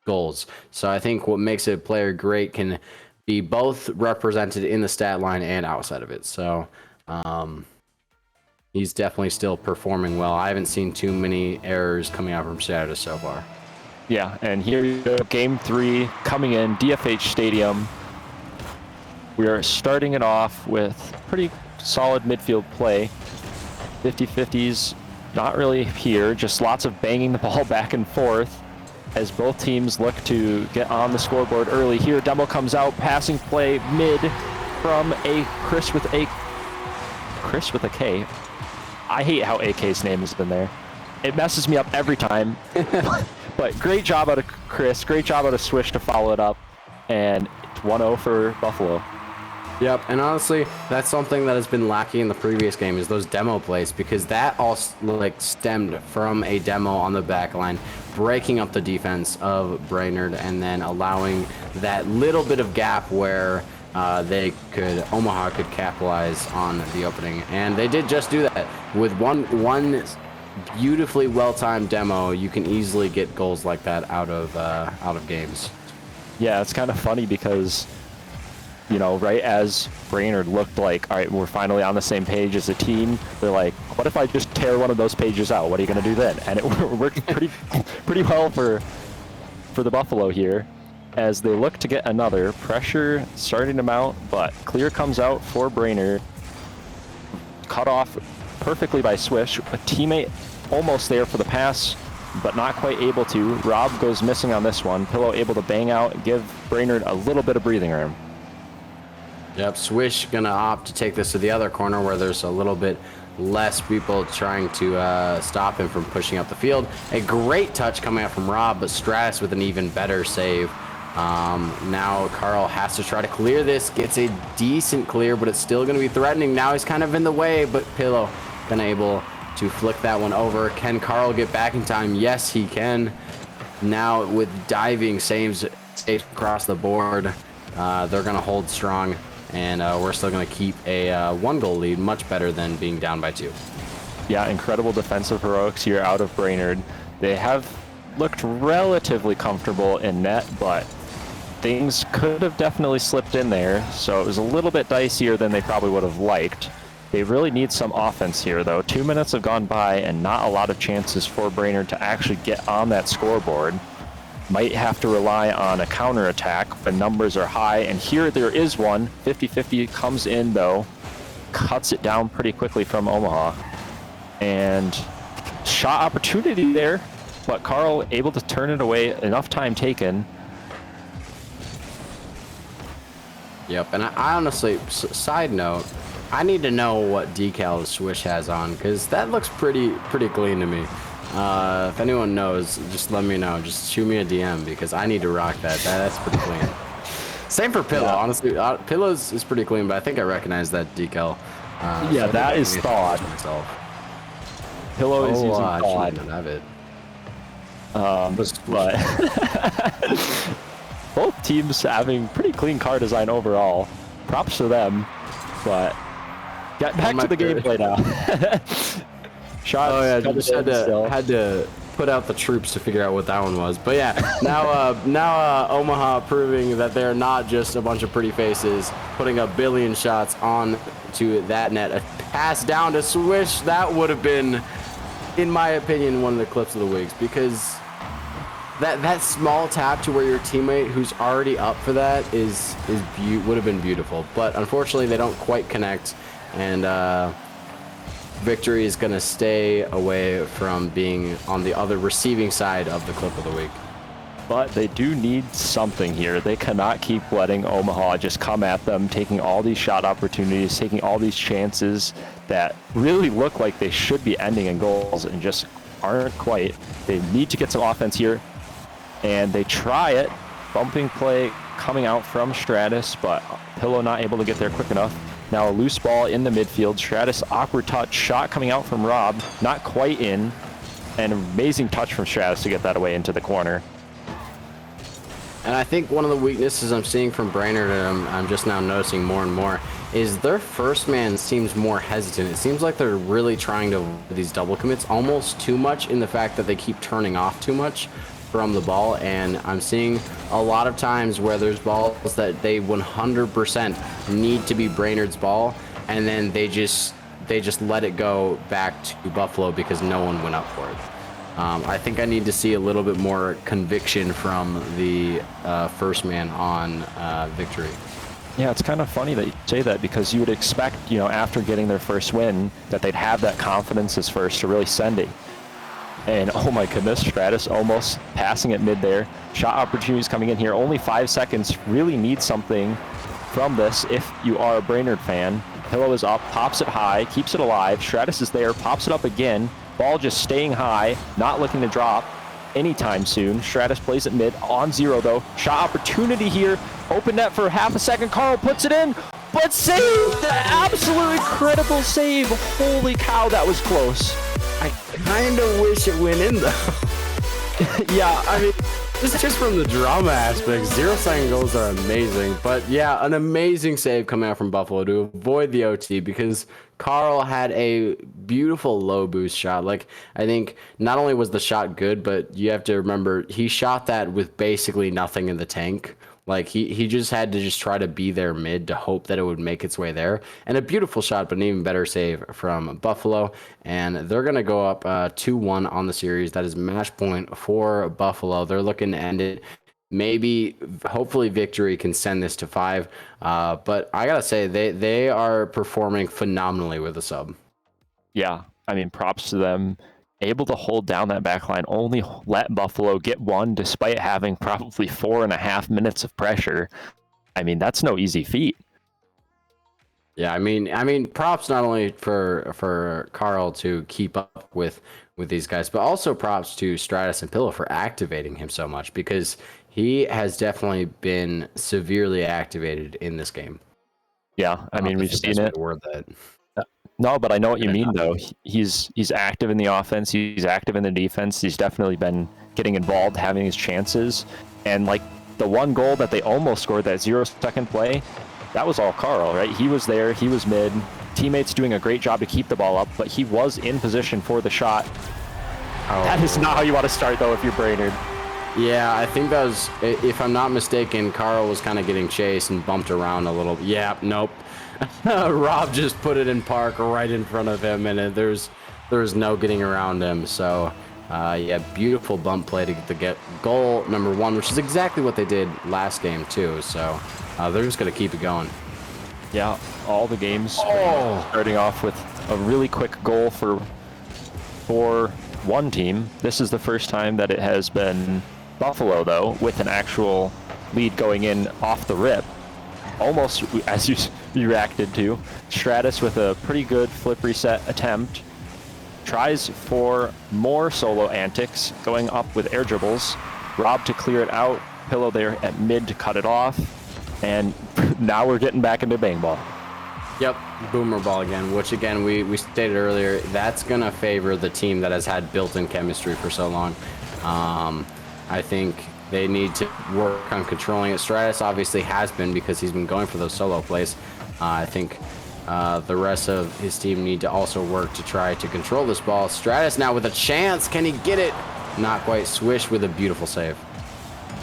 goals. So I think what makes a player great can be both represented in the stat line and outside of it. So he's definitely still performing well. I haven't seen too many errors coming out from Stratus so far. Yeah, and here you go, Game 3 coming in, DFH Stadium. We are starting it off with pretty solid midfield play. 50-50s, not really here, just lots of banging the ball back and forth as both teams look to get on the scoreboard early. Here, Demo comes out, passing play mid from a Chris with a K. I hate how AK's name has been there. It messes me up every time. But great job out of Chris, great job out of Swish to follow it up, and 1-0 for Buffalo. Yep, and honestly, that's something that has been lacking in the previous game is those demo plays, because that all like stemmed from a demo on the back line, breaking up the defense of Brainerd, and then allowing that little bit of gap where Omaha could capitalize on the opening, and they did just do that with one beautifully well-timed demo. You can easily get goals like that out of games. Yeah, it's kind of funny because, you know, right as Brainerd looked like, all right, we're finally on the same page as a team, they're like, what if I just tear one of those pages out? What are you going to do then? And it worked pretty well for the Buffalo here as they look to get another. Pressure starting to mount, but clear comes out for Brainerd. Cut off perfectly by Swish. A teammate almost there for the pass, but not quite able to. Rob goes missing on this one. Pillow able to bang out, give Brainerd a little bit of breathing room. Yep, Swish gonna opt to take this to the other corner where there's a little bit less people trying to stop him from pushing up the field. A great touch coming out from Rob, but Stratus with an even better save. Now Carl has to try to clear this, gets a decent clear, but it's still going to be threatening. Now he's kind of in the way, but Pillow gonna able to flick that one over. Can Carl get back in time? Yes, he can. Now with diving saves across the board, they're gonna hold strong, and we're still gonna keep a 1-goal lead, much better than being down by 2. Yeah, incredible defensive heroics here out of Brainerd. They have looked relatively comfortable in net, but things could have definitely slipped in there, so it was a little bit dicier than they probably would have liked. They really need some offense here, though. 2 minutes have gone by and not a lot of chances for Brainerd to actually get on that scoreboard. Might have to rely on a counterattack. The numbers are high, and here there is one. 50-50 comes in, though. Cuts it down pretty quickly from Omaha. And shot opportunity there, but Carl able to turn it away. Enough time taken. Yep, and I honestly, side note, I need to know what decal Swish has on, because that looks pretty clean to me. If anyone knows, just let me know. Just shoot me a DM, because I need to rock that. That's pretty clean. Same for Pillow, honestly. Pillow's is pretty clean, but I think I recognize that decal. Yeah, so that is thawed. Pillow is using thawed. Have it. But both teams having pretty clean car design overall. Props to them, but get back to the gameplay now. Shots. Oh yeah, just had to put out the troops to figure out what that one was. But yeah, now Omaha proving that they're not just a bunch of pretty faces, putting a billion shots on to that net. A pass down to Swish, that would have been, in my opinion, one of the clips of the weeks, because that small tap to where your teammate who's already up for that would have been beautiful. But unfortunately, they don't quite connect, and Victory is going to stay away from being on the other receiving side of the clip of the week. But they do need something here. They cannot keep letting Omaha just come at them, taking all these shot opportunities, taking all these chances that really look like they should be ending in goals and just aren't quite. They need to get some offense here, and they try it. Bumping play coming out from Stratus, but Pillow not able to get there quick enough. Now a loose ball in the midfield. Stratus awkward touch, shot coming out from Rob, not quite in. An amazing touch from Stratus to get that away into the corner. And I think one of the weaknesses I'm seeing from Brainerd, and I'm just now noticing more and more, is their first man seems more hesitant. It seems like they're really trying to avoid these double commits almost too much, in the fact that they keep turning off too much from the ball. And I'm seeing a lot of times where there's balls that they 100% need to be Brainerd's ball, and then they just let it go back to Buffalo because no one went up for it. I think I need to see a little bit more conviction from the first man on Victory. Yeah, it's kind of funny that you say that, because you would expect, you know, after getting their first win, that they'd have that confidence as first to really send it. And oh my goodness, Stratus almost passing it mid there. Shot opportunities coming in here. Only 5 seconds. Really need something from this if you are a Brainerd fan. Pillow is up, pops it high, keeps it alive. Stratus is there, pops it up again. Ball just staying high, not looking to drop anytime soon. Stratus plays it mid, on 0 though. Shot opportunity here, open net for half a second. Carl puts it in, but save! The absolute incredible save. Holy cow, that was close. I kind of wish it went in though. Yeah, I mean, this is just from the drama aspect. 0-second goals are amazing, but yeah, an amazing save coming out from Buffalo to avoid the OT, because Carl had a beautiful low boost shot. Like, I think not only was the shot good, but you have to remember he shot that with basically nothing in the tank. Like, he just had to just try to be there mid to hope that it would make its way there. And a beautiful shot, but an even better save from Buffalo. And they're going to go up 2-1 on the series. That is match point for Buffalo. They're looking to end it. Maybe, hopefully, Victory can send this to 5. But I got to say, they are performing phenomenally with the sub. Yeah, I mean, props to them. Able to hold down that back line, only let Buffalo get one despite having probably 4.5 minutes of pressure. I mean, that's no easy feat. Yeah, I mean, props not only for Carl to keep up with these guys, but also props to Stratus and Pillow for activating him so much, because he has definitely been severely activated in this game. Yeah, I mean, we've seen it. Word that. No, but I know what you mean, though. He's active in the offense. He's active in the defense. He's definitely been getting involved, having his chances. And, like, the one goal that they almost scored, that 0-second play, that was all Carl, right? He was there. He was mid. Teammates doing a great job to keep the ball up, but he was in position for the shot. Oh. That is not how you want to start, though, if you're Brainerd. Yeah, I think that was, if I'm not mistaken, Carl was kind of getting chased and bumped around a little. Yeah, nope. Rob just put it in park right in front of him, and there's no getting around him. So, yeah, beautiful bump play to get goal number 1, which is exactly what they did last game too. So, they're just gonna keep it going. Yeah, all the games starting off with a really quick goal for one team. This is the first time that it has been Buffalo, though, with an actual lead going in off the rip. Almost as you reacted to. Stratus with a pretty good flip reset attempt. Tries for more solo antics, going up with air dribbles. Rob to clear it out. Pillow there at mid to cut it off. And now we're getting back into bang ball. Yep, boomer ball again, which again, we stated earlier, that's going to favor the team that has had built-in chemistry for so long. I think they need to work on controlling it. Stratus obviously has been, because he's been going for those solo plays. I think the rest of his team need to also work to try to control this ball. Stratus now with a chance. Can he get it? Not quite. Swish with a beautiful save.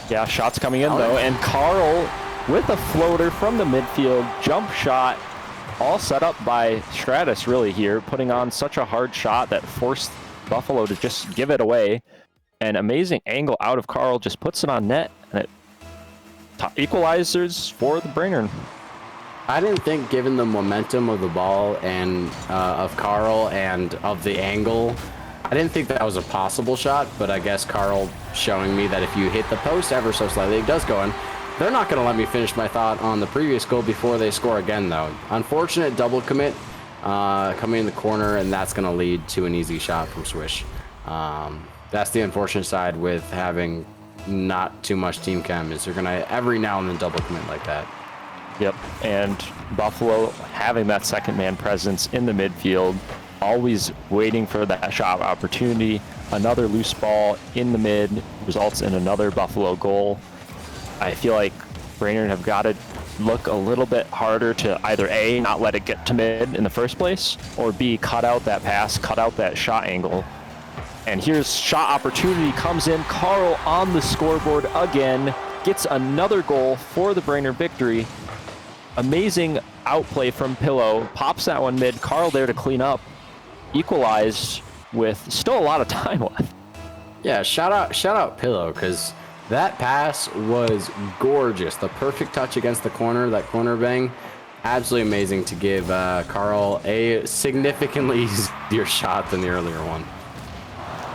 Yeah, shots coming in, though. And Carl with a floater from the midfield. Jump shot. All set up by Stratus, really, here. Putting on such a hard shot that forced Buffalo to just give it away. An amazing angle out of Carl, just puts it on net, and it equalizers for the Brainerd. I didn't think, given the momentum of the ball and of Carl and of the angle, I didn't think that was a possible shot, but I guess Carl showing me that if you hit the post ever so slightly, it does go in. They're not going to let me finish my thought on the previous goal before they score again, though. Unfortunate double commit coming in the corner, and that's going to lead to an easy shot from Swish. That's the unfortunate side with having not too much team chem, is you're going to every now and then double commit like that. Yep, and Buffalo having that second man presence in the midfield, always waiting for that shot opportunity, Another loose ball in the mid results in another Buffalo goal. I feel like Brainerd have got to look a little bit harder to either A, not let it get to mid in the first place, or B, cut out that pass, cut out that shot angle. And here's shot opportunity comes in. Carl on the scoreboard again, gets another goal for the Brainerd victory. Amazing outplay from Pillow, pops that one mid. Carl there to clean up, equalized with still a lot of time left. Yeah, shout out Pillow, because that pass was gorgeous. The perfect touch against the corner, that corner bang. Absolutely amazing to give Carl a significantly easier shot than the earlier one.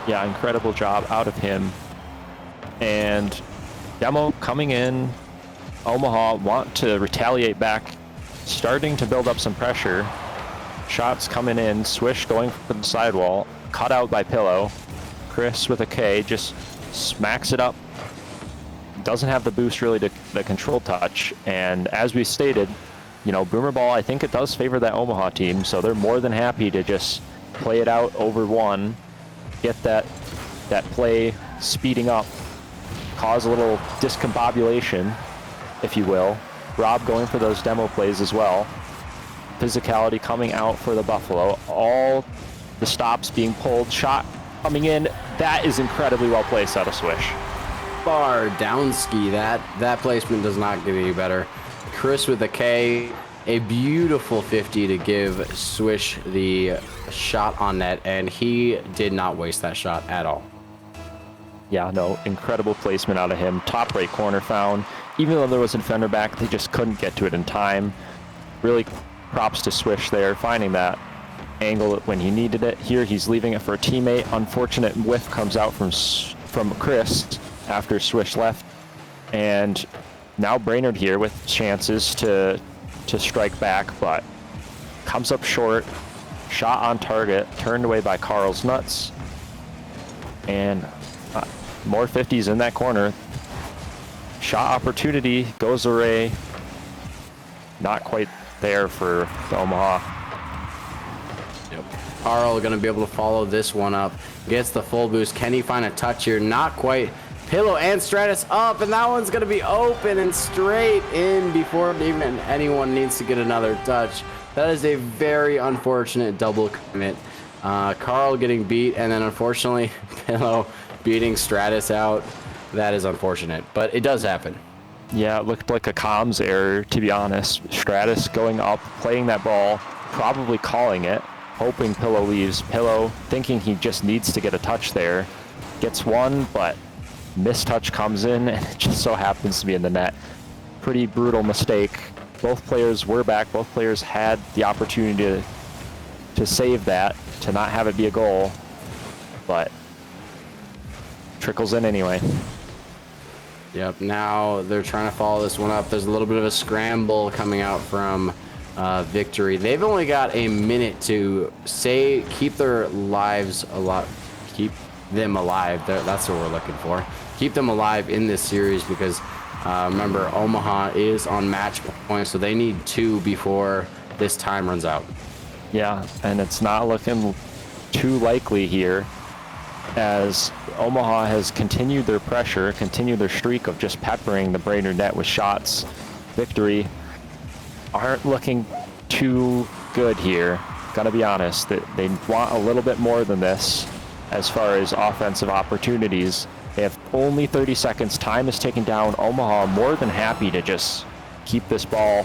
Yeah, incredible job out of him. And Demo coming in. Omaha want to retaliate back, starting to build up some pressure. Shots coming in. Swish going for the sidewall. Cut out by Pillow. Chris with a K just smacks it up. Doesn't have the boost really to the control touch. And as we stated, you know, Boomer Ball, I think it does favor that Omaha team. So they're more than happy to just play it out over one. Get that play speeding up, cause a little discombobulation, if you will. Rob going for those demo plays as well. Physicality coming out for the Buffalo. All the stops being pulled, shot coming in. That is incredibly well placed out of Swish. Far down ski. That placement does not get any better. Chris with a K, a beautiful 50 to give Swish the shot on net, and he did not waste that shot at all. Yeah, no, incredible placement out of him. Top right corner found. Even though there was a defender back, they just couldn't get to it in time. Really props to Swish there, finding that angle when he needed it. Here he's leaving it for a teammate. Unfortunate whiff comes out from Chris after Swish left. And now Brainerd here with chances to strike back, but comes up short. Shot on target, turned away by Carl's nuts. And more 50s in that corner. Shot opportunity goes away. Not quite there for the Omaha. Yep. Carl going to be able to follow this one up. Gets the full boost. Can he find a touch here? Not quite. Pillow and Stratus up, and that one's going to be open and straight in before even anyone needs to get another touch. That is a very unfortunate double commit. Carl getting beat, and then unfortunately Pillow beating Stratus out. That is unfortunate, but it does happen. Yeah, it looked like a comms error, to be honest. Stratus going up, playing that ball, probably calling it, hoping Pillow leaves. Pillow thinking he just needs to get a touch there. Gets one, but mistouch comes in, and it just so happens to be in the net. Pretty brutal mistake. Both players were back. Both players had the opportunity to save that, to not have it be a goal, but trickles in anyway. Yep, now they're trying to follow this one up. There's a little bit of a scramble coming out from Victory. They've only got a minute to keep their lives alive, keep them alive. That's what we're looking for. Keep them alive in this series because remember, Omaha is on match point, so they need 2 before this time runs out. Yeah, and it's not looking too likely here as Omaha has continued their pressure, continued their streak of just peppering the Brainerd net with shots. Victory aren't looking too good here. Gotta be honest, they want a little bit more than this as far as offensive opportunities. They have only 30 seconds. Time is ticking down. Omaha more than happy to just keep this ball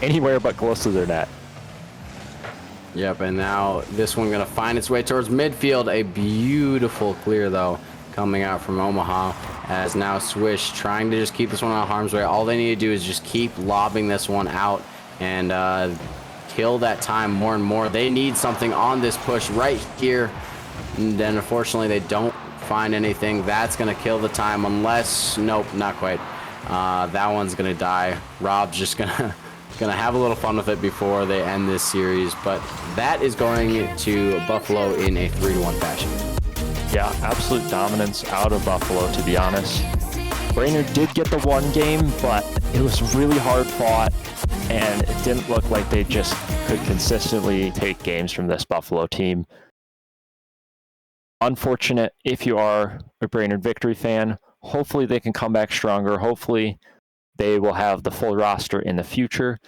anywhere but close to their net. Yep, and now this one going to find its way towards midfield. A beautiful clear, though, coming out from Omaha, as now Swish trying to just keep this one out of harm's way. All they need to do is just keep lobbing this one out and kill that time more and more. They need something on this push right here. And then, unfortunately, they don't find anything. That's going to kill the time unless... Nope, not quite. That one's going to die. Rob's just going to have a little fun with it before they end this series. But that is going to Buffalo in a 3-1 fashion. Yeah, absolute dominance out of Buffalo, to be honest. Brainerd did get the one game, but it was really hard fought, and it didn't look like they just could consistently take games from this Buffalo team. unfortunate if you are a Brainerd Victory fan. Hopefully they can come back stronger. Hopefully they will have the full roster in the future.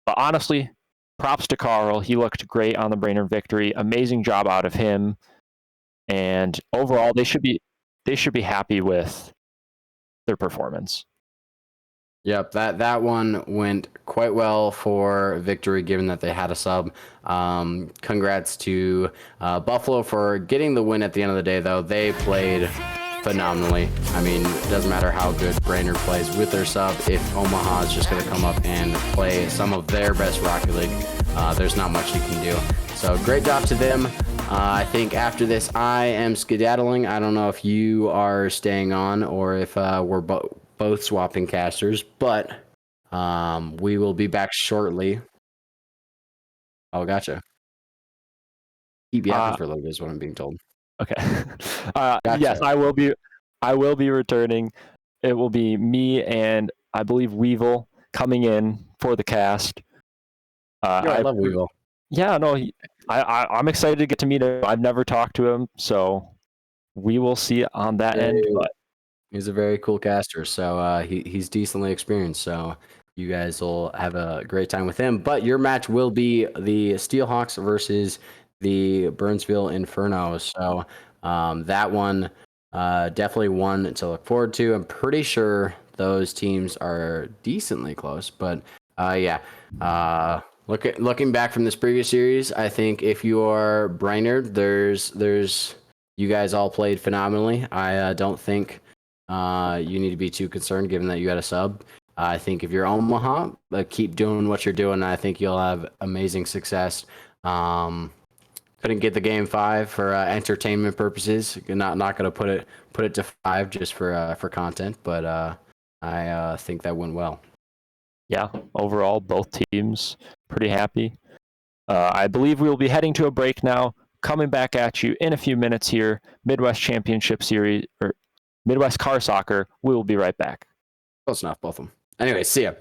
But honestly, props to Carl. He looked great on the Brainerd Victory. Amazing job out of him. And overall, they should be happy with their performance. Yep, that one went quite well for Victory, given that they had a sub. Congrats to Buffalo for getting the win at the end of the day, though. They played phenomenally. I mean, it doesn't matter how good Brainerd plays with their sub. If Omaha is just going to come up and play some of their best Rocket League, there's not much you can do. So great job to them. I think after this, I am skedaddling. I don't know if you are staying on or if we're both swapping casters, but we will be back shortly. Oh, gotcha. Keep yapping for a little bit is what I'm being told. Okay. Gotcha. Yes, I will be returning. It will be me and I believe Weevil coming in for the cast. I love Weevil. Yeah, no, I'm excited to get to meet him. I've never talked to him, so we will see on that end. But he's a very cool caster, so he's decently experienced. So you guys will have a great time with him. But your match will be the Steelhawks versus the Burnsville Inferno. So that one definitely one to look forward to. I'm pretty sure those teams are decently close, but yeah. Looking back from this previous series, I think if you are Brainerd, there's you guys all played phenomenally. I don't think you need to be too concerned given that you had a sub. I think if you're Omaha, keep doing what you're doing. I think you'll have amazing success. Couldn't get the game 5 for entertainment purposes. Not going to put it to 5 just for content, but I think that went well. Yeah, overall, both teams pretty happy. I believe we will be heading to a break now. Coming back at you in a few minutes here, Midwest Championship Series, or Midwest Car Soccer. We will be right back. Close enough, both of them. Anyway, see ya.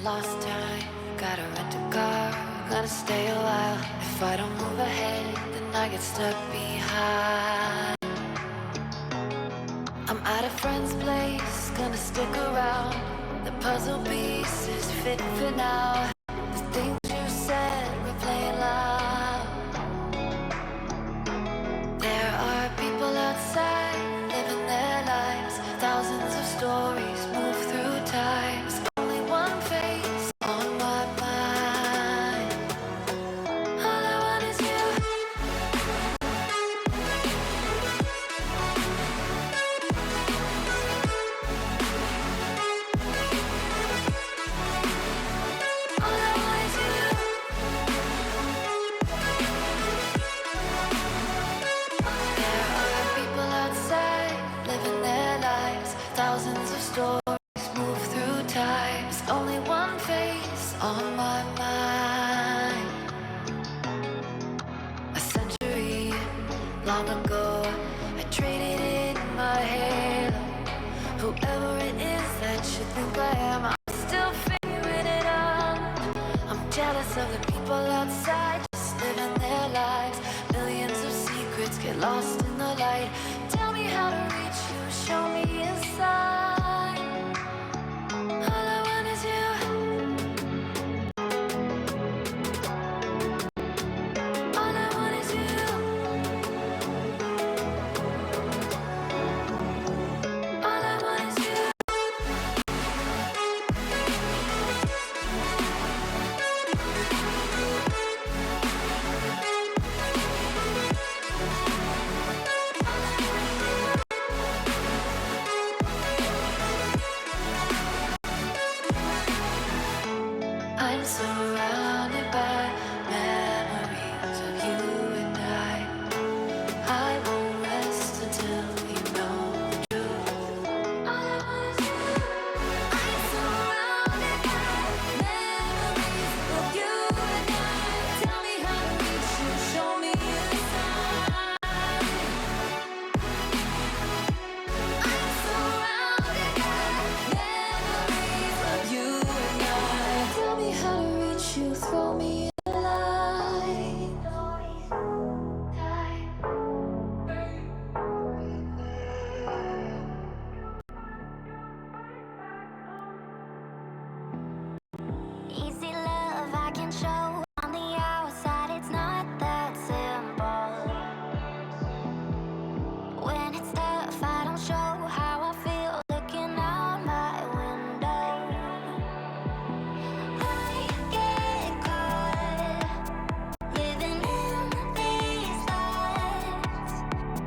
lost time. Gotta rent a car, gonna stay a while. If I don't move ahead, then I get stuck behind. I'm at a friend's place, gonna stick around. The puzzle pieces fit for now. The things you said replay loud. There are people outside living their lives. Thousands of stories move through times. Only one face on my mind. All I want is you. All I want is you. There are people outside living their lives. Thousands of stories move through times. Only one face on my mind. A century long ago, I traded in my halo. Whoever it is that you think I am, I'm still figuring it out. I'm jealous of the people outside, just living their lives. Millions of secrets get lost in the light. Tell me how to reach you, show me a sign. All I want is you. All I want is you. All I want is you. I'm surrounded by memories of you and I won't rest until you know the truth. All I want is you. I'm surrounded by memories of you and I. Tell me how to reach you, show me a sign. I'm surrounded by memories of you and I. Tell me how to reach you, throw me a line. Easy love I can show on the outside, it's not that simple. When it's tough, I don't show how I feel looking out my window. I get caught living in these thoughts,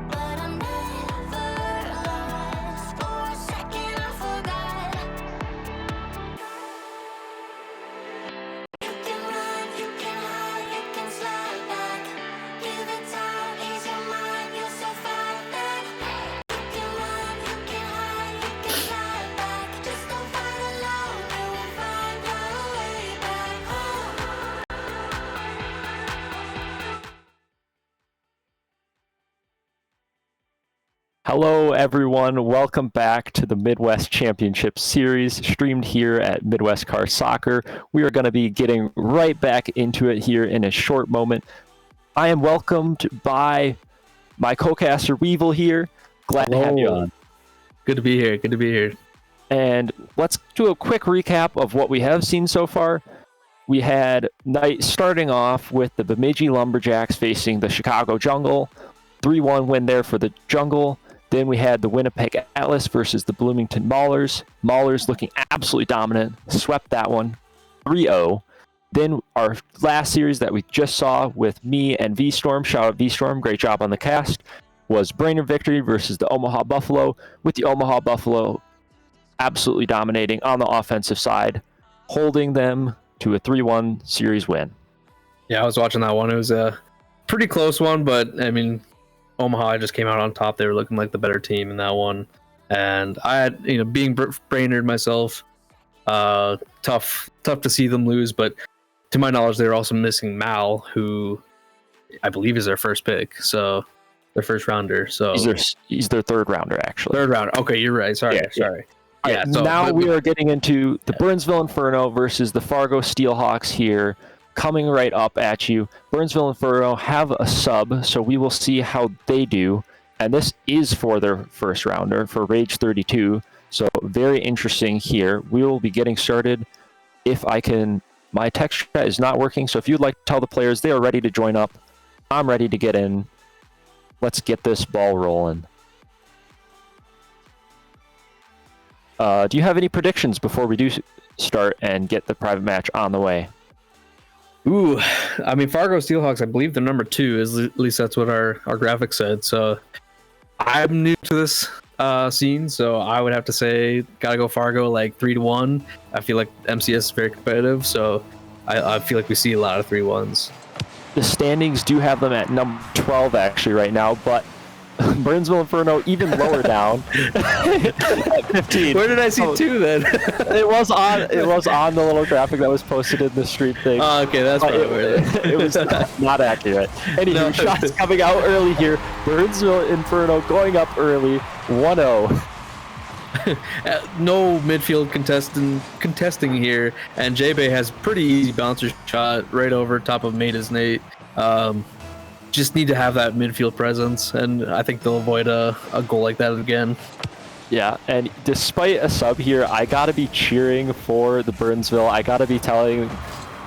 but I'm never lost. For a second I forgot. You can run, you can hide, you can slide back. Give it time, ease your mind, you'll survive that. You can run, you can hide, you can slide back. Just don't fight alone, you will find your way back home. Hello, everyone. Welcome back to the Midwest Championship Series, streamed here at MidwestCarSoccer. We are going to be getting right back into it here in a short moment. I am welcomed by my co-caster Weevil here. Glad to have you on. Good to be here. Good to be here. And let's do a quick recap of what we have seen so far. We had night starting off with the Bemidji Lumberjacks facing the Chicago Jungle. 3-1 win there for the Jungle. Then we had the Winnipeg Atlas versus the Bloomington Maulers. Maulers looking absolutely dominant. Swept that one 3-0. Then our last series that we just saw with me and V-Storm, shout out V-Storm, great job on the cast, was Brainerd Victory versus the Omaha Buffalo, with the Omaha Buffalo absolutely dominating on the offensive side, holding them to a 3-1 series win. Yeah, I was watching that one. It was a pretty close one, but I mean, Omaha just came out on top. They were looking like the better team in that one. And I had, being Brainerd myself, tough to see them lose. But to my knowledge, they were also missing Mal, who I believe is their first pick. So their first rounder. So he's their third rounder, actually. Third rounder. Okay, you're right. Sorry. Yeah. So, now we are getting into the Burnsville Inferno versus the Fargo Steelhawks here, coming right up at you. Burnsville Inferno have a sub, so we will see how they do. And this is for their first rounder for Rage 32. So very interesting here. We will be getting started. If I can, my text chat is not working. So if you'd like to tell the players they are ready to join up, I'm ready to get in. Let's get this ball rolling. Do you have any predictions before we do start and get the private match on the way? Ooh, I mean, Fargo Steelhawks, I believe they're number 2. At least that's what our graphic said. So I'm new to this scene, so I would have to say gotta go Fargo like 3-1. I feel like MCS is very competitive, so I feel like we see a lot of 3-1s. The standings do have them at number 12 actually right now, but Burnsville Inferno even lower down at 15. Where did I see 2 then? It was on the little graphic that was posted in the street thing. Oh, okay, that's probably where it was not accurate. Anywho, shots coming out early here. Burnsville Inferno going up early, 1-0. No midfield contesting here, and J-Bay has pretty easy bouncer shot right over top of Maida's Nate. Just need to have that midfield presence, and I think they'll avoid a goal like that again. Yeah, and despite a sub here, I gotta be cheering for the Burnsville. I gotta be telling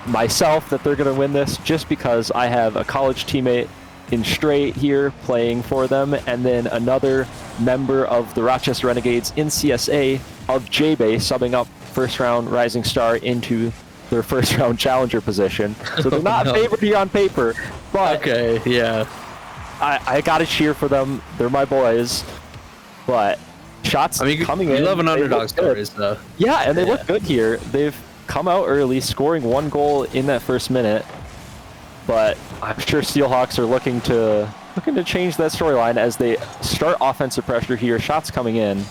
myself that they're gonna win this just because I have a college teammate in straight here playing for them, and then another member of the Rochester Renegades in CSA of J-Bay subbing up first round Rising Star into their first round challenger position. So they're not favored here on paper, but okay, yeah. I gotta cheer for them. They're my boys. But shots coming in. You love an underdog stories, though. Yeah, and they look good here. They've come out early, scoring 1 goal in that first minute. But I'm sure Steelhawks are looking to change that storyline as they start offensive pressure here. Shots coming in.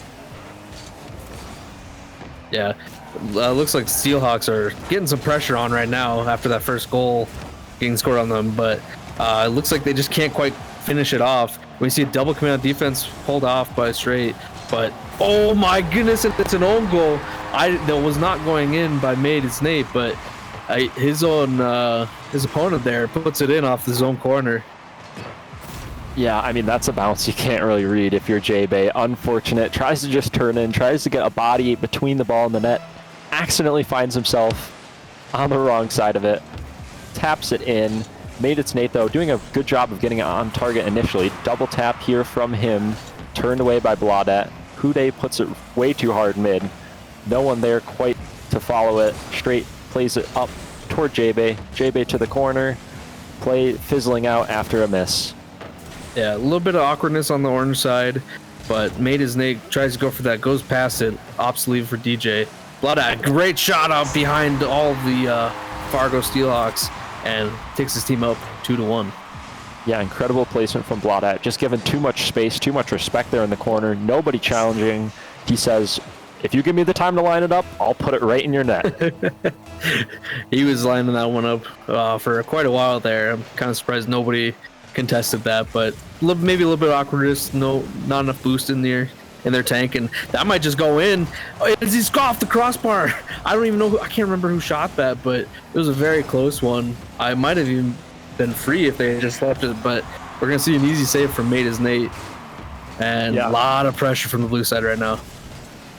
Yeah. Looks like Steelhawks are getting some pressure on right now after that first goal getting scored on them, but it looks like they just can't quite finish it off. We see a double command defense pulled off by Straight, but oh my goodness, it's an own goal. That was not going in by Maida's Nate, but his opponent there puts it in off the zone corner. Yeah, I mean, that's a bounce you can't really read if you're J-Bay. Unfortunate. Tries to just turn in, tries to get a body between the ball and the net. Accidentally finds himself on the wrong side of it. Taps it in. Made its Nate, though, doing a good job of getting it on target initially. Double tap here from him. Turned away by Blaudet. Hude puts it way too hard mid. No one there quite to follow it. Straight plays it up toward J-Bay. J-Bay to the corner. Play fizzling out after a miss. Yeah, a little bit of awkwardness on the orange side, but Maida's Nate tries to go for that, goes past it, op sleeve for DJ. Blaudet, great shot up behind all the Fargo Steelhawks, and takes his team up 2-1. Yeah, incredible placement from Blaudet. Just given too much space, too much respect there in the corner. Nobody challenging. He says, if you give me the time to line it up, I'll put it right in your net. He was lining that one up for quite a while there. I'm kind of surprised nobody contested that, but maybe a little bit of awkwardness. No, not enough boost in their tank, and that might just go in. Oh, he's off the crossbar. I don't even know I can't remember who shot that, but it was a very close one. I might have even been free if they had just left it, but we're gonna see an easy save from Maida's Nate, and a lot of pressure from the blue side right now.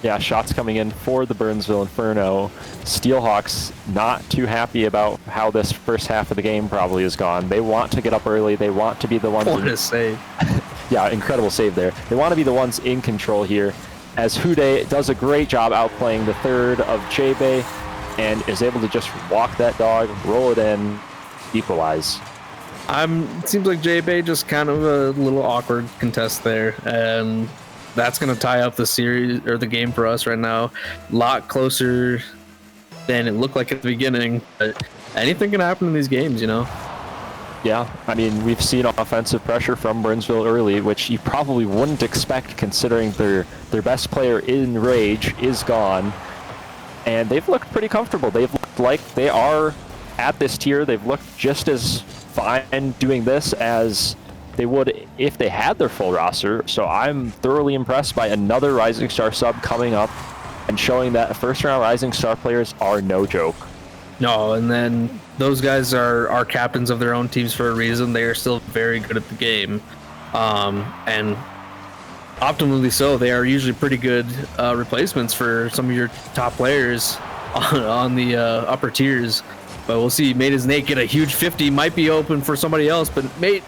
Yeah, shots coming in for the Burnsville Inferno. Steelhawks not too happy about how this first half of the game probably has gone. They want to get up early. They want to be the ones. What a save. Yeah, incredible save there. They want to be the ones in control here, as Hude does a great job outplaying the third of J-Bay and is able to just walk that dog, roll it in, equalize. It seems like J-Bay just kind of a little awkward contest there, and that's going to tie up the series or the game for us right now. A lot closer than it looked like at the beginning, but anything can happen in these games, you know? Yeah, I mean, we've seen offensive pressure from Burnsville early, which you probably wouldn't expect considering their best player in Rage is gone. And they've looked pretty comfortable. They've looked like they are at this tier. They've looked just as fine doing this as they would if they had their full roster. So I'm thoroughly impressed by another Rising Star sub coming up and showing that first-round Rising Star players are no joke. No, and then those guys are captains of their own teams for a reason. They are still very good at the game, and optimally so. They are usually pretty good replacements for some of your top players on the upper tiers. But we'll see. Mate is Nate get a huge 50. Might be open for somebody else, but Nate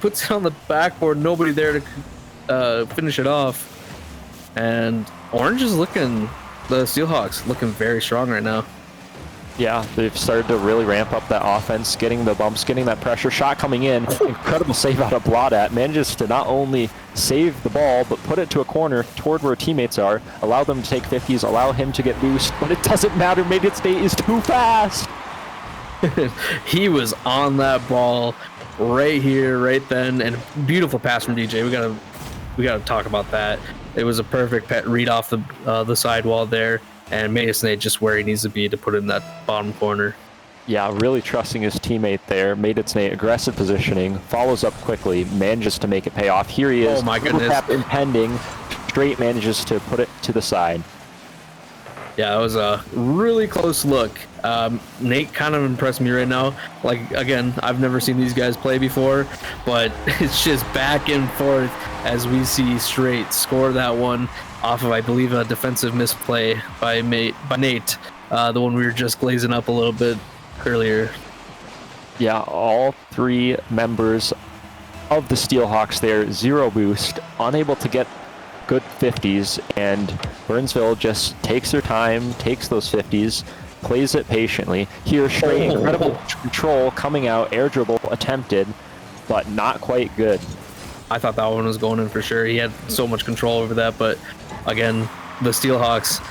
puts it on the backboard. Nobody there to finish it off. And Orange is looking, the Steelhawks looking very strong right now. Yeah, they've started to really ramp up that offense, getting the bumps, getting that pressure. Shot coming in. Incredible save out of Blaudat. Manages to not only save the ball, but put it to a corner toward where teammates are. Allow them to take 50s, allow him to get boost, but it doesn't matter. Maybe its Nate is too fast. He was on that ball right here, right then, and beautiful pass from DJ. We gotta talk about that. It was a perfect read off the sidewall there, and Matus Nate just where he needs to be to put it in that bottom corner. Yeah, really trusting his teammate there. Made its Nate aggressive positioning, follows up quickly, manages to make it pay off. Here he is. Oh my goodness. Tap impending. Straight manages to put it to the side. Yeah, it was a really close look. Nate kind of impressed me right now. Like, again, I've never seen these guys play before, but it's just back and forth as we see Straight score that one off of, I believe, a defensive misplay by Nate, the one we were just glazing up a little bit earlier. Yeah, all three members of the Steelhawks there, 0 boost, unable to get good 50s, and Burnsville just takes their time, takes those 50s, plays it patiently. Here, Straight, incredible control coming out, air dribble attempted, but not quite good. I thought that one was going in for sure. He had so much control over that, but again, the Steelhawks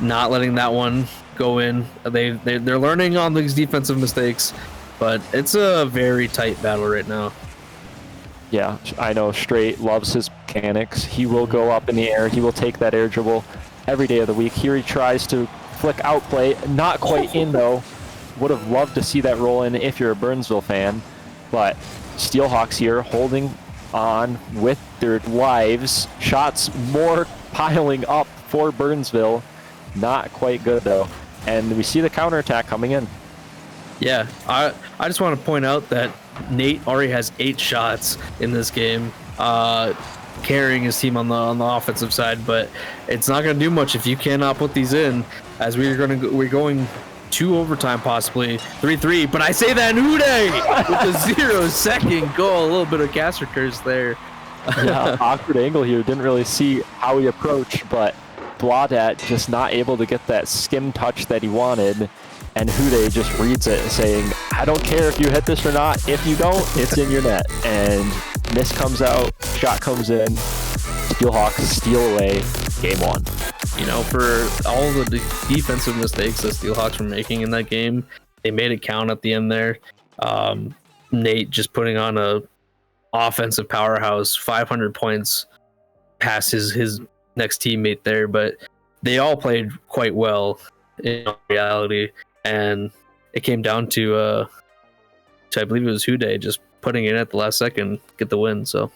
not letting that one go in. They're learning on these defensive mistakes, but it's a very tight battle right now. Yeah, I know Straight loves his mechanics. He will go up in the air. He will take that air dribble every day of the week. Here he tries to flick outplay. Not quite in, though. Would have loved to see that roll in if you're a Burnsville fan. But Steelhawks here holding on with their lives. Shots more piling up for Burnsville. Not quite good, though. And we see the counterattack coming in. Yeah, I just want to point out that Nate already has 8 shots in this game, carrying his team on the offensive side. But it's not going to do much if you cannot put these in. As we're going to overtime, possibly 3-3. But I say that Uday with a 0-second goal. A little bit of caster curse there. Yeah, awkward angle here. Didn't really see how he approached, but Blaudat just not able to get that skim touch that he wanted. And Hude just reads it saying, I don't care if you hit this or not. If you don't, it's in your net. And miss comes out, shot comes in. Steelhawks steal away game 1. You know, for all the defensive mistakes that Steelhawks were making in that game, they made it count at the end there. Nate just putting on a offensive powerhouse, 500 points past his next teammate there. But they all played quite well in reality. And it came down to I believe it was Hude just putting it at the last second, get the win. So,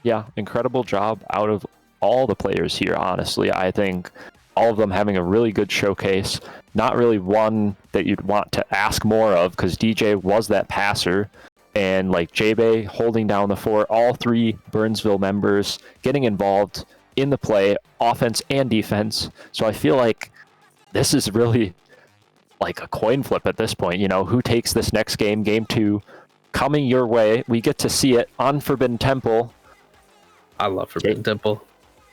yeah, incredible job out of all the players here, honestly. I think all of them having a really good showcase. Not really one that you'd want to ask more of, because DJ was that passer. And like J-Bay holding down the fort, all 3 Burnsville members getting involved in the play, offense and defense. So I feel like this is really like a coin flip at this point. You know, who takes this next game, game 2, coming your way. We get to see it on Forbidden Temple. I love Forbidden Temple.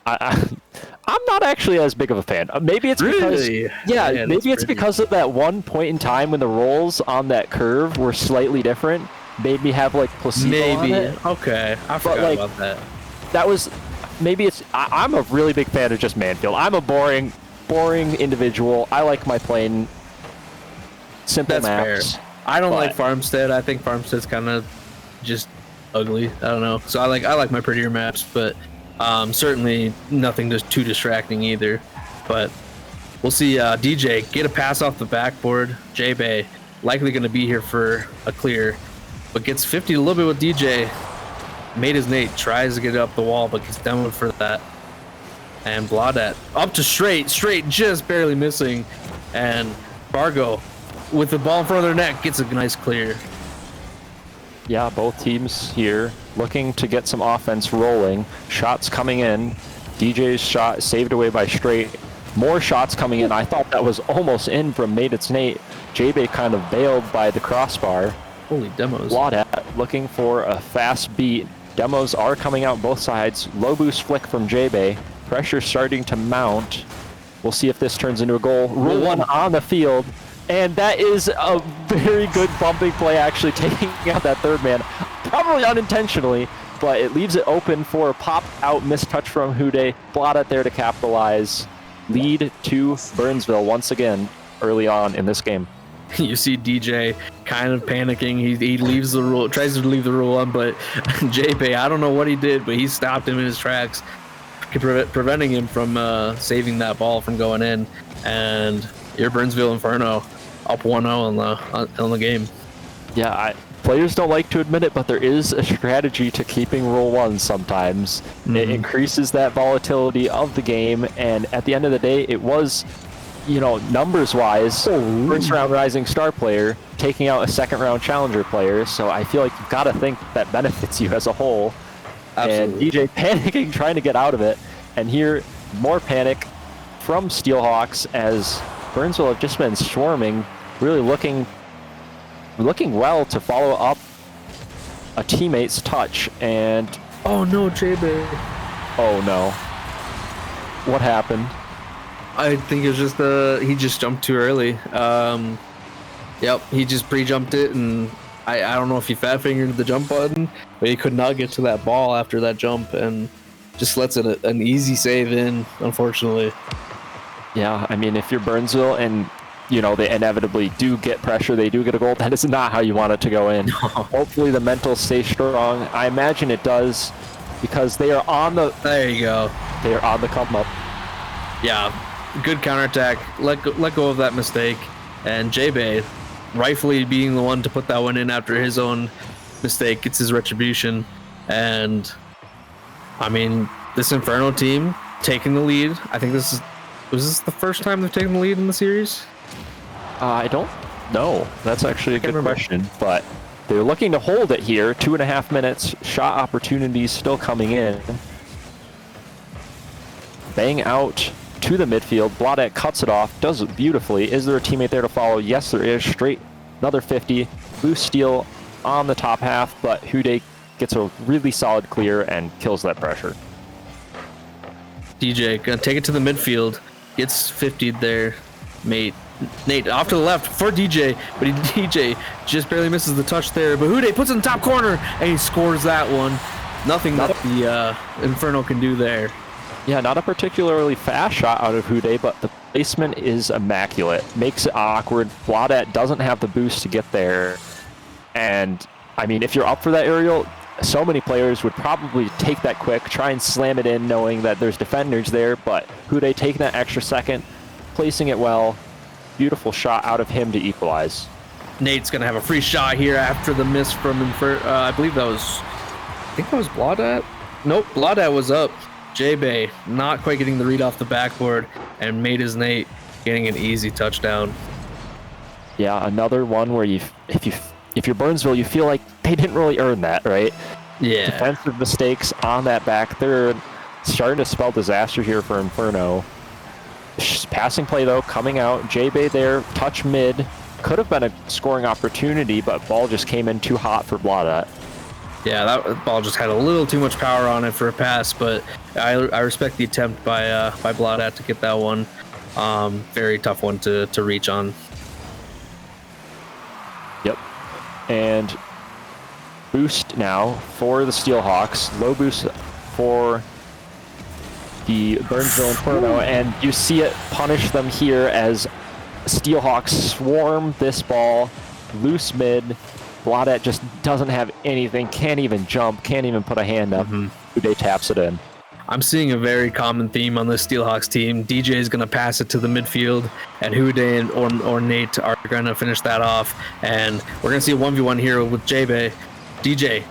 I'm not actually as big of a fan. Maybe it's because maybe it's because of that one point in time when the rolls on that curve were slightly different. Made me have like placebo on it. Okay, I forgot about that. That was maybe it's. I'm a really big fan of just Manfield. I'm a boring individual. I like my plain simple maps. Fair. I don't like Farmstead. I think Farmstead's kind of just ugly. I don't know. So I like my prettier maps, but certainly nothing just too distracting either. But we'll see. DJ get a pass off the backboard. J-Bay likely going to be here for a clear, but gets 50 a little bit with DJ. Made his Nate tries to get it up the wall, but gets down for that. And Blaudet up to straight, just barely missing. And Fargo with the ball in front of their neck gets a nice clear. Yeah, both teams here looking to get some offense rolling. Shots coming in. DJ's shot saved away by Straight. More shots coming in. I thought that was almost in from Nate. It's Nate. J-Bay kind of bailed by the crossbar. Holy demos. Blaudet looking for a fast beat. Demos are coming out both sides. Low boost flick from J-Bay. Pressure starting to mount. We'll see if this turns into a goal. Rule 1 on the field. And that is a very good bumping play, actually, taking out that third man. Probably unintentionally, but it leaves it open for a pop-out mistouch from Hude. Blaudet there to capitalize. Lead to Burnsville once again early on in this game. You see DJ kind of panicking. He leaves the rule, tries to leave the rule on, but J-Bay, I don't know what he did, but he stopped him in his tracks, preventing him from saving that ball from going in. And your Burnsville Inferno up 1-0 on the game. Yeah, players don't like to admit it, but there is a strategy to keeping Rule 1 sometimes. It increases that volatility of the game, and at the end of the day, it was, numbers-wise, first-round Rising Star player taking out a second-round Challenger player, so I feel like you've got to think that benefits you as a whole. Absolutely. And DJ panicking, trying to get out of it, and here, more panic from Steelhawks as Burnsville have just been swarming, really looking well to follow up a teammate's touch, and oh no, J-Bay. oh no, what happened? I think it was just he just jumped too early. Yep, he just pre-jumped it, and I don't know if he fat fingered the jump button, but he could not get to that ball after that jump, and just lets it an easy save in, unfortunately. Yeah, I mean, if you're Burnsville and they inevitably do get pressure, they do get a goal, that is not how you want it to go in. Hopefully the mental stays strong. I imagine it does, because they are on the... There you go. They are on the come up. Yeah, good counterattack. Let go of that mistake. And J-Bay, rightfully being the one to put that one in after his own mistake, gets his retribution. And, I mean, this Inferno team taking the lead. I think was this the first time they've taken the lead in the series? I don't know. That's actually a good question, but they're looking to hold it here. 2.5 minutes. Shot opportunities still coming in. Bang out to the midfield. Blaudet cuts it off. Does it beautifully. Is there a teammate there to follow? Yes, there is. Straight. Another 50. Loose steal on the top half, but Hude gets a really solid clear and kills that pressure. DJ gonna take it to the midfield. Gets 50'd there. Nate off to the left for DJ, but DJ just barely misses the touch there. But Hude puts it in the top corner, and he scores that one. Nothing that the Inferno can do there. Yeah, not a particularly fast shot out of Hude, but the placement is immaculate. Makes it awkward. Blaudet doesn't have the boost to get there. And, I mean, if you're up for that aerial, so many players would probably take that quick, try and slam it in knowing that there's defenders there, but Hude taking that extra second, placing it well. Beautiful shot out of him to equalize. Nate's going to have a free shot here after the miss from I think that was Blaudet? Nope, Blaudet was up. J-Bay not quite getting the read off the backboard, and made his Nate getting an easy touchdown. Yeah, another one where if you're Burnsville, you feel like they didn't really earn that, right? Yeah. Defensive mistakes on that back third, starting to spell disaster here for Inferno. Passing play though, coming out. J-Bay there, touch mid. Could have been a scoring opportunity, but ball just came in too hot for Blaudet. Yeah, that ball just had a little too much power on it for a pass, but I respect the attempt by Blaudet to get that one. Very tough one to reach on. Yep. And boost now for the Steelhawks. Low boost for the Burnsville Inferno, and you see it punish them here as Steelhawks swarm this ball. Loose mid. Blaudet just doesn't have anything, can't even jump, can't even put a hand up. Hude taps it in. I'm seeing a very common theme on this Steelhawks team. DJ is going to pass it to the midfield, and Hude or Nate are going to finish that off. And we're going to see a 1v1 here with J-Bay. DJ,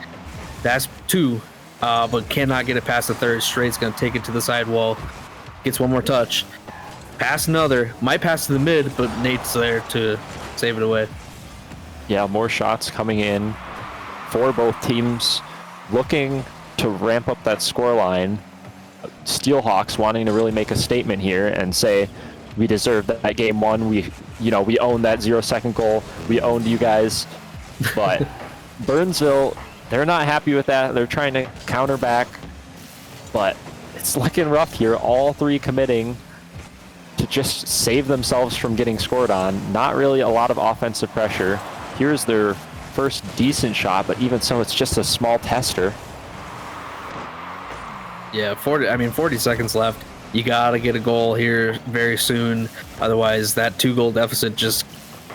that's 2, but cannot get it past the third. Straight's going to take it to the sidewall. gets one more touch. Pass another. Might pass to the mid, but Nate's there to save it away. Yeah, more shots coming in for both teams, looking to ramp up that scoreline. Steelhawks wanting to really make a statement here and say, we deserved that game one. We owned that 0-second goal. We owned you guys. But Burnsville, they're not happy with that. They're trying to counter back. But it's looking rough here. All three committing to just save themselves from getting scored on. Not really a lot of offensive pressure. Here's their first decent shot, but even so, it's just a small tester. Yeah, 40 seconds left. You gotta get a goal here very soon. Otherwise, that 2-goal deficit just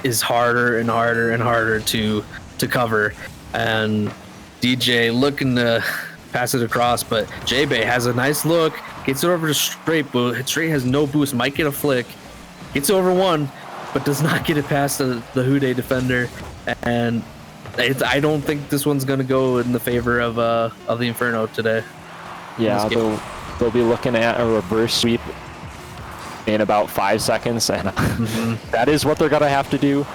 is harder and harder and harder to cover. And DJ looking to pass it across, but J-Bay has a nice look. Gets it over to Straight, but Straight has no boost. Might get a flick. Gets over one, but does not get it past the Houday defender. And I don't think this one's gonna go in the favor of the Inferno today. Yeah, they'll be looking at a reverse sweep in about 5 seconds, and that is what they're gonna have to do.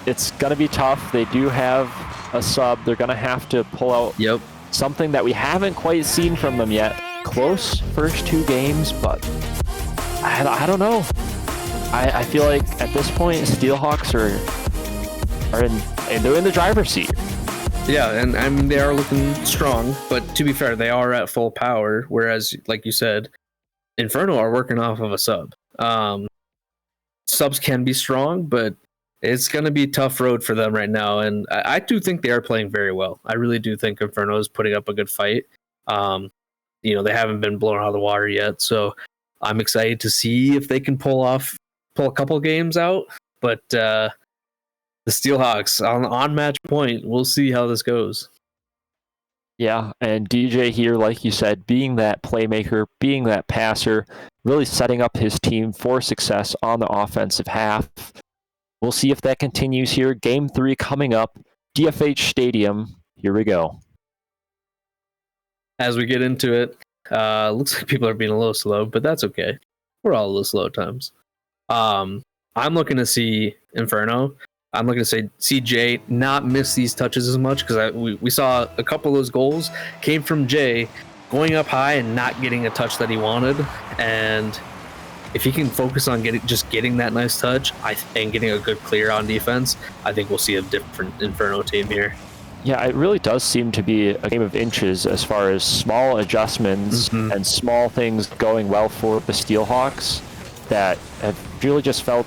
It's gonna be tough. They do have a sub. They're gonna have to pull out something that we haven't quite seen from them yet. Close first 2 games, but I don't know. I feel like at this point, Steelhawks are in the driver's seat. Yeah, and I mean, they are looking strong, but to be fair, they are at full power, whereas, like you said, Inferno are working off of a sub. Subs can be strong, but it's going to be a tough road for them right now, and I do think they are playing very well. I really do think Inferno is putting up a good fight. They haven't been blown out of the water yet, so I'm excited to see if they can pull a couple games out, but the Steelhawks on match point. We'll see how this goes. Yeah, and DJ here, like you said, being that playmaker, being that passer, really setting up his team for success on the offensive half. We'll see if that continues here. Game 3 coming up, DFH Stadium. Here we go. As we get into it, looks like people are being a little slow, but that's okay. We're all a little slow at times. I'm looking to see Inferno. I'm looking to see Jay not miss these touches as much, because we saw a couple of those goals came from Jay going up high and not getting a touch that he wanted. And if he can focus on getting that nice touch and getting a good clear on defense, I think we'll see a different Inferno team here. Yeah, it really does seem to be a game of inches as far as small adjustments and small things going well for the Steelhawks that have really just felt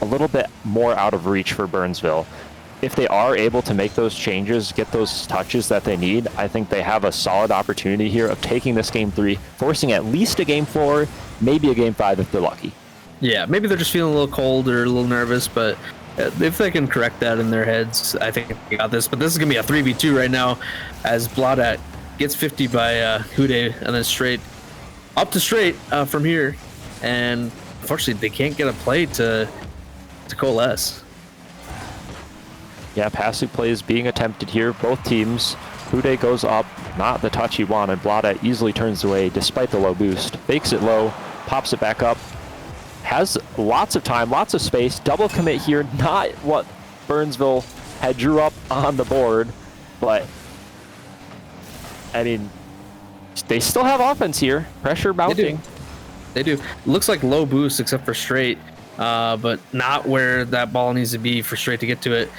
a little bit more out of reach for Burnsville. If they are able to make those changes, get those touches that they need, I think they have a solid opportunity here of taking this game 3, forcing at least a game 4, maybe a game 5 if they're lucky. Yeah, maybe they're just feeling a little cold or a little nervous, but if they can correct that in their heads, I think they got this. But this is going to be a 3v2 right now, as Bladat gets 50 by Houday, and then Straight up to Straight from here. And unfortunately, they can't get a play to coalesce. Yeah, passing plays being attempted here. Both teams. Houday goes up, not the touch he wanted. Bladat easily turns away despite the low boost. Fakes it low, pops it back up. Has lots of time, lots of space. Double commit here, not what Burnsville had drew up on the board, but I mean, they still have offense here. Pressure mounting. They do. Looks like low boost except for Straight, but not where that ball needs to be for Straight to get to it.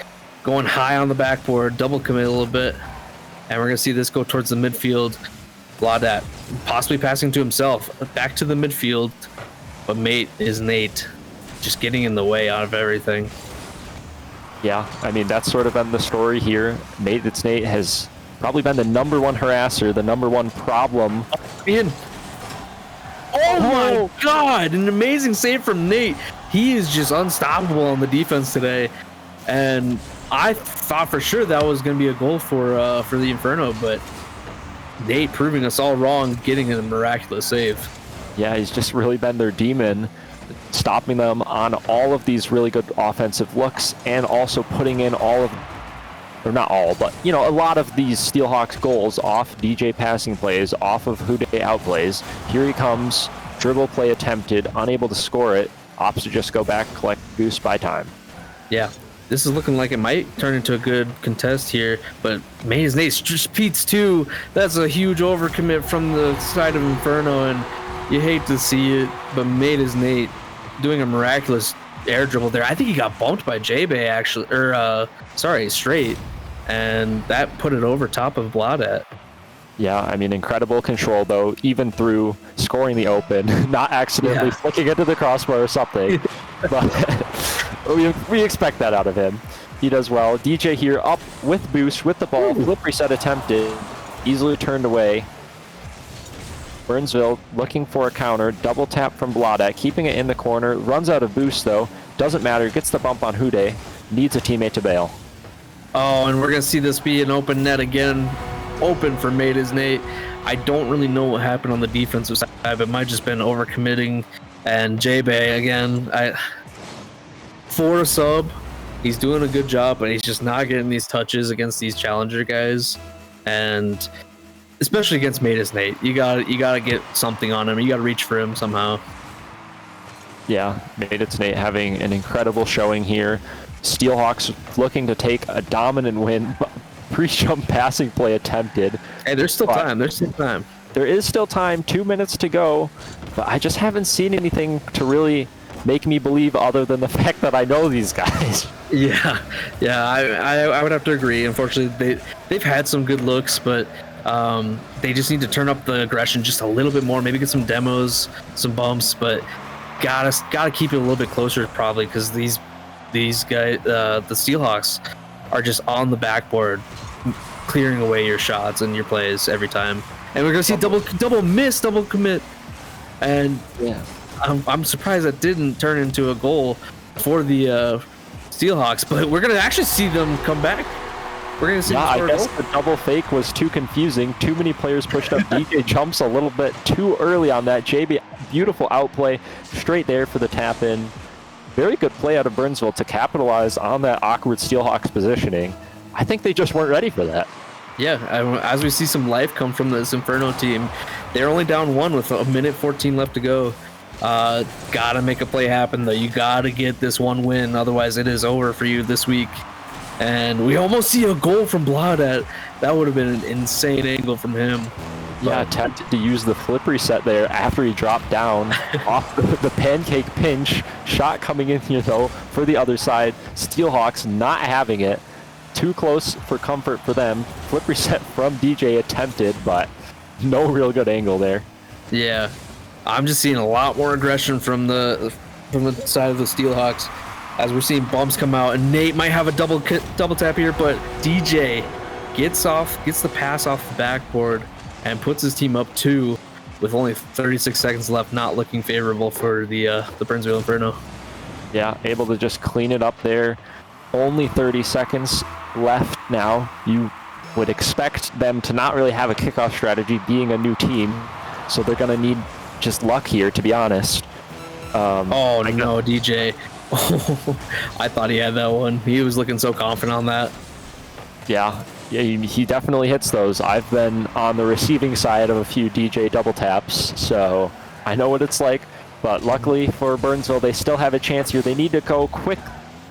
Going high on the backboard, double commit a little bit, and we're going to see this go towards the midfield. Bladat possibly passing to himself, back to the midfield, but mate is Nate, just getting in the way out of everything. Yeah, I mean, that's sort of been the story here. Nate has probably been the #1 harasser, the #1 problem. Oh my God, an amazing save from Nate. He is just unstoppable on the defense today. And I thought for sure that was going to be a goal for the Inferno, but Nate proving us all wrong, getting a miraculous save. Yeah, he's just really been their demon, stopping them on all of these really good offensive looks and also putting in all of, or not all, but a lot of these Steelhawks goals off DJ passing plays, off of Houday outplays. Here he comes dribble play attempted, unable to score it, opts to just go back, collect boost by time. Yeah, this is looking like it might turn into a good contest here, but Maze Nate just Pete's too. That's a huge overcommit from the side of Inferno, and you hate to see it, but Maze Nate doing a miraculous air dribble there. I think he got bumped by J-Bay actually, or straight, and that put it over top of Bladat. Yeah, I mean, incredible control, though, even through scoring the open, not accidentally flicking into the crossbar or something. But we expect that out of him. He does well. DJ here up with boost, with the ball. Flip reset attempted. Easily turned away. Burnsville looking for a counter. Double tap from Bladat, keeping it in the corner. Runs out of boost, though. Doesn't matter. Gets the bump on Hude. Needs a teammate to bail. Oh, and we're going to see this be an open net again. Open for Maze Nate. I don't really know what happened on the defensive side. It might just been overcommitting. And J-Bay again, for a sub, he's doing a good job, but he's just not getting these touches against these challenger guys, and especially against Maze Nate. You gotta get something on him. You gotta reach for him somehow. Yeah, Maze Nate having an incredible showing here. Steelhawks looking to take a dominant win. Pre-jump passing play attempted. Hey, there's still time. There's still time. There is still time. 2 minutes to go. But I just haven't seen anything to really make me believe other than the fact that I know these guys. Yeah, I would have to agree. Unfortunately, they've had some good looks, but they just need to turn up the aggression just a little bit more. Maybe get some demos, some bumps, but gotta keep it a little bit closer probably, because these guys, the Steelhawks, are just on the backboard, clearing away your shots and your plays every time. And we're gonna see double miss, double commit, and yeah, I'm surprised that didn't turn into a goal for the Steelhawks. But we're gonna actually see them come back. We're gonna see. Yeah, them I guess the double fake was too confusing. Too many players pushed up. DJ jumps a little bit too early on that. JB, beautiful outplay, straight there for the tap in. Very good play out of Burnsville to capitalize on that awkward Steelhawks positioning. I think they just weren't ready for that. Yeah, as we see some life come from this Inferno team, they're only down 1 with a minute 14 left to go. Gotta make a play happen, though. You gotta get this one win, otherwise it is over for you this week. And we almost see a goal from Bladat. That would have been an insane angle from him. Yeah, attempted to use the flip reset there after he dropped down off the pancake pinch. Shot coming in here, though, for the other side. Steelhawks not having it. Too close for comfort for them. Flip reset from DJ attempted, but no real good angle there. Yeah, I'm just seeing a lot more aggression from the side of the Steelhawks as we're seeing bumps come out. And Nate might have a double tap here, but DJ gets the pass off the backboard and puts his team up 2 with only 36 seconds left, not looking favorable for the Burnsville Inferno. Yeah, able to just clean it up there. Only 30 seconds left now. You would expect them to not really have a kickoff strategy, being a new team, so they're going to need just luck here, to be honest. Oh, no, DJ. I thought he had that one. He was looking so confident on that. Yeah, he definitely hits those. I've been on the receiving side of a few DJ double taps, so I know what it's like. But luckily for Burnsville, they still have a chance here. They need to go quick.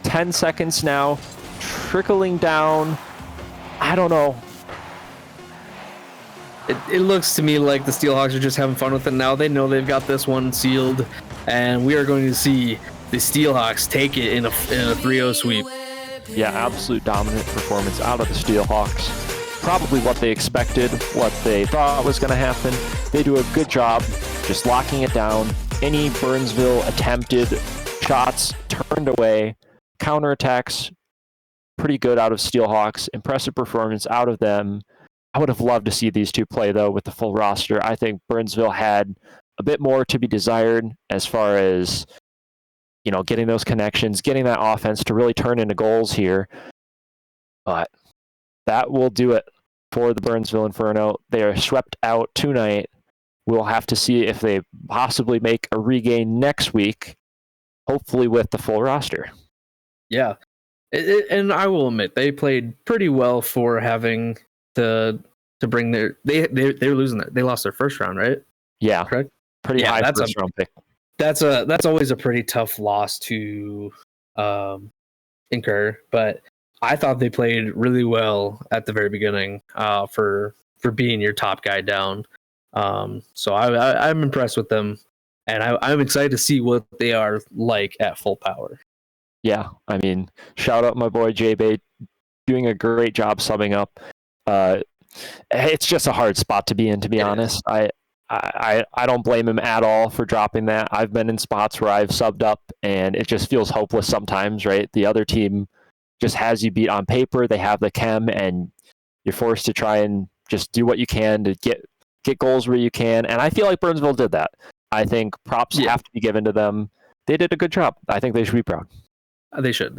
10 seconds now, trickling down. I don't know. It looks to me like the Steelhawks are just having fun with it now. They know they've got this one sealed, and we are going to see the Steelhawks take it in a 3-0 sweep. Yeah, absolute dominant performance out of the Steelhawks. Probably what they expected, what they thought was going to happen. They do a good job just locking it down. Any Burnsville attempted shots turned away. Counterattacks, pretty good out of Steelhawks. Impressive performance out of them. I would have loved to see these two play, though, with the full roster. I think Burnsville had a bit more to be desired as far as, getting those connections, getting that offense to really turn into goals here. But that will do it for the Burnsville Inferno. They are swept out tonight. We'll have to see if they possibly make a regain next week, hopefully with the full roster. Yeah, and I will admit they played pretty well for having to bring they're losing they lost their first round, right? Yeah, correct. Pretty Yeah, high that's first round pick. That's always a pretty tough loss to incur, but I thought they played really well at the very beginning for being your top guy down. So I'm impressed with them, and I'm excited to see what they are like at full power. Yeah, I mean, shout out my boy J-Bay, doing a great job subbing up. It's just a hard spot to be in, to be honest. I don't blame him at all for dropping that. I've been in spots where I've subbed up, and it just feels hopeless sometimes, right? The other team just has you beat on paper. They have the chem, and you're forced to try and just do what you can to get goals where you can. And I feel like Burnsville did that. I think props have to be given to them. They did a good job. I think they should be proud. They should.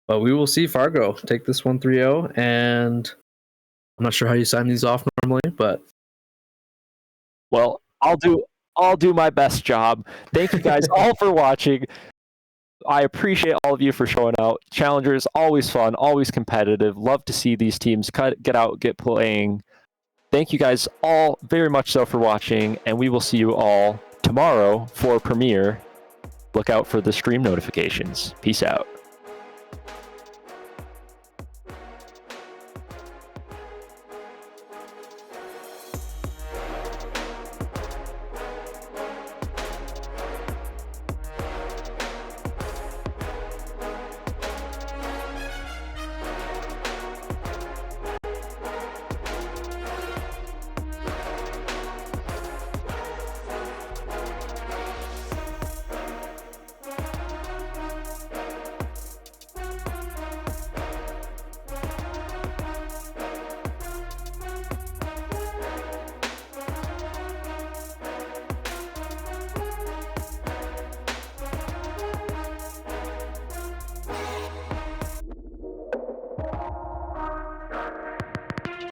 But we will see Fargo take this one 3-0, and I'm not sure how you sign these off normally, but well, I'll do my best job. Thank you guys all for watching. I appreciate all of you for showing out. Challengers, always fun, always competitive. Love to see these teams get out, get playing. Thank you guys all very much so for watching, and we will see you all tomorrow for Premiere. Look out for the stream notifications. Peace out.